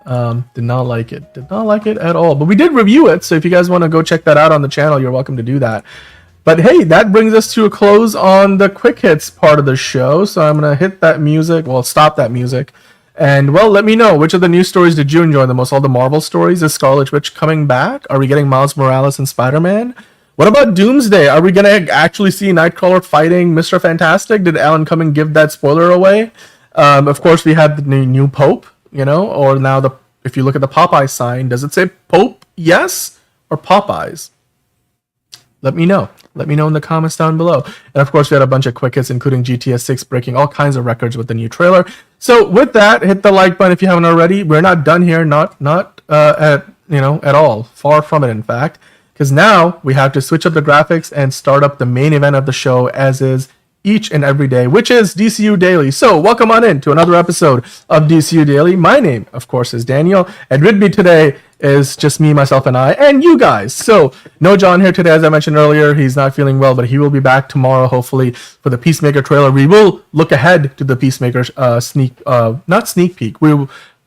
Did not like it. Did not like it at all. But we did review it, so if you guys want to go check that out on the channel, you're welcome to do that. But hey, that brings us to a close on the quick hits part of the show. So I'm going to hit that music. Well, stop that music. And, well, let me know, which of the news stories did you enjoy the most? All the Marvel stories? Is Scarlet Witch coming back? Are we getting Miles Morales and Spider-Man? What about Doomsday? Are we going to actually see Nightcrawler fighting Mr. Fantastic? Did Alan come and give that spoiler away? Of course, we had the new Pope, or now if you look at the Popeye sign, does it say Pope yes or Popeyes? Let me know. Let me know in the comments down below. And of course, we had a bunch of quick hits, including GTA 6 breaking all kinds of records with the new trailer. So with that, hit the like button if you haven't already. We're not done here, not at all. Far from it, in fact. Because now we have to switch up the graphics and start up the main event of the show, as is each and every day, which is DCU Daily. So welcome on in to another episode of DCU Daily. My name, of course, is Daniel, and with me today is just me, myself, and I, and you guys. So no John here today, as I mentioned earlier. He's not feeling well, but he will be back tomorrow, hopefully, for the Peacemaker trailer. We will look ahead to the Peacemaker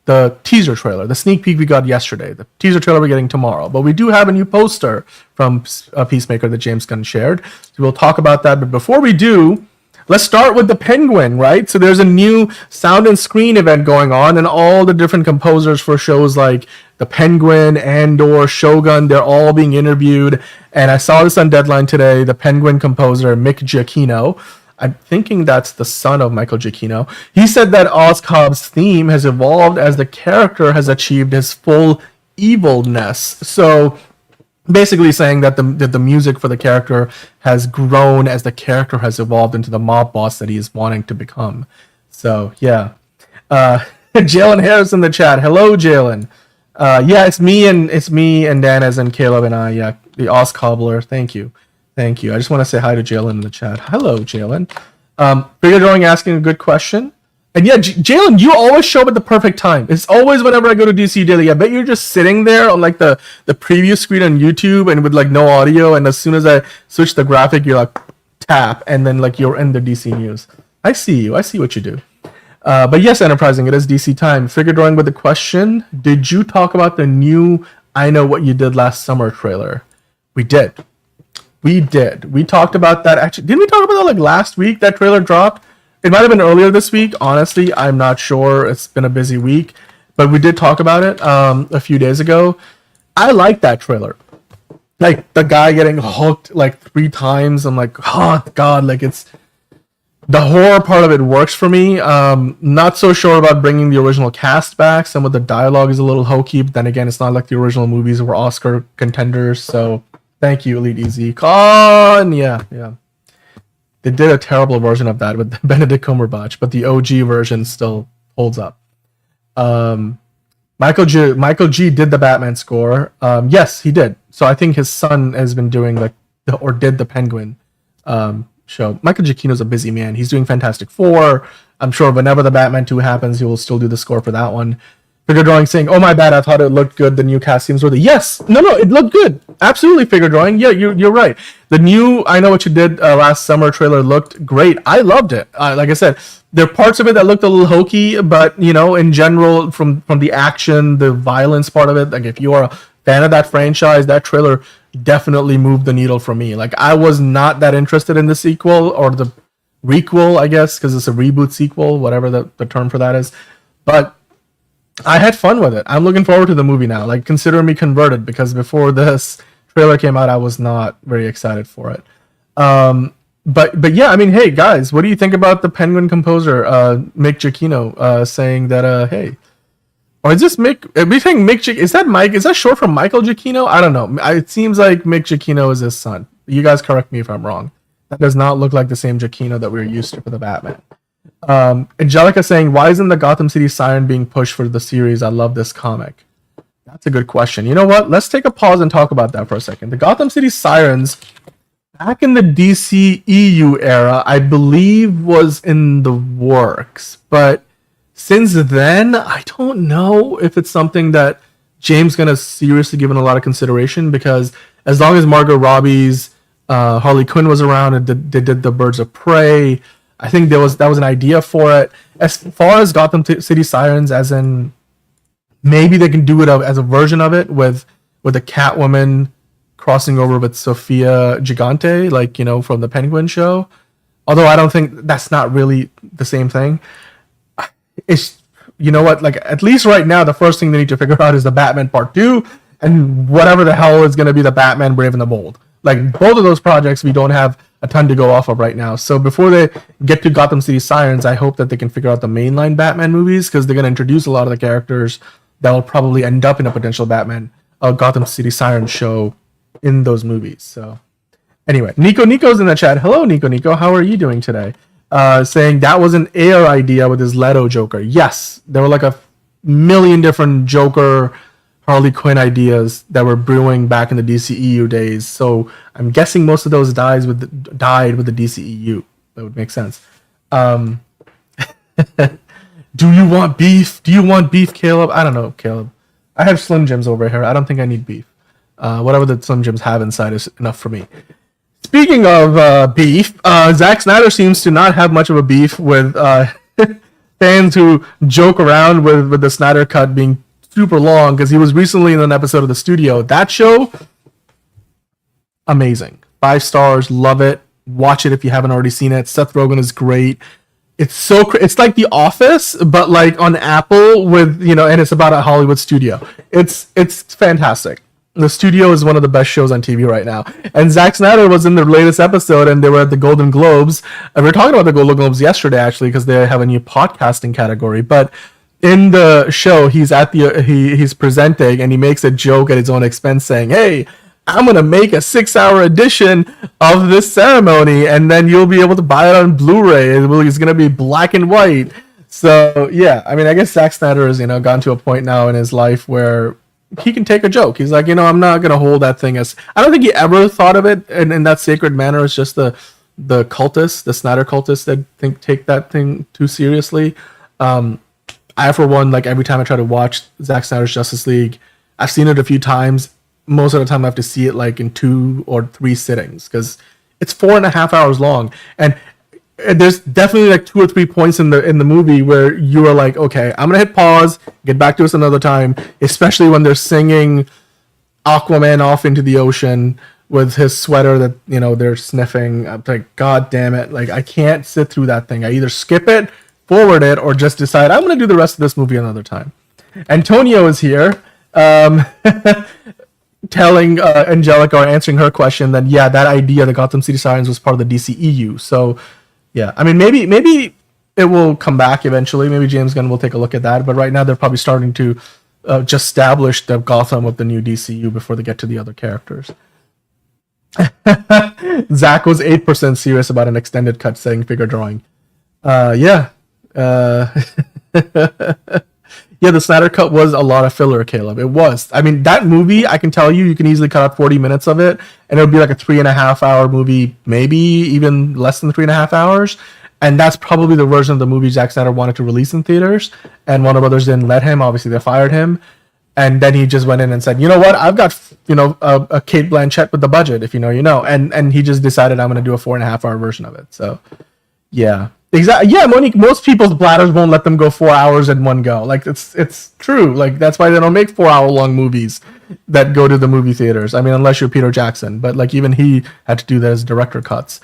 the teaser trailer, the sneak peek we got yesterday. The teaser trailer we're getting tomorrow. But we do have a new poster from Peacemaker that James Gunn shared. So we'll talk about that. But before we do, let's start with the Penguin, right? So there's a new sound and screen event going on, and all the different composers for shows like the Penguin, Andor, Shogun, they're all being interviewed. And I saw this on Deadline today. The Penguin composer, Mick Giacchino, I'm thinking that's the son of Michael Giacchino. He said that Oscobb's theme has evolved as the character has achieved his full evilness. So basically saying that the music for the character has grown as the character has evolved into the mob boss that he is wanting to become. So yeah, Jalen Harris in the chat. Hello, Jalen. Yeah, it's me and Dan, as in Caleb and I. Yeah, the Oz Cobbler. Thank you. I just want to say hi to Jalen in the chat. Hello, Jalen. Figure Drawing asking a good question. And yeah, Jalen, you always show up at the perfect time. It's always whenever I go to DC Daily. I bet you're just sitting there on like the preview screen on YouTube and with like no audio. And as soon as I switch the graphic, you're like tap, and then like you're in the DC news. I see you. I see what you do. But yes, Enterprising, it is DC time. Figure Drawing with the question: did you talk about the new "I Know What You Did Last Summer" trailer? We did. We talked about that. Actually, didn't we talk about that like last week? That trailer dropped. It might have been earlier this week. Honestly, I'm not sure. It's been a busy week, but we did talk about it a few days ago. I like that trailer. Like the guy getting hooked like 3 times. I'm like, oh god, like it's the horror part of it works for me. Not so sure about bringing the original cast back. Some of the dialogue is a little hokey, but then again, it's not like the original movies were Oscar contenders. So thank you, Elite Easy. Con, yeah. They did a terrible version of that with Benedict Cumberbatch, but the OG version still holds up. Michael G did the Batman score. Yes, he did. So I think his son has been doing did the Penguin show. Michael Giacchino's a busy man. He's doing Fantastic Four. I'm sure whenever the Batman 2 happens, he will still do the score for that one. Figure Drawing saying, "Oh my bad, I thought it looked good. The new cast seems worthy." Yes, no, it looked good. Absolutely, Figure Drawing. Yeah, you're right. The new "I Know What You Did Last Summer" trailer looked great. I loved it. Like I said, there are parts of it that looked a little hokey, but in general, from the action, the violence part of it, like if you are a fan of that franchise, that trailer definitely moved the needle for me. Like I was not that interested in the sequel or the requel, I guess, because it's a reboot sequel, whatever the term for that is, but I had fun with it. I'm looking forward to the movie now. Like, consider me converted, because before this trailer came out, I was not very excited for it. But yeah, I mean, hey guys, what do you think about the Penguin composer, Mick Giacchino, saying that hey, or is this Mick? We think Mick is that Mike? Is that short for Michael Giacchino? I don't know. It seems like Mick Giacchino is his son. You guys correct me if I'm wrong. That does not look like the same Giacchino that we're used to for the Batman. Angelica saying, why isn't the Gotham City Siren being pushed for the series? I love this comic. That's a good question. You know what? Let's take a pause and talk about that for a second. The Gotham City Sirens, back in the DCEU era, I believe was in the works. But since then, I don't know if it's something that James going to seriously give it a lot of consideration, because as long as Margot Robbie's Harley Quinn was around and they did the Birds of Prey, I think that was an idea for it. As far as Gotham City Sirens, as in maybe they can do it as a version of it with a Catwoman crossing over with Sofia Gigante, like from the Penguin show. Although I don't think that's not really the same thing. It's what, like at least right now, the first thing they need to figure out is the Batman Part 2 and whatever the hell is going to be the Batman Brave and the Bold. Like both of those projects, we don't have a ton to go off of right now. So before they get to Gotham City Sirens, I hope that they can figure out the mainline Batman movies, because they're going to introduce a lot of the characters that will probably end up in a potential Batman Gotham City Sirens show in those movies. So anyway, Nico's in the chat. Hello, Nico. How are you doing today? Saying that was an Ayer idea with his Leto Joker. Yes, there were like a million different Joker Harley Quinn ideas that were brewing back in the DCEU days. So I'm guessing most of those died with the DCEU. That would make sense. Do you want beef? Do you want beef, Caleb? I don't know, Caleb. I have Slim Jims over here. I don't think I need beef. Whatever the Slim Jims have inside is enough for me. Speaking of beef, Zack Snyder seems to not have much of a beef with fans who joke around with the Snyder Cut being super long, because he was recently in an episode of The Studio. That show, amazing. 5 stars, love it. Watch it if you haven't already seen it. Seth Rogen is great. It's like The Office, but like on Apple with and it's about a Hollywood studio. It's fantastic. The Studio is one of the best shows on TV right now. And Zack Snyder was in the latest episode, and they were at the Golden Globes. And we were talking about the Golden Globes yesterday, actually, because they have a new podcasting category. But in the show, he's presenting, and he makes a joke at his own expense saying, hey, I'm gonna make a 6-hour edition of this ceremony, and then you'll be able to buy it on Blu-ray. It's gonna be black and white. So yeah, I mean, I guess Zack Snyder has gotten to a point now in his life where he can take a joke. He's like, I'm not gonna hold that thing as. I don't think he ever thought of it in that sacred manner. It's just the cultists, the Snyder cultists, that take that thing too seriously. I, for one, like every time I try to watch Zack Snyder's Justice League, I've seen it a few times. Most of the time, I have to see it like in 2 or 3 sittings because it's 4.5 hours long, and there's definitely like 2 or 3 points in the movie where you are like, okay, I'm gonna hit pause, get back to us another time, especially when they're singing Aquaman off into the ocean with his sweater that they're sniffing. I'm like, god damn it, like I can't sit through that thing. I either skip it, forward it, or just decide I'm gonna do the rest of this movie another time. Antonio is here, telling Angelica, or answering her question, that yeah, that idea, the Gotham City Sirens, was part of the DCEU. So yeah, I mean, maybe it will come back eventually. Maybe James Gunn will take a look at that. But right now, they're probably starting to just establish the Gotham of the new DCU before they get to the other characters. Zach was 8% serious about an extended cut saying figure drawing. Yeah. Yeah, the Snyder Cut was a lot of filler, Caleb. It was. I mean, that movie, I can tell you can easily cut out 40 minutes of it, and it would be like a 3.5-hour movie, maybe even less than 3.5 hours. And that's probably the version of the movie Zack Snyder wanted to release in theaters, and Warner Brothers didn't let him. Obviously, they fired him. And then he just went in and said, you know what, I've got, a Kate Blanchett with the budget, if you know, you know. And he just decided, I'm going to do a 4.5-hour version of it. So, yeah. Exactly. Yeah, Monique, most people's bladders won't let them go 4 hours in one go. Like, it's true. Like, that's why they don't make 4-hour-long movies that go to the movie theaters. I mean, unless you're Peter Jackson. But, like, even he had to do that as director cuts.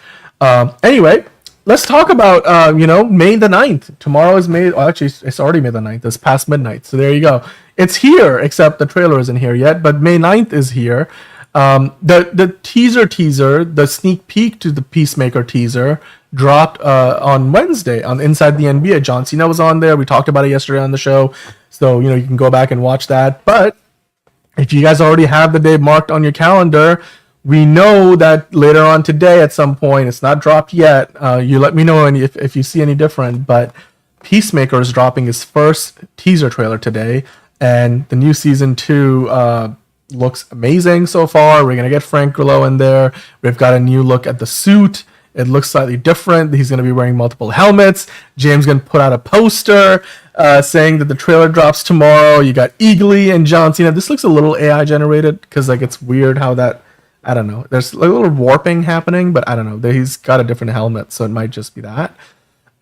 Anyway, let's talk about, May the 9th. Tomorrow is May... Well, actually, it's already May the 9th. It's past midnight. So there you go. It's here, except the trailer isn't here yet. But May 9th is here. The teaser, the sneak peek to the Peacemaker teaser dropped on Wednesday on Inside the NBA. John Cena was on there. We talked about it yesterday on the show. So, you can go back and watch that. But if you guys already have the day marked on your calendar, we know that later on today at some point, it's not dropped yet. You let me know if you see any different. But Peacemaker is dropping his first teaser trailer today. And the new season 2 looks amazing so far. We're going to get Frank Grillo in there. We've got a new look at the suit. It looks slightly different. He's going to be wearing multiple helmets. James going to put out a poster saying that the trailer drops tomorrow. You got Eagly and John Cena. This looks a little AI generated because it's weird how that, I don't know. There's a little warping happening, but I don't know. He's got a different helmet, so it might just be that.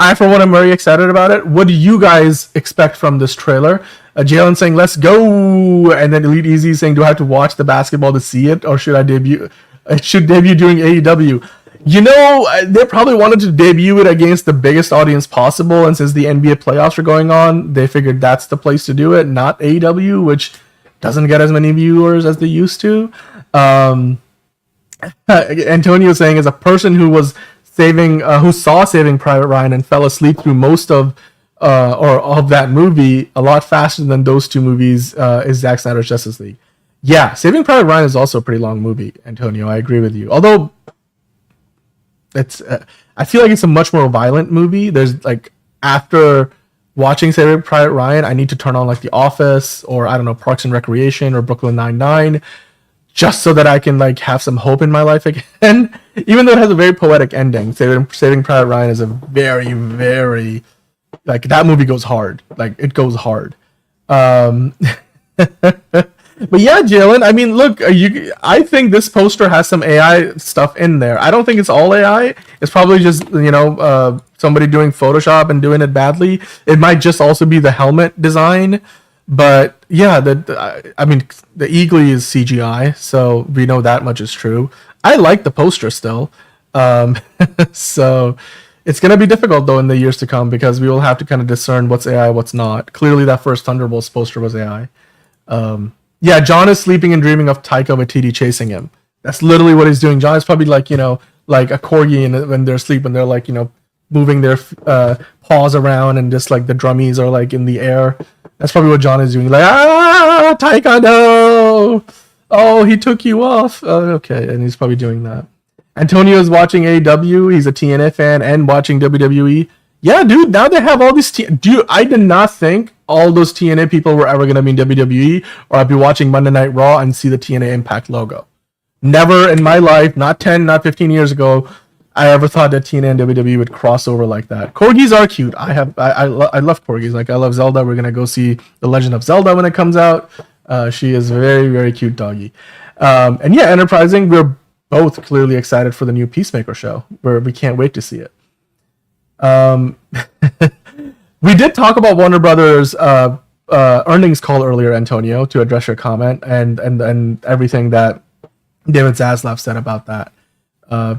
I, for one, am very excited about it. What do you guys expect from this trailer? Jalen saying, let's go. And then Elite Easy saying, do I have to watch the basketball to see it? Or should I debut? It should debut during AEW. They probably wanted to debut it against the biggest audience possible. And since the NBA playoffs are going on, they figured that's the place to do it, not AEW, which doesn't get as many viewers as they used to. Antonio saying, as a person who saw Saving Private Ryan and fell asleep through most of that movie a lot faster than those two movies, is Zack Snyder's Justice League. Yeah, Saving Private Ryan is also a pretty long movie, Antonio. I agree with you. Although it's, I feel like it's a much more violent movie. There's after watching Saving Private Ryan, I need to turn on The Office or I don't know, Parks and Recreation or Brooklyn Nine-Nine, just so that I can have some hope in my life again. Even though it has a very poetic ending, Saving Private Ryan is a very, very that movie goes hard. It goes hard. But yeah, Jalen, I mean, look, I think this poster has some AI stuff in there. I don't think it's all AI. It's probably just, somebody doing Photoshop and doing it badly. It might just also be the helmet design. But yeah, the Eagly is CGI, so we know that much is true. I like the poster still. So it's going to be difficult, though, in the years to come, because we will have to kind of discern what's AI, what's not. Clearly, that first Thunderbolts poster was AI. Yeah, John is sleeping and dreaming of Taika Waititi chasing him. That's literally what he's doing. John is probably like a corgi when they're asleep and they're moving their paws around and just the drummies are in the air. That's probably what John is doing. Taika, no! Oh, he took you off. Okay, and he's probably doing that. Antonio's watching AEW. He's a TNA fan and watching WWE. Yeah, dude. Now they have all these. Dude, I did not think all those TNA people were ever gonna be in WWE, or I'd be watching Monday Night Raw and see the TNA Impact logo. Never in my life, not 10, not 15 years ago, I ever thought that TNA and WWE would cross over like that. Corgis are cute. I love corgis. Like, I love Zelda. We're gonna go see The Legend of Zelda when it comes out. She is a very, very cute doggy. And yeah, Enterprising, we're both clearly excited for the new Peacemaker show, where we can't wait to see it. We did talk about Warner Brothers earnings call earlier, Antonio, to address your comment and everything that David Zaslav said about that.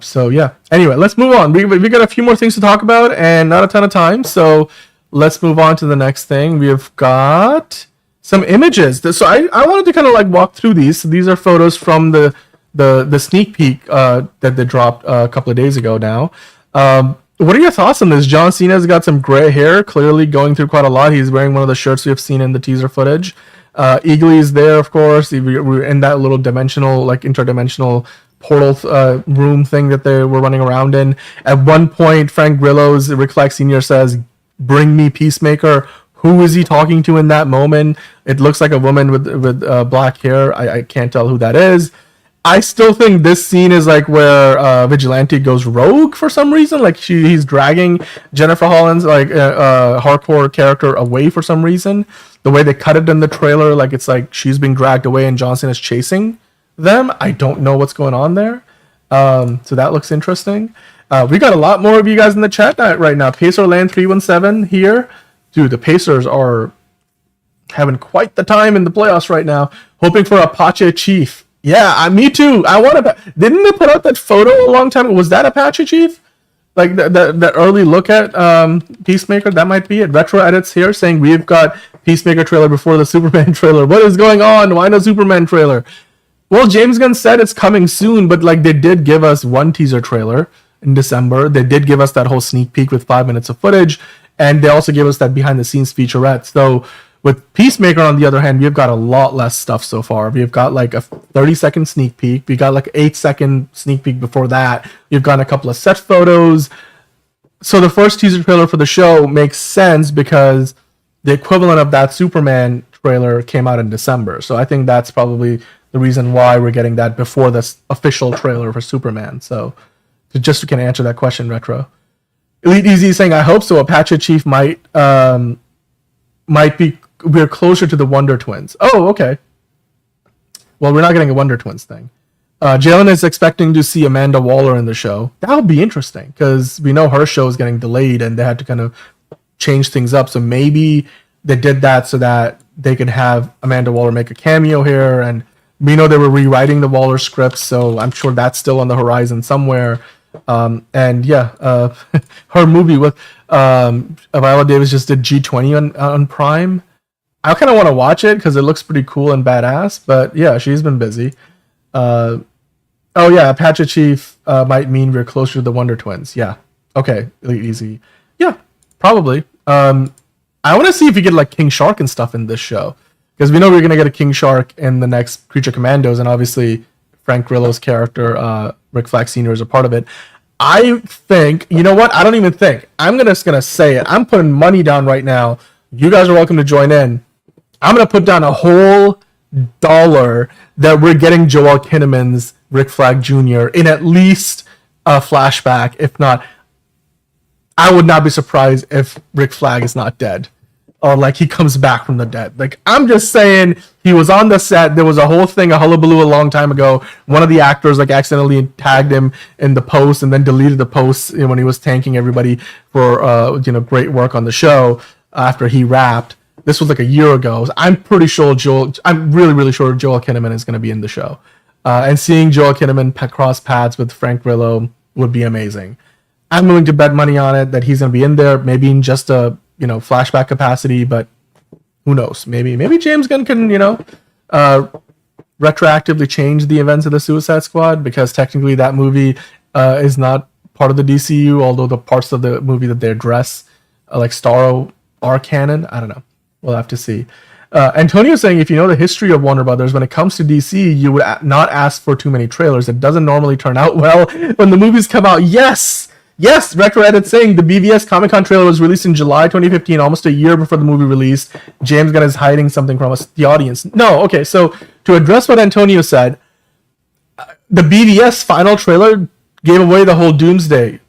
So yeah. Anyway, let's move on. We got a few more things to talk about and not a ton of time. So let's move on to the next thing. We've got some images. So I wanted to kind of like walk through these. So these are photos from the sneak peek that they dropped a couple of days ago now. What are your thoughts on this? John Cena's got some gray hair, clearly going through quite a lot. He's wearing one of the shirts we have seen in the teaser footage. Eagly's there, of course. We're in that little dimensional, like interdimensional portal room thing that they were running around in. At one point, Frank Grillo's Rick Flag Sr. says, "Bring me Peacemaker." Who is he talking to in that moment? It looks like a woman with black hair. I can't tell who that is. I still think this scene is like where Vigilante goes rogue for some reason. Like he's dragging Jennifer Holland's like hardcore character away for some reason. The way they cut it in the trailer, like it's like she's being dragged away and Johnson is chasing them. I don't know what's going on there. So that looks interesting. We got a lot more of you guys in the chat right now. Pacerland 317 here. Dude, the Pacers are having quite the time in the playoffs right now. Hoping for Apache Chief. Yeah, me too. I want to. Didn't they put out that photo a long time ago? Was that Apache Chief? Like the early look at Peacemaker? That might be it. Retro Edits here saying we've got Peacemaker trailer before the Superman trailer. What is going on? Why no Superman trailer? Well, James Gunn said it's coming soon, but like they did give us one teaser trailer in December. They did give us that whole sneak peek with 5 minutes of footage, and they also gave us that behind the scenes featurette. So with Peacemaker, on the other hand, we've got a lot less stuff so far. We've got like a 30-second sneak peek. We got like an 8-second sneak peek before that. We've got a couple of set photos. So the first teaser trailer for the show makes sense because the equivalent of that Superman trailer came out in December. So I think that's probably the reason why we're getting that before this official trailer for Superman. So just to answer that question, Retro. Elite Easy saying, I hope so. Apache Chief might be. We're closer to the Wonder Twins. Oh, okay. Well, we're not getting a Wonder Twins thing. Jalen is expecting to see Amanda Waller in the show. That'll be interesting because we know her show is getting delayed and they had to kind of change things up. So maybe they did that so that they could have Amanda Waller make a cameo here. And we know they were rewriting the Waller script, so I'm sure that's still on the horizon somewhere. And yeah, her movie with Viola Davis just did G20 on Prime. I kind of want to watch it because it looks pretty cool and badass. But yeah, she's been busy. Oh yeah, Apache Chief might mean we're closer to the Wonder Twins. Yeah. Okay. Easy. Yeah, probably. I want to see if we get like King Shark and stuff in this show because we know we're gonna get a King Shark in the next Creature Commandos, and obviously Frank Grillo's character, Rick Flag Sr. is a part of it. I think, you know what? I don't even think. I'm just gonna say it. I'm putting money down right now. You guys are welcome to join in. I'm going to put down a whole $1 that we're getting Joel Kinnaman's Rick Flag Jr. in at least a flashback. If not, I would not be surprised if Rick Flag is not dead. Or like he comes back from the dead. Like, I'm just saying, he was on the set. There was a whole thing, a hullabaloo a long time ago. One of the actors like accidentally tagged him in the post and then deleted the post when he was thanking everybody for great work on the show after he wrapped. This was like a year ago. So I'm pretty sure I'm really, really sure Joel Kinnaman is going to be in the show. And seeing Joel Kinnaman cross paths with Frank Grillo would be amazing. I'm willing to bet money on it that he's going to be in there, maybe in just a flashback capacity, but who knows? Maybe James Gunn can retroactively change the events of the Suicide Squad because technically that movie is not part of the DCU, although the parts of the movie that they address, like Starro, are canon. I don't know. We'll have to see. Antonio saying, if you know the history of Warner Brothers, when it comes to DC, you would not ask for too many trailers. It doesn't normally turn out well when the movies come out. Yes, Retro Edit saying the BVS Comic-Con trailer was released in July 2015, almost a year before the movie released. James Gunn is hiding something from us, the audience. No, okay, so to address what Antonio said, the BVS final trailer gave away the whole Doomsday,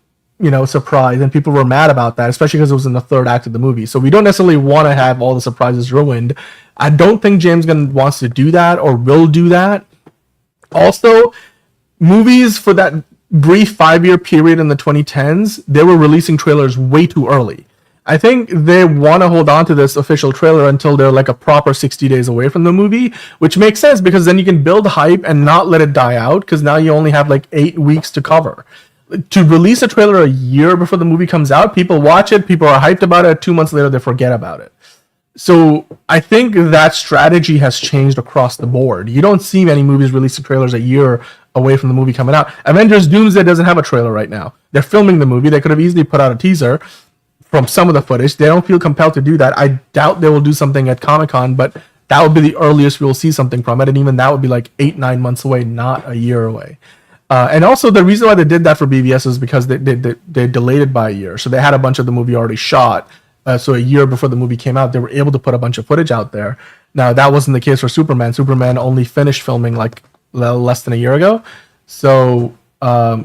surprise, and people were mad about that, especially because it was in the third act of the movie. So we don't necessarily want to have all the surprises ruined. I don't think James Gunn wants to do that or will do that. Also, movies for that brief 5-year period in the 2010s, they were releasing trailers way too early. I think they want to hold on to this official trailer until they're like a proper 60 days away from the movie, which makes sense because then you can build hype and not let it die out, because now you only have like 8 weeks to cover. To release a trailer a year before the movie comes out, people watch it, people are hyped about it, 2 months later they forget about it. So I think that strategy has changed across the board. You don't see many movies releasing trailers a year away from the movie coming out. Avengers Doomsday doesn't have a trailer right now. They're filming the movie. They could have easily put out a teaser from some of the footage. They don't feel compelled to do that. I doubt they will do something at Comic-Con, but that would be the earliest we'll see something from it. And even that would be like 8-9 months away, not a year away. And also the reason why they did that for BVS is because they delayed it by a year. So they had a bunch of the movie already shot. So a year before the movie came out, they were able to put a bunch of footage out there. Now, that wasn't the case for Superman. Superman only finished filming like less than a year ago. So, a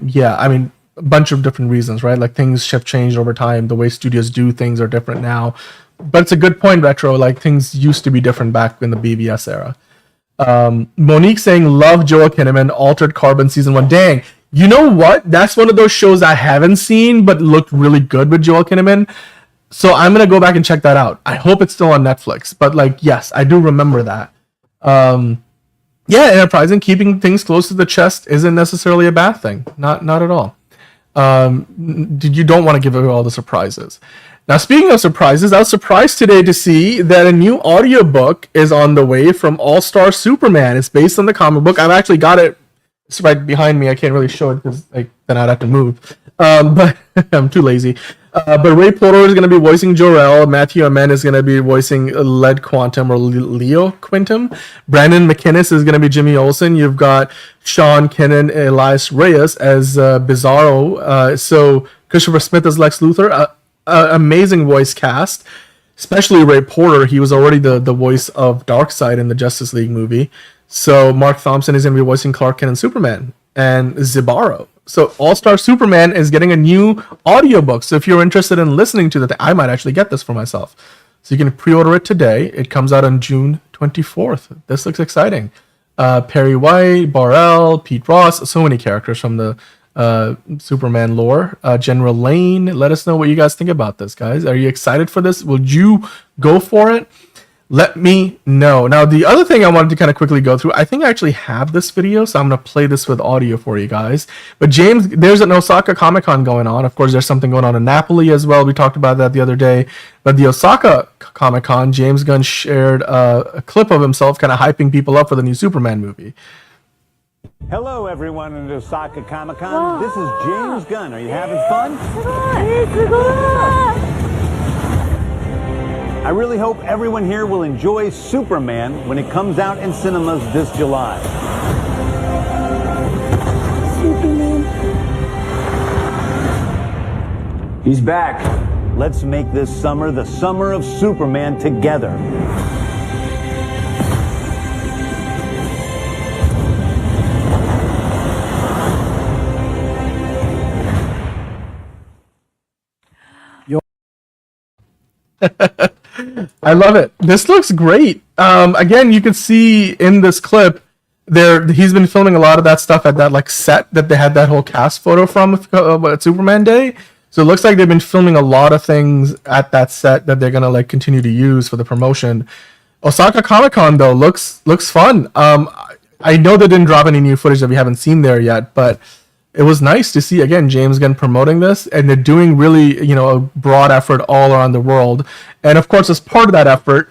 bunch of different reasons, right? Like things have changed over time. The way studios do things are different now. But it's a good point, Retro. Like things used to be different back in the BVS era. Monique saying, love Joel Kinnaman, Altered Carbon Season 1. Dang, you know what? That's one of those shows I haven't seen, but looked really good with Joel Kinnaman. So I'm going to go back and check that out. I hope it's still on Netflix. But yes, I do remember that. Enterprising, keeping things close to the chest isn't necessarily a bad thing. Not at all. You don't want to give away all the surprises. Now, speaking of surprises, I was surprised today to see that a new audiobook is on the way from All-Star Superman. It's based on the comic book. I've actually got it. It's right behind me. I can't really show it because then I'd have to move. But I'm too lazy. But Ray Porter is going to be voicing Jor-El. Matthew Amen is going to be voicing Led Quantum or Leo Quintum. Brandon McInnes is going to be Jimmy Olsen. You've got Sean Kennan, Elias Reyes as Bizarro. So Christopher Smith as Lex Luthor. Amazing voice cast, especially Ray Porter. He was already the voice of Darkseid in the Justice League movie. So Mark Thompson is going to be voicing Clark Kent and Superman and Zibaro. So All-Star Superman is getting a new audiobook. So if you're interested in listening to that, I might actually get this for myself. So you can pre-order it today. It comes out on June 24th. This looks exciting. Perry White, Bar-El, Pete Ross, so many characters from the Superman lore. General Lane, let us know what you guys think about this, guys. Are you excited for this? Would you go for it? Let me know. Now, the other thing I wanted to kind of quickly go through, I think I actually have this video, so I'm going to play this with audio for you guys. But James, there's an Osaka Comic-Con going on. Of course, there's something going on in Napoli as well. We talked about that the other day. But the Osaka Comic-Con, James Gunn shared a clip of himself kind of hyping people up for the new Superman movie. Hello, everyone in Osaka Comic-Con. This is James Gunn. Are you having fun? I really hope everyone here will enjoy Superman when it comes out in cinemas this July. Superman. He's back. Let's make this summer the summer of Superman together. I love it. This looks great. Again, you can see in this clip there he's been filming a lot of that stuff at that set that they had that whole cast photo from at Superman Day. So it looks like they've been filming a lot of things at that set that they're gonna continue to use for the promotion. Osaka Comic-Con though looks fun. I know they didn't drop any new footage that we haven't seen there yet, but it was nice to see, again, James Gunn promoting this, and they're doing really, a broad effort all around the world. And of course, as part of that effort,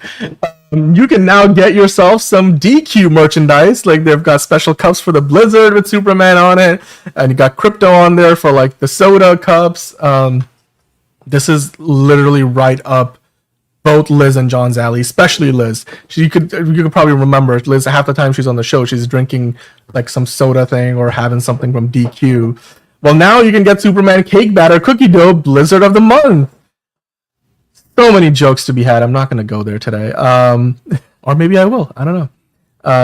you can now get yourself some DQ merchandise. Like they've got special cups for the Blizzard with Superman on it, and you got crypto on there for the soda cups. This is literally right up both Liz and John's alley, especially Liz. You could probably remember Liz. Half the time she's on the show, she's drinking like some soda thing or having something from DQ. Well, now you can get Superman cake batter cookie dough Blizzard of the Month. So many jokes to be had. I'm not going to go there today. Or maybe I will. I don't know.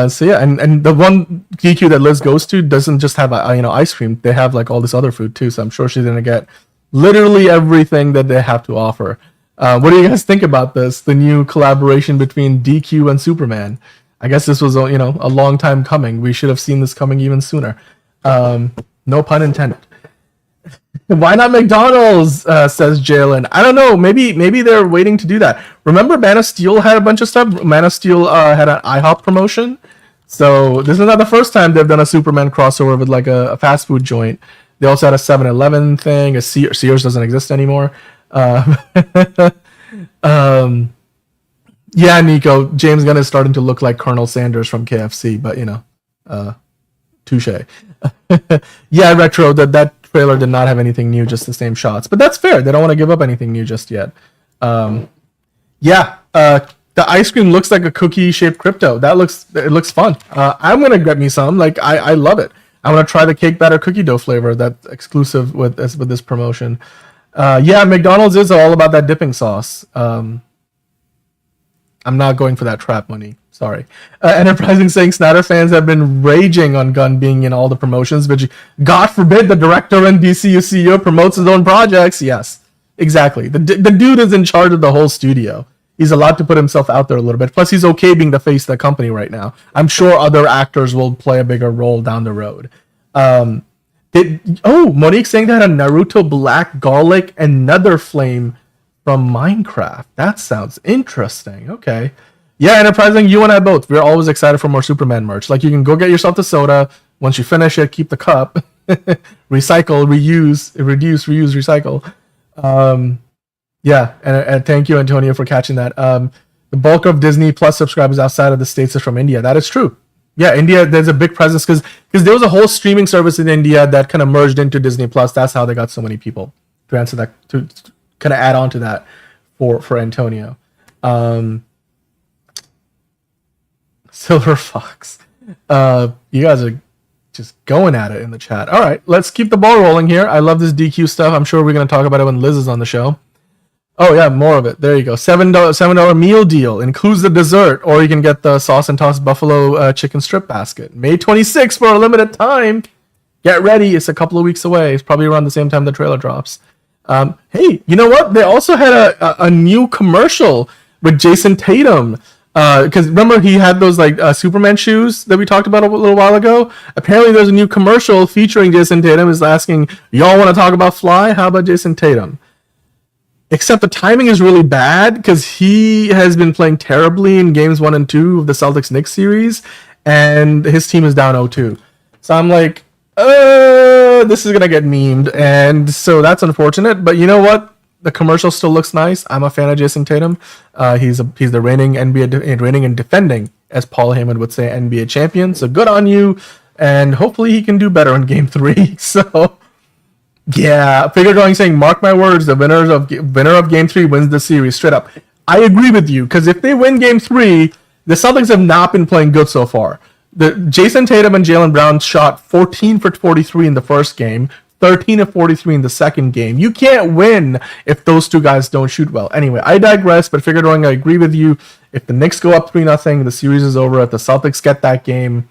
So yeah, and the one DQ that Liz goes to doesn't just have ice cream. They have like all this other food too. So I'm sure she's going to get literally everything that they have to offer. What do you guys think about this? The new collaboration between DQ and Superman. I guess this was a long time coming. We should have seen this coming even sooner. No pun intended. Why not McDonald's? Says Jalen. I don't know. Maybe they're waiting to do that. Remember, Man of Steel had a bunch of stuff. Man of Steel had an IHOP promotion. So this is not the first time they've done a Superman crossover with like a fast food joint. They also had a 7-Eleven thing. A Sears doesn't exist anymore. Yeah, Nico. James Gunn is starting to look like Colonel Sanders from KFC, but touche. Yeah, Retro. That trailer did not have anything new, just the same shots. But that's fair. They don't want to give up anything new just yet. The ice cream looks like a cookie-shaped crypto. It looks fun. I'm gonna get me some. Like I love it. I want to try the cake batter cookie dough flavor that's exclusive with this promotion. Yeah, McDonald's is all about that dipping sauce. I'm not going for that trap money. Sorry. Enterprising saying Snyder fans have been raging on Gunn being in all the promotions, but God forbid the director and DCU CEO promotes his own projects. Yes, exactly. The dude is in charge of the whole studio. He's allowed to put himself out there a little bit. Plus, he's okay being the face of the company right now. I'm sure other actors will play a bigger role down the road. Monique saying that a Naruto Black Garlic and Nether Flame from Minecraft. That sounds interesting. Okay. Yeah, Enterprising, you and I both. We're always excited for more Superman merch. Like, you can go get yourself the soda. Once you finish it, keep the cup. Recycle, reuse, reduce, reuse, recycle. Yeah, and thank you, Antonio, for catching that. The bulk of Disney Plus subscribers outside of the States is from India. That is true. Yeah, India, there's a big presence because there was a whole streaming service in India that kind of merged into Disney Plus. That's how they got so many people. To answer that, to kind of add on to that for Antonio. Silver Fox. You guys are just going at it in the chat. All right, let's keep the ball rolling here. I love this DQ stuff. I'm sure we're going to talk about it when Liz is on the show. Oh yeah, more of it. There you go. $7 meal deal includes the dessert, or you can get the sauce and toss buffalo chicken strip basket. May 26th for a limited time. Get ready. It's a couple of weeks away. It's probably around the same time the trailer drops. Hey, you know what? They also had a new commercial with Jason Tatum. Because remember he had those like Superman shoes that we talked about a little while ago. Apparently, there's a new commercial featuring Jason Tatum. Is asking, y'all want to talk about Fly? How about Jason Tatum? Except the timing is really bad because he has been playing terribly in games 1 and 2 of the Celtics-Knicks series, and his team is down 0-2. So I'm like, this is gonna get memed, and so that's unfortunate. But you know what? The commercial still looks nice. I'm a fan of Jason Tatum. He's the reigning reigning and defending, as Paul Heyman would say, NBA champion. So good on you, and hopefully he can do better in Game 3. So. Yeah, Figure Drawing saying, mark my words, the winner of Game 3 wins the series, straight up. I agree with you, because if they win Game 3, the Celtics have not been playing good so far. Jason Tatum and Jaylen Brown shot 14 for 43 in the first game, 13 of 43 in the second game. You can't win if those two guys don't shoot well. Anyway, I digress, but Figure Drawing, I agree with you. If the Knicks go up 3-0, the series is over. If the Celtics get that game,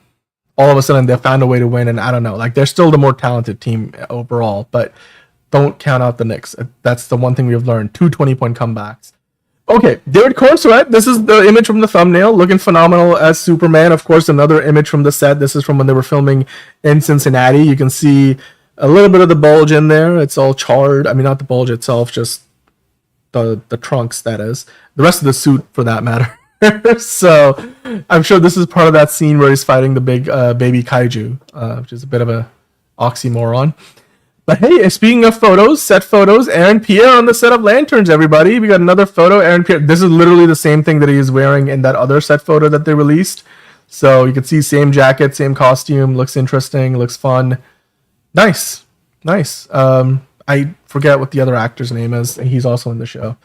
all of a sudden they found a way to win, and I don't know. Like, they're still the more talented team overall, but don't count out the Knicks. That's the one thing we've learned. 2 20-point comebacks. Okay, David Cornswet. This is the image from the thumbnail, looking phenomenal as Superman. Of course, another image from the set. This is from when they were filming in Cincinnati. You can see a little bit of the bulge in there. It's all charred. I mean, not the bulge itself, just the trunks, that is. The rest of the suit, for that matter. So I'm sure this is part of that scene where he's fighting the big baby kaiju, which is a bit of a oxymoron. But hey, speaking of photos, set photos, Aaron Pierre on the set of Lanterns, everybody. We got another photo. Aaron Pierre, this is literally the same thing that he is wearing in that other set photo that they released. So you can see same jacket, same costume, looks interesting, looks fun. Nice. I forget what the other actor's name is, and he's also in the show.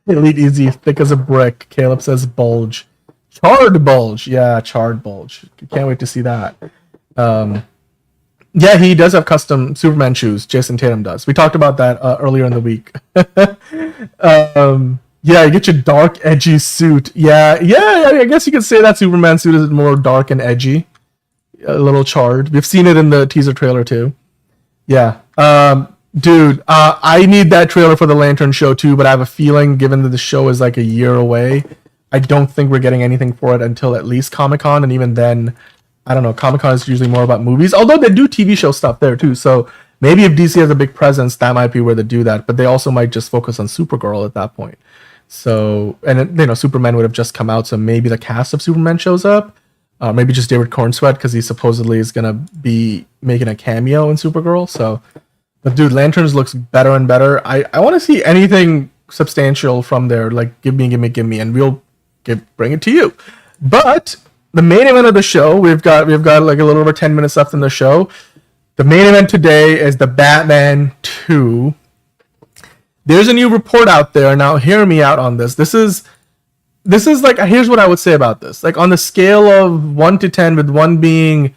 Elite Easy, thick as a brick. Caleb says bulge. Charred bulge. Yeah, charred bulge. Can't wait to see that. Yeah, he does have custom Superman shoes. Jason Tatum does. We talked about that earlier in the week. Yeah, you get your dark, edgy suit. Yeah, I guess you could say that Superman suit is more dark and edgy. A little charred. We've seen it in the teaser trailer too. Yeah. Dude, I need that trailer for the Lantern show too, but I have a feeling, given that the show is like a year away, I don't think we're getting anything for it until at least Comic-Con, and even then, I don't know, Comic-Con is usually more about movies, although they do TV show stuff there too, so maybe if DC has a big presence, that might be where they do that, but they also might just focus on Supergirl at that point. So, and Superman would have just come out, so maybe the cast of Superman shows up, maybe just David Cornsweet, because he supposedly is going to be making a cameo in Supergirl, so... But dude, Lanterns looks better and better. I want to see anything substantial from there, like give me, and we'll bring it to you. But the main event of the show, we've got like a little over 10 minutes left in the show. The main event today is the Batman 2. There's a new report out there. Now, hear me out on this. This is like, here's what I would say about this. Like on the scale of 1 to 10, with 1 being,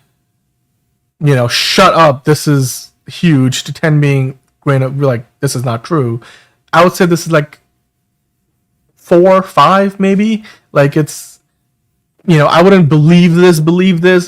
shut up, this is huge, to 10 being grain of like this is not true, I would say this is like 4, 5 maybe. Like it's, I wouldn't believe this,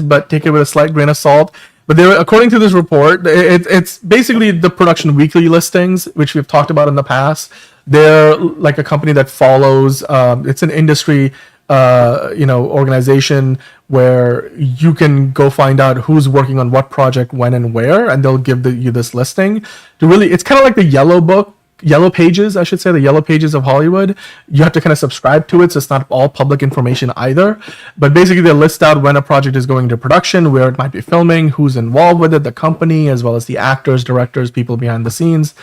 but take it with a slight grain of salt. But there, according to this report, it's basically the Production Weekly listings, which we've talked about in the past. They're like a company that follows. It's an industry organization where you can go find out who's working on what project, when and where, and they'll give you this listing. It's kind of like the Yellow Pages, I should say, the Yellow Pages of Hollywood. You have to kind of subscribe to it, so it's not all public information either. But basically, they list out when a project is going to production, where it might be filming, who's involved with it, the company, as well as the actors, directors, people behind the scenes.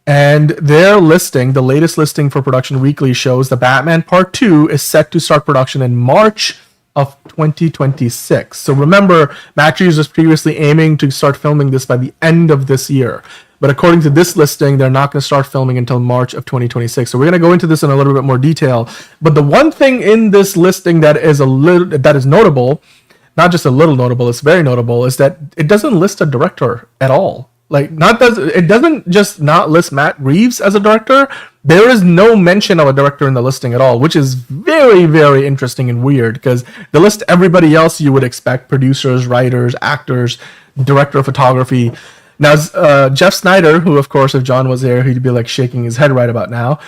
And their listing, the latest listing for Production Weekly, shows the Batman Part 2 is set to start production in March of 2026. So remember, Matt Reeves was previously aiming to start filming this by the end of this year. But according to this listing, they're not going to start filming until March of 2026. So we're going to go into this in a little bit more detail. But the one thing in this listing that is notable, not just a little notable, it's very notable, is that it doesn't list a director at all. Like, it doesn't just not list Matt Reeves as a director. There is no mention of a director in the listing at all, which is very, very interesting and weird, because they list everybody else you would expect: producers, writers, actors, director of photography. Now, Jeff Snyder, who, of course, if John was there, he'd be like shaking his head right about now.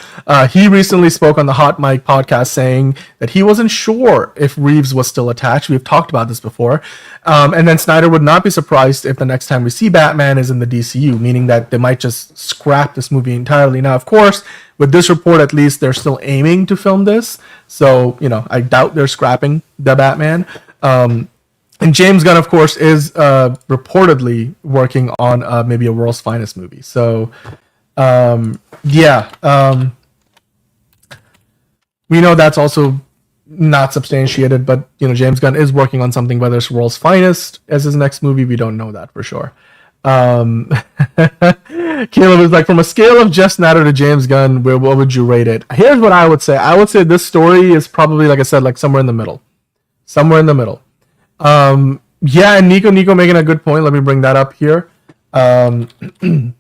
He recently spoke on the Hot Mic podcast saying that he wasn't sure if Reeves was still attached. We've talked about this before. And then Snyder would not be surprised if the next time we see Batman is in the DCU, meaning that they might just scrap this movie entirely. Now, of course, with this report, at least, they're still aiming to film this. So, I doubt they're scrapping the Batman. And James Gunn, of course, is reportedly working on maybe a World's Finest movie. So, we know that's also not substantiated, but James Gunn is working on something. Whether it's World's Finest as his next movie, we don't know that for sure. Caleb is like, from a scale of Jeff Snyder to James Gunn, what would you rate it? Here's what I would say. I would say this story is probably, like I said, like somewhere in the middle. And Nico making a good point. Let me bring that up here. And you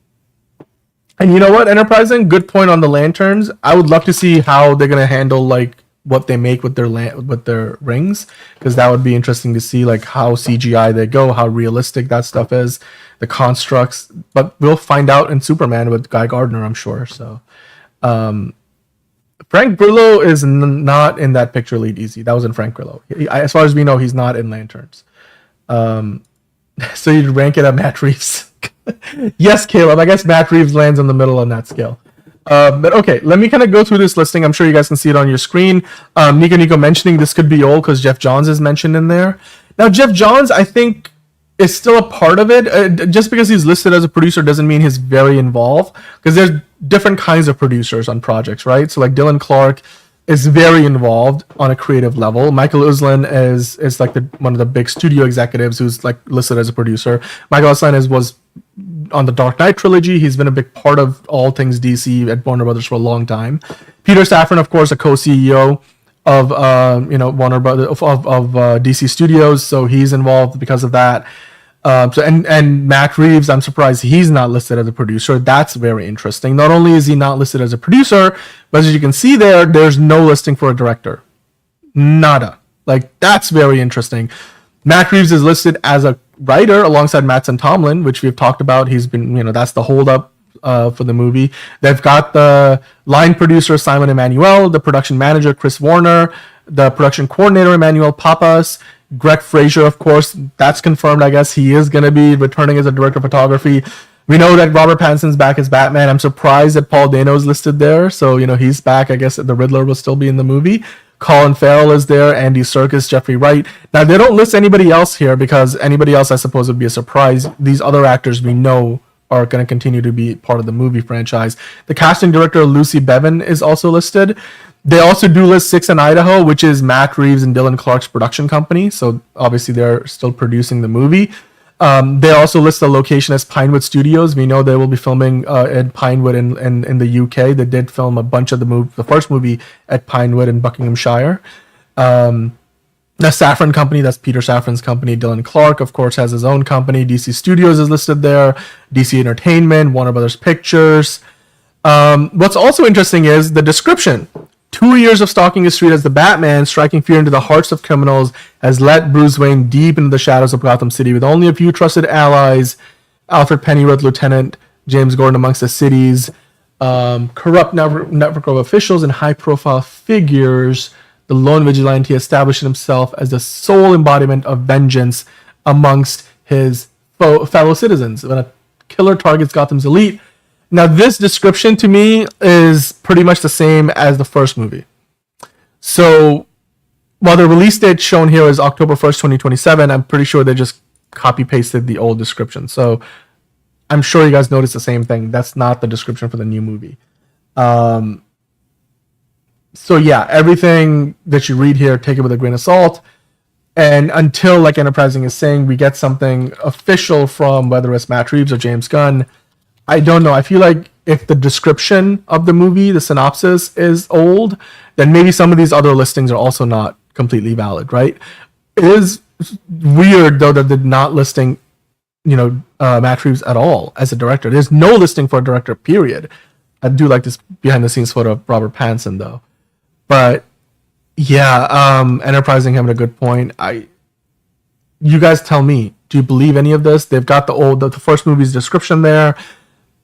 know what, Enterprising, good point on the lanterns. I would love to see how they're gonna handle like what they make with their rings, because that would be interesting to see, like how CGI they go, how realistic that stuff is, the constructs. But we'll find out in Superman with Guy Gardner, I'm sure. So, Frank Grillo is not in that picture lead easy. That wasn't Frank Grillo. As far as we know, he's not in Lanterns. So you'd rank it at Matt Reeves. Yes, Caleb. I guess Matt Reeves lands in the middle on that scale. But okay, let me kind of go through this listing. I'm sure you guys can see it on your screen. Nico mentioning this could be old because Jeff Johns is mentioned in there. Now, Jeff Johns, I think, is still a part of it. Just because he's listed as a producer doesn't mean he's very involved, because there's different kinds of producers on projects, right? So like Dylan Clark is very involved on a creative level. Michael Uslan is like one of the big studio executives who's like listed as a producer. Michael Uslan was on the Dark Knight trilogy. He's been a big part of all things DC at Warner Brothers for a long time. Peter Safran, of course, a co-CEO of Warner Brothers of DC Studios, so he's involved because of that. And Matt Reeves, I'm surprised he's not listed as a producer. That's very interesting. Not only is he not listed as a producer, but as you can see there's no listing for a director. Nada. Like, that's very interesting. Matt Reeves is listed as a writer alongside Mattson Tomlin, which we've talked about. He's been, that's the holdup for the movie. They've got the line producer Simon Emanuel, the production manager Chris Warner, the production coordinator Emmanuel Papas, Greg Fraser, of course, that's confirmed. I guess he is going to be returning as a director of photography. We know that Robert Pattinson's back as Batman. I'm surprised that Paul Dano's listed there. So, he's back. I guess the Riddler will still be in the movie. Colin Farrell is there, Andy Serkis, Jeffrey Wright. Now, they don't list anybody else here because anybody else, I suppose, would be a surprise. These other actors we know are going to continue to be part of the movie franchise. The casting director, Lucy Bevan, is also listed. They also do list Six and Idaho, which is Matt Reeves and Dylan Clark's production company. So obviously they're still producing the movie. They also list the location as Pinewood Studios. We know they will be filming in Pinewood in the UK. They did film a bunch of the first movie at Pinewood in Buckinghamshire. The Safran company, that's Peter Safran's company. Dylan Clark, of course, has his own company. DC Studios is listed there. DC Entertainment, Warner Brothers Pictures. What's also interesting is the description. 2 years of stalking the street as the Batman, striking fear into the hearts of criminals, has led Bruce Wayne deep into the shadows of Gotham City with only a few trusted allies. Alfred Pennyworth, Lieutenant James Gordon amongst the city's corrupt network of officials and high-profile figures. The lone vigilante established himself as the sole embodiment of vengeance amongst his fellow citizens. When a killer targets Gotham's elite. Now, this description to me is pretty much the same as the first movie. So, while the release date shown here is October 1st, 2027, I'm pretty sure they just copy-pasted the old description. So, I'm sure you guys noticed the same thing. That's not the description for the new movie. So, yeah, everything that you read here, take it with a grain of salt. And until, like Enterprising is saying, we get something official from whether it's Matt Reeves or James Gunn, I don't know. I feel like if the description of the movie, the synopsis, is old, then maybe some of these other listings are also not completely valid, right? It is weird, though, that they're not listing, Matt Reeves at all as a director. There's no listing for a director, period. I do like this behind-the-scenes photo of Robert Pattinson, though. But, yeah, Enterprising having a good point. You guys tell me, do you believe any of this? They've got the first movie's description there.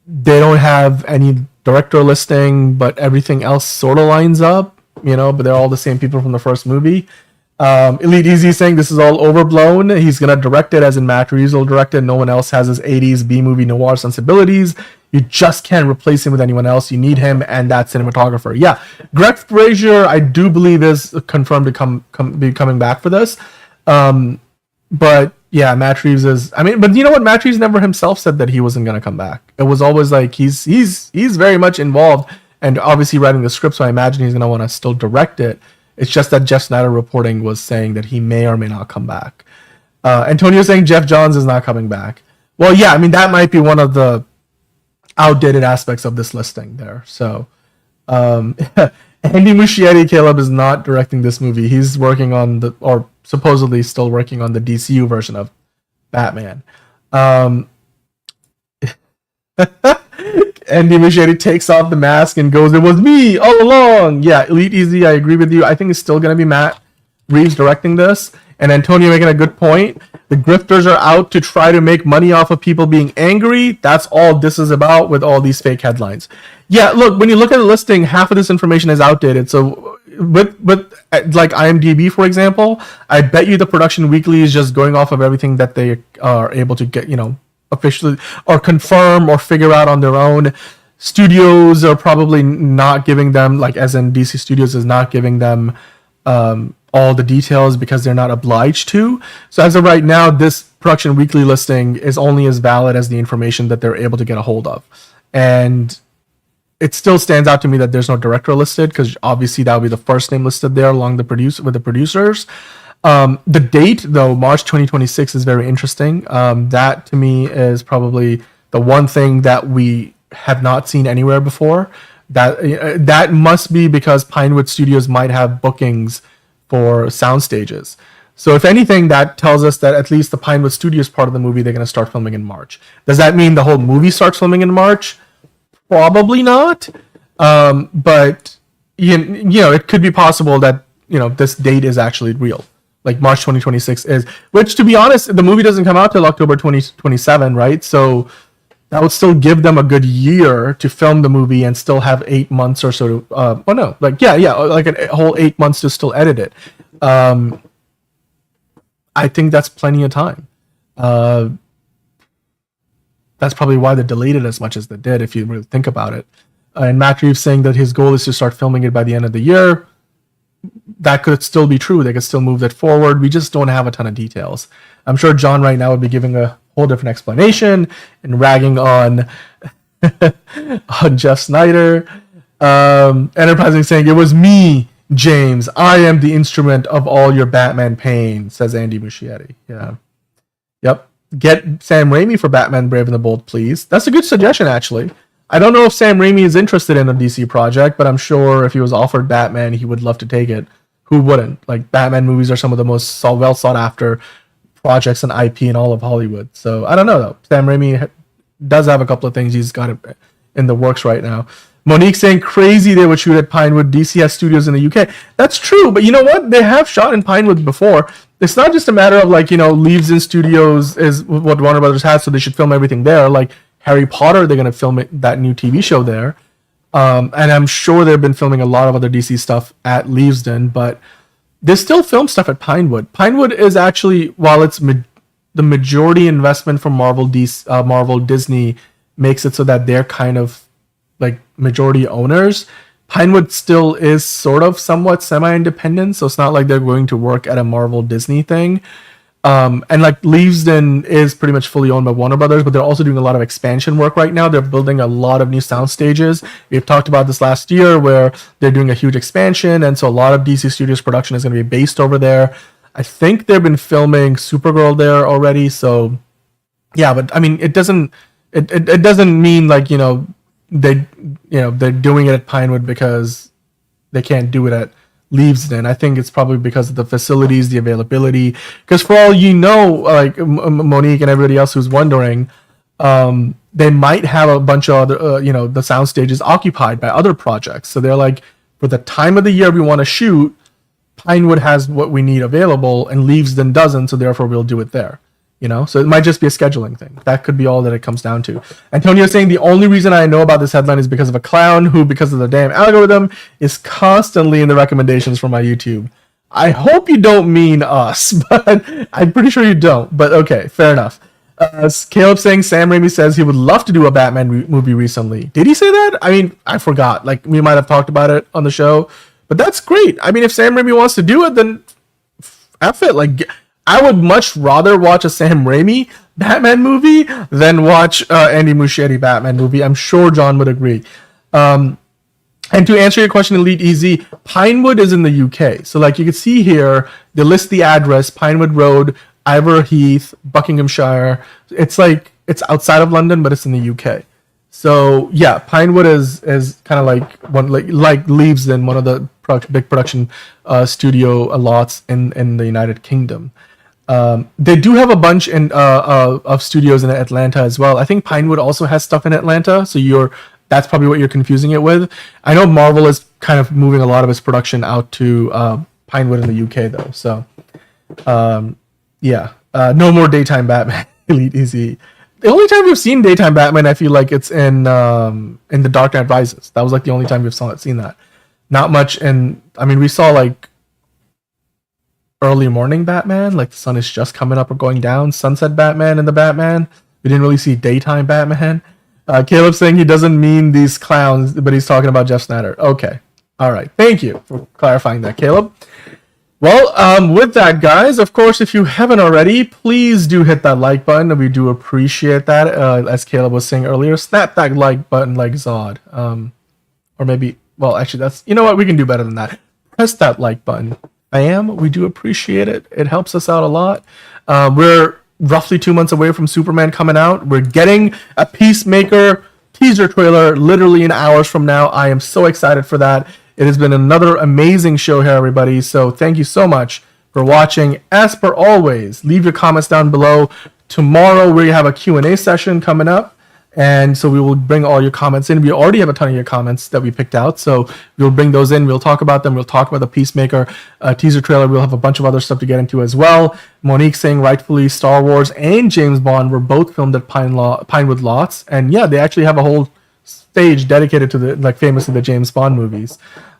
They don't have any director listing, but everything else sort of lines up, but they're all the same people from the first movie. Elite Easy saying this is all overblown. He's going to direct it, as in Matt Reeves will direct it. No one else has his 80s B-movie noir sensibilities. You just can't replace him with anyone else. You need him and that cinematographer. Yeah, Greg Fraser, I do believe, is confirmed to be coming back for this. But yeah, Matt Reeves is. But you know what? Matt Reeves never himself said that he wasn't going to come back. It was always like he's very much involved and obviously writing the script. So I imagine he's going to want to still direct it. It's just that Jeff Snyder reporting was saying that he may or may not come back. Antonio saying Jeff Johns is not coming back. Well, yeah, that might be one of the outdated aspects of this listing there. So Andy Muschietti, Caleb, is not directing this movie. He's working on supposedly still working on the DCU version of Batman. Andy Muschietti takes off the mask and goes, "It was me all along." Yeah, Elite Easy, I agree with you. I think it's still going to be Matt Reeves directing this. And Antonio making a good point. The grifters are out to try to make money off of people being angry. That's all this is about with all these fake headlines. Yeah, look, when you look at the listing, half of this information is outdated. So with like IMDb, for example, I bet you the Production Weekly is just going off of everything that they are able to get, officially or confirm or figure out on their own. Studios are probably not giving them, like as in DC Studios is not giving them all the details because they're not obliged to. So as of right now, this Production Weekly listing is only as valid as the information that they're able to get a hold of. And it still stands out to me that there's no director listed, because obviously that would be the first name listed there along with the producers. The date, though, March 2026, is very interesting. That to me is probably the one thing that we have not seen anywhere before. That must be because Pinewood Studios might have bookings for sound stages. So if anything, that tells us that at least the Pinewood Studios part of the movie, they're going to start filming in March. Does that mean the whole movie starts filming in March? Probably not. But you know, it could be possible that, you know, this date is actually real. Like March 2026 is, which, to be honest, the movie doesn't come out till October 2027, right? So that would still give them a good year to film the movie and still have 8 months or so to, like a whole 8 months to still edit it. I think that's plenty of time. That's probably why they delayed it as much as they did, if you really think about it. And Matt Reeves saying that his goal is to start filming it by the end of the year. That could still be true. They could still move that forward. We just don't have a ton of details. I'm sure John right now would be giving a whole different explanation and ragging on on Jeff Snyder. Enterprising saying, it was me, James. I am the instrument of all your Batman pain, says Andy Muschietti. Yeah. Yep. Get Sam Raimi for Batman Brave and the Bold, please. That's a good suggestion, actually. I don't know if Sam Raimi is interested in a DC project, but I'm sure if he was offered Batman, he would love to take it. Who wouldn't? Like, Batman movies are some of the most well sought after projects and IP in all of Hollywood. So I don't know, though. Sam Raimi does have a couple of things he's got in the works right now. Monique saying crazy they would shoot at Pinewood. DC has studios in the UK. That's true, but you know what? They have shot in Pinewood before. It's not just a matter of, like, you know, Leaves in Studios is what Warner Brothers has, so they should film everything there. Like Harry Potter, they're going to film that new TV show there. And I'm sure they've been filming a lot of other DC stuff at Leavesden, but they still film stuff at Pinewood. Pinewood is actually, while it's the majority investment from Marvel Disney makes it so that they're kind of like majority owners, Pinewood still is sort of somewhat semi-independent, so it's not like they're going to work at a Marvel Disney thing. And like Leavesden is pretty much fully owned by Warner Brothers, but they're also doing a lot of expansion work right now. They're building a lot of new sound stages. We've talked about this last year where they're doing a huge expansion, and so a lot of DC Studios production is going to be based over there. I think they've been filming Supergirl there already, so yeah, but I mean, it doesn't mean like, you know, they're doing it at Pinewood because they can't do it at Leavesden. I think it's probably because of the facilities, the availability. Because for all you know, like Monique and everybody else who's wondering, they might have a bunch of other, the sound stages occupied by other projects. So they're like, for the time of the year we want to shoot, Pinewood has what we need available, and Leavesden doesn't. So therefore, we'll do it there. You know, so it might just be a scheduling thing. That could be all that it comes down to. Antonio saying the only reason I know about this headline is because of a clown who, because of the damn algorithm, is constantly in the recommendations for my YouTube. I hope you don't mean us, but I'm pretty sure you don't. But okay, fair enough. Caleb saying Sam Raimi says he would love to do a Batman movie recently. Did he say that? I mean, I forgot. Like, we might have talked about it on the show, but that's great. I mean, if Sam Raimi wants to do it, then F it. Like, I would much rather watch a Sam Raimi Batman movie than watch Andy Muschietti Batman movie. I'm sure John would agree. And to answer your question, Elite Easy, Pinewood is in the UK. So like you can see here, they list the address, Pinewood Road, Ivor Heath, Buckinghamshire. It's like, it's outside of London, but it's in the UK. So yeah, Pinewood is kind of like one like Leavesden, one of the big production studio lots in the United Kingdom. They do have a bunch of studios in Atlanta as well. I think Pinewood also has stuff in Atlanta, so that's probably what you're confusing it with. I know Marvel is kind of moving a lot of its production out to Pinewood in the UK though. So no more daytime Batman. Elite Easy. The only time we've seen daytime Batman, I feel like it's in The Dark Knight Rises. That was like the only time we've seen that. Not much. And I mean, we saw like early morning Batman, like the sun is just coming up or going down, sunset Batman and the Batman. We didn't really see daytime Batman. Caleb saying he doesn't mean these clowns, but he's talking about Jeff Snyder. Okay. All right. Thank you for clarifying that, Caleb. Well, with that, guys, of course, if you haven't already, please do hit that like button. We do appreciate that. As Caleb was saying earlier, snap that like button like Zod. Or maybe, well, actually, that's, you know what? We can do better than that. Press that like button. We do appreciate it. It helps us out a lot. We're roughly 2 months away from Superman coming out. We're getting a Peacemaker teaser trailer literally in hours from now. I am so excited for that. It has been another amazing show here, everybody. So thank you so much for watching. As per always, leave your comments down below. Tomorrow we have a Q&A session coming up. And so we will bring all your comments in. We already have a ton of your comments that we picked out. So we'll bring those in. We'll talk about them. We'll talk about the Peacemaker teaser trailer. We'll have a bunch of other stuff to get into as well. Monique saying rightfully Star Wars and James Bond were both filmed at Pinewood Lots. And yeah, they actually have a whole stage dedicated to the, like, famously the James Bond movies.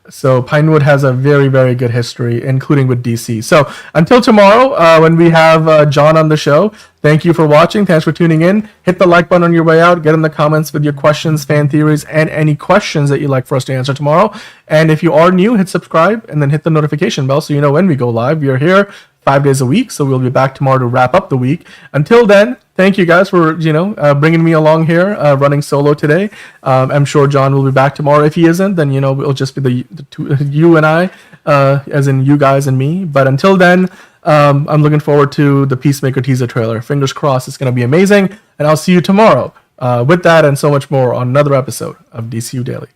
So Pinewood has a very, very good history, including with DC. So until tomorrow, when we have John on the show, thank you for watching. Thanks for tuning in. Hit the like button on your way out. Get in the comments with your questions, fan theories, and any questions that you'd like for us to answer tomorrow. And if you are new, hit subscribe and then hit the notification bell so you know when we go live. We are here 5 days a week, so we'll be back tomorrow to wrap up the week. Until then, thank you guys for bringing me along here, running solo today. I'm sure John will be back tomorrow. If he isn't, then it'll just be the two, you and I, as in you guys and me. But until then, I'm looking forward to the Peacemaker teaser trailer. Fingers crossed, it's going to be amazing. And I'll see you tomorrow with that and so much more on another episode of DCU Daily.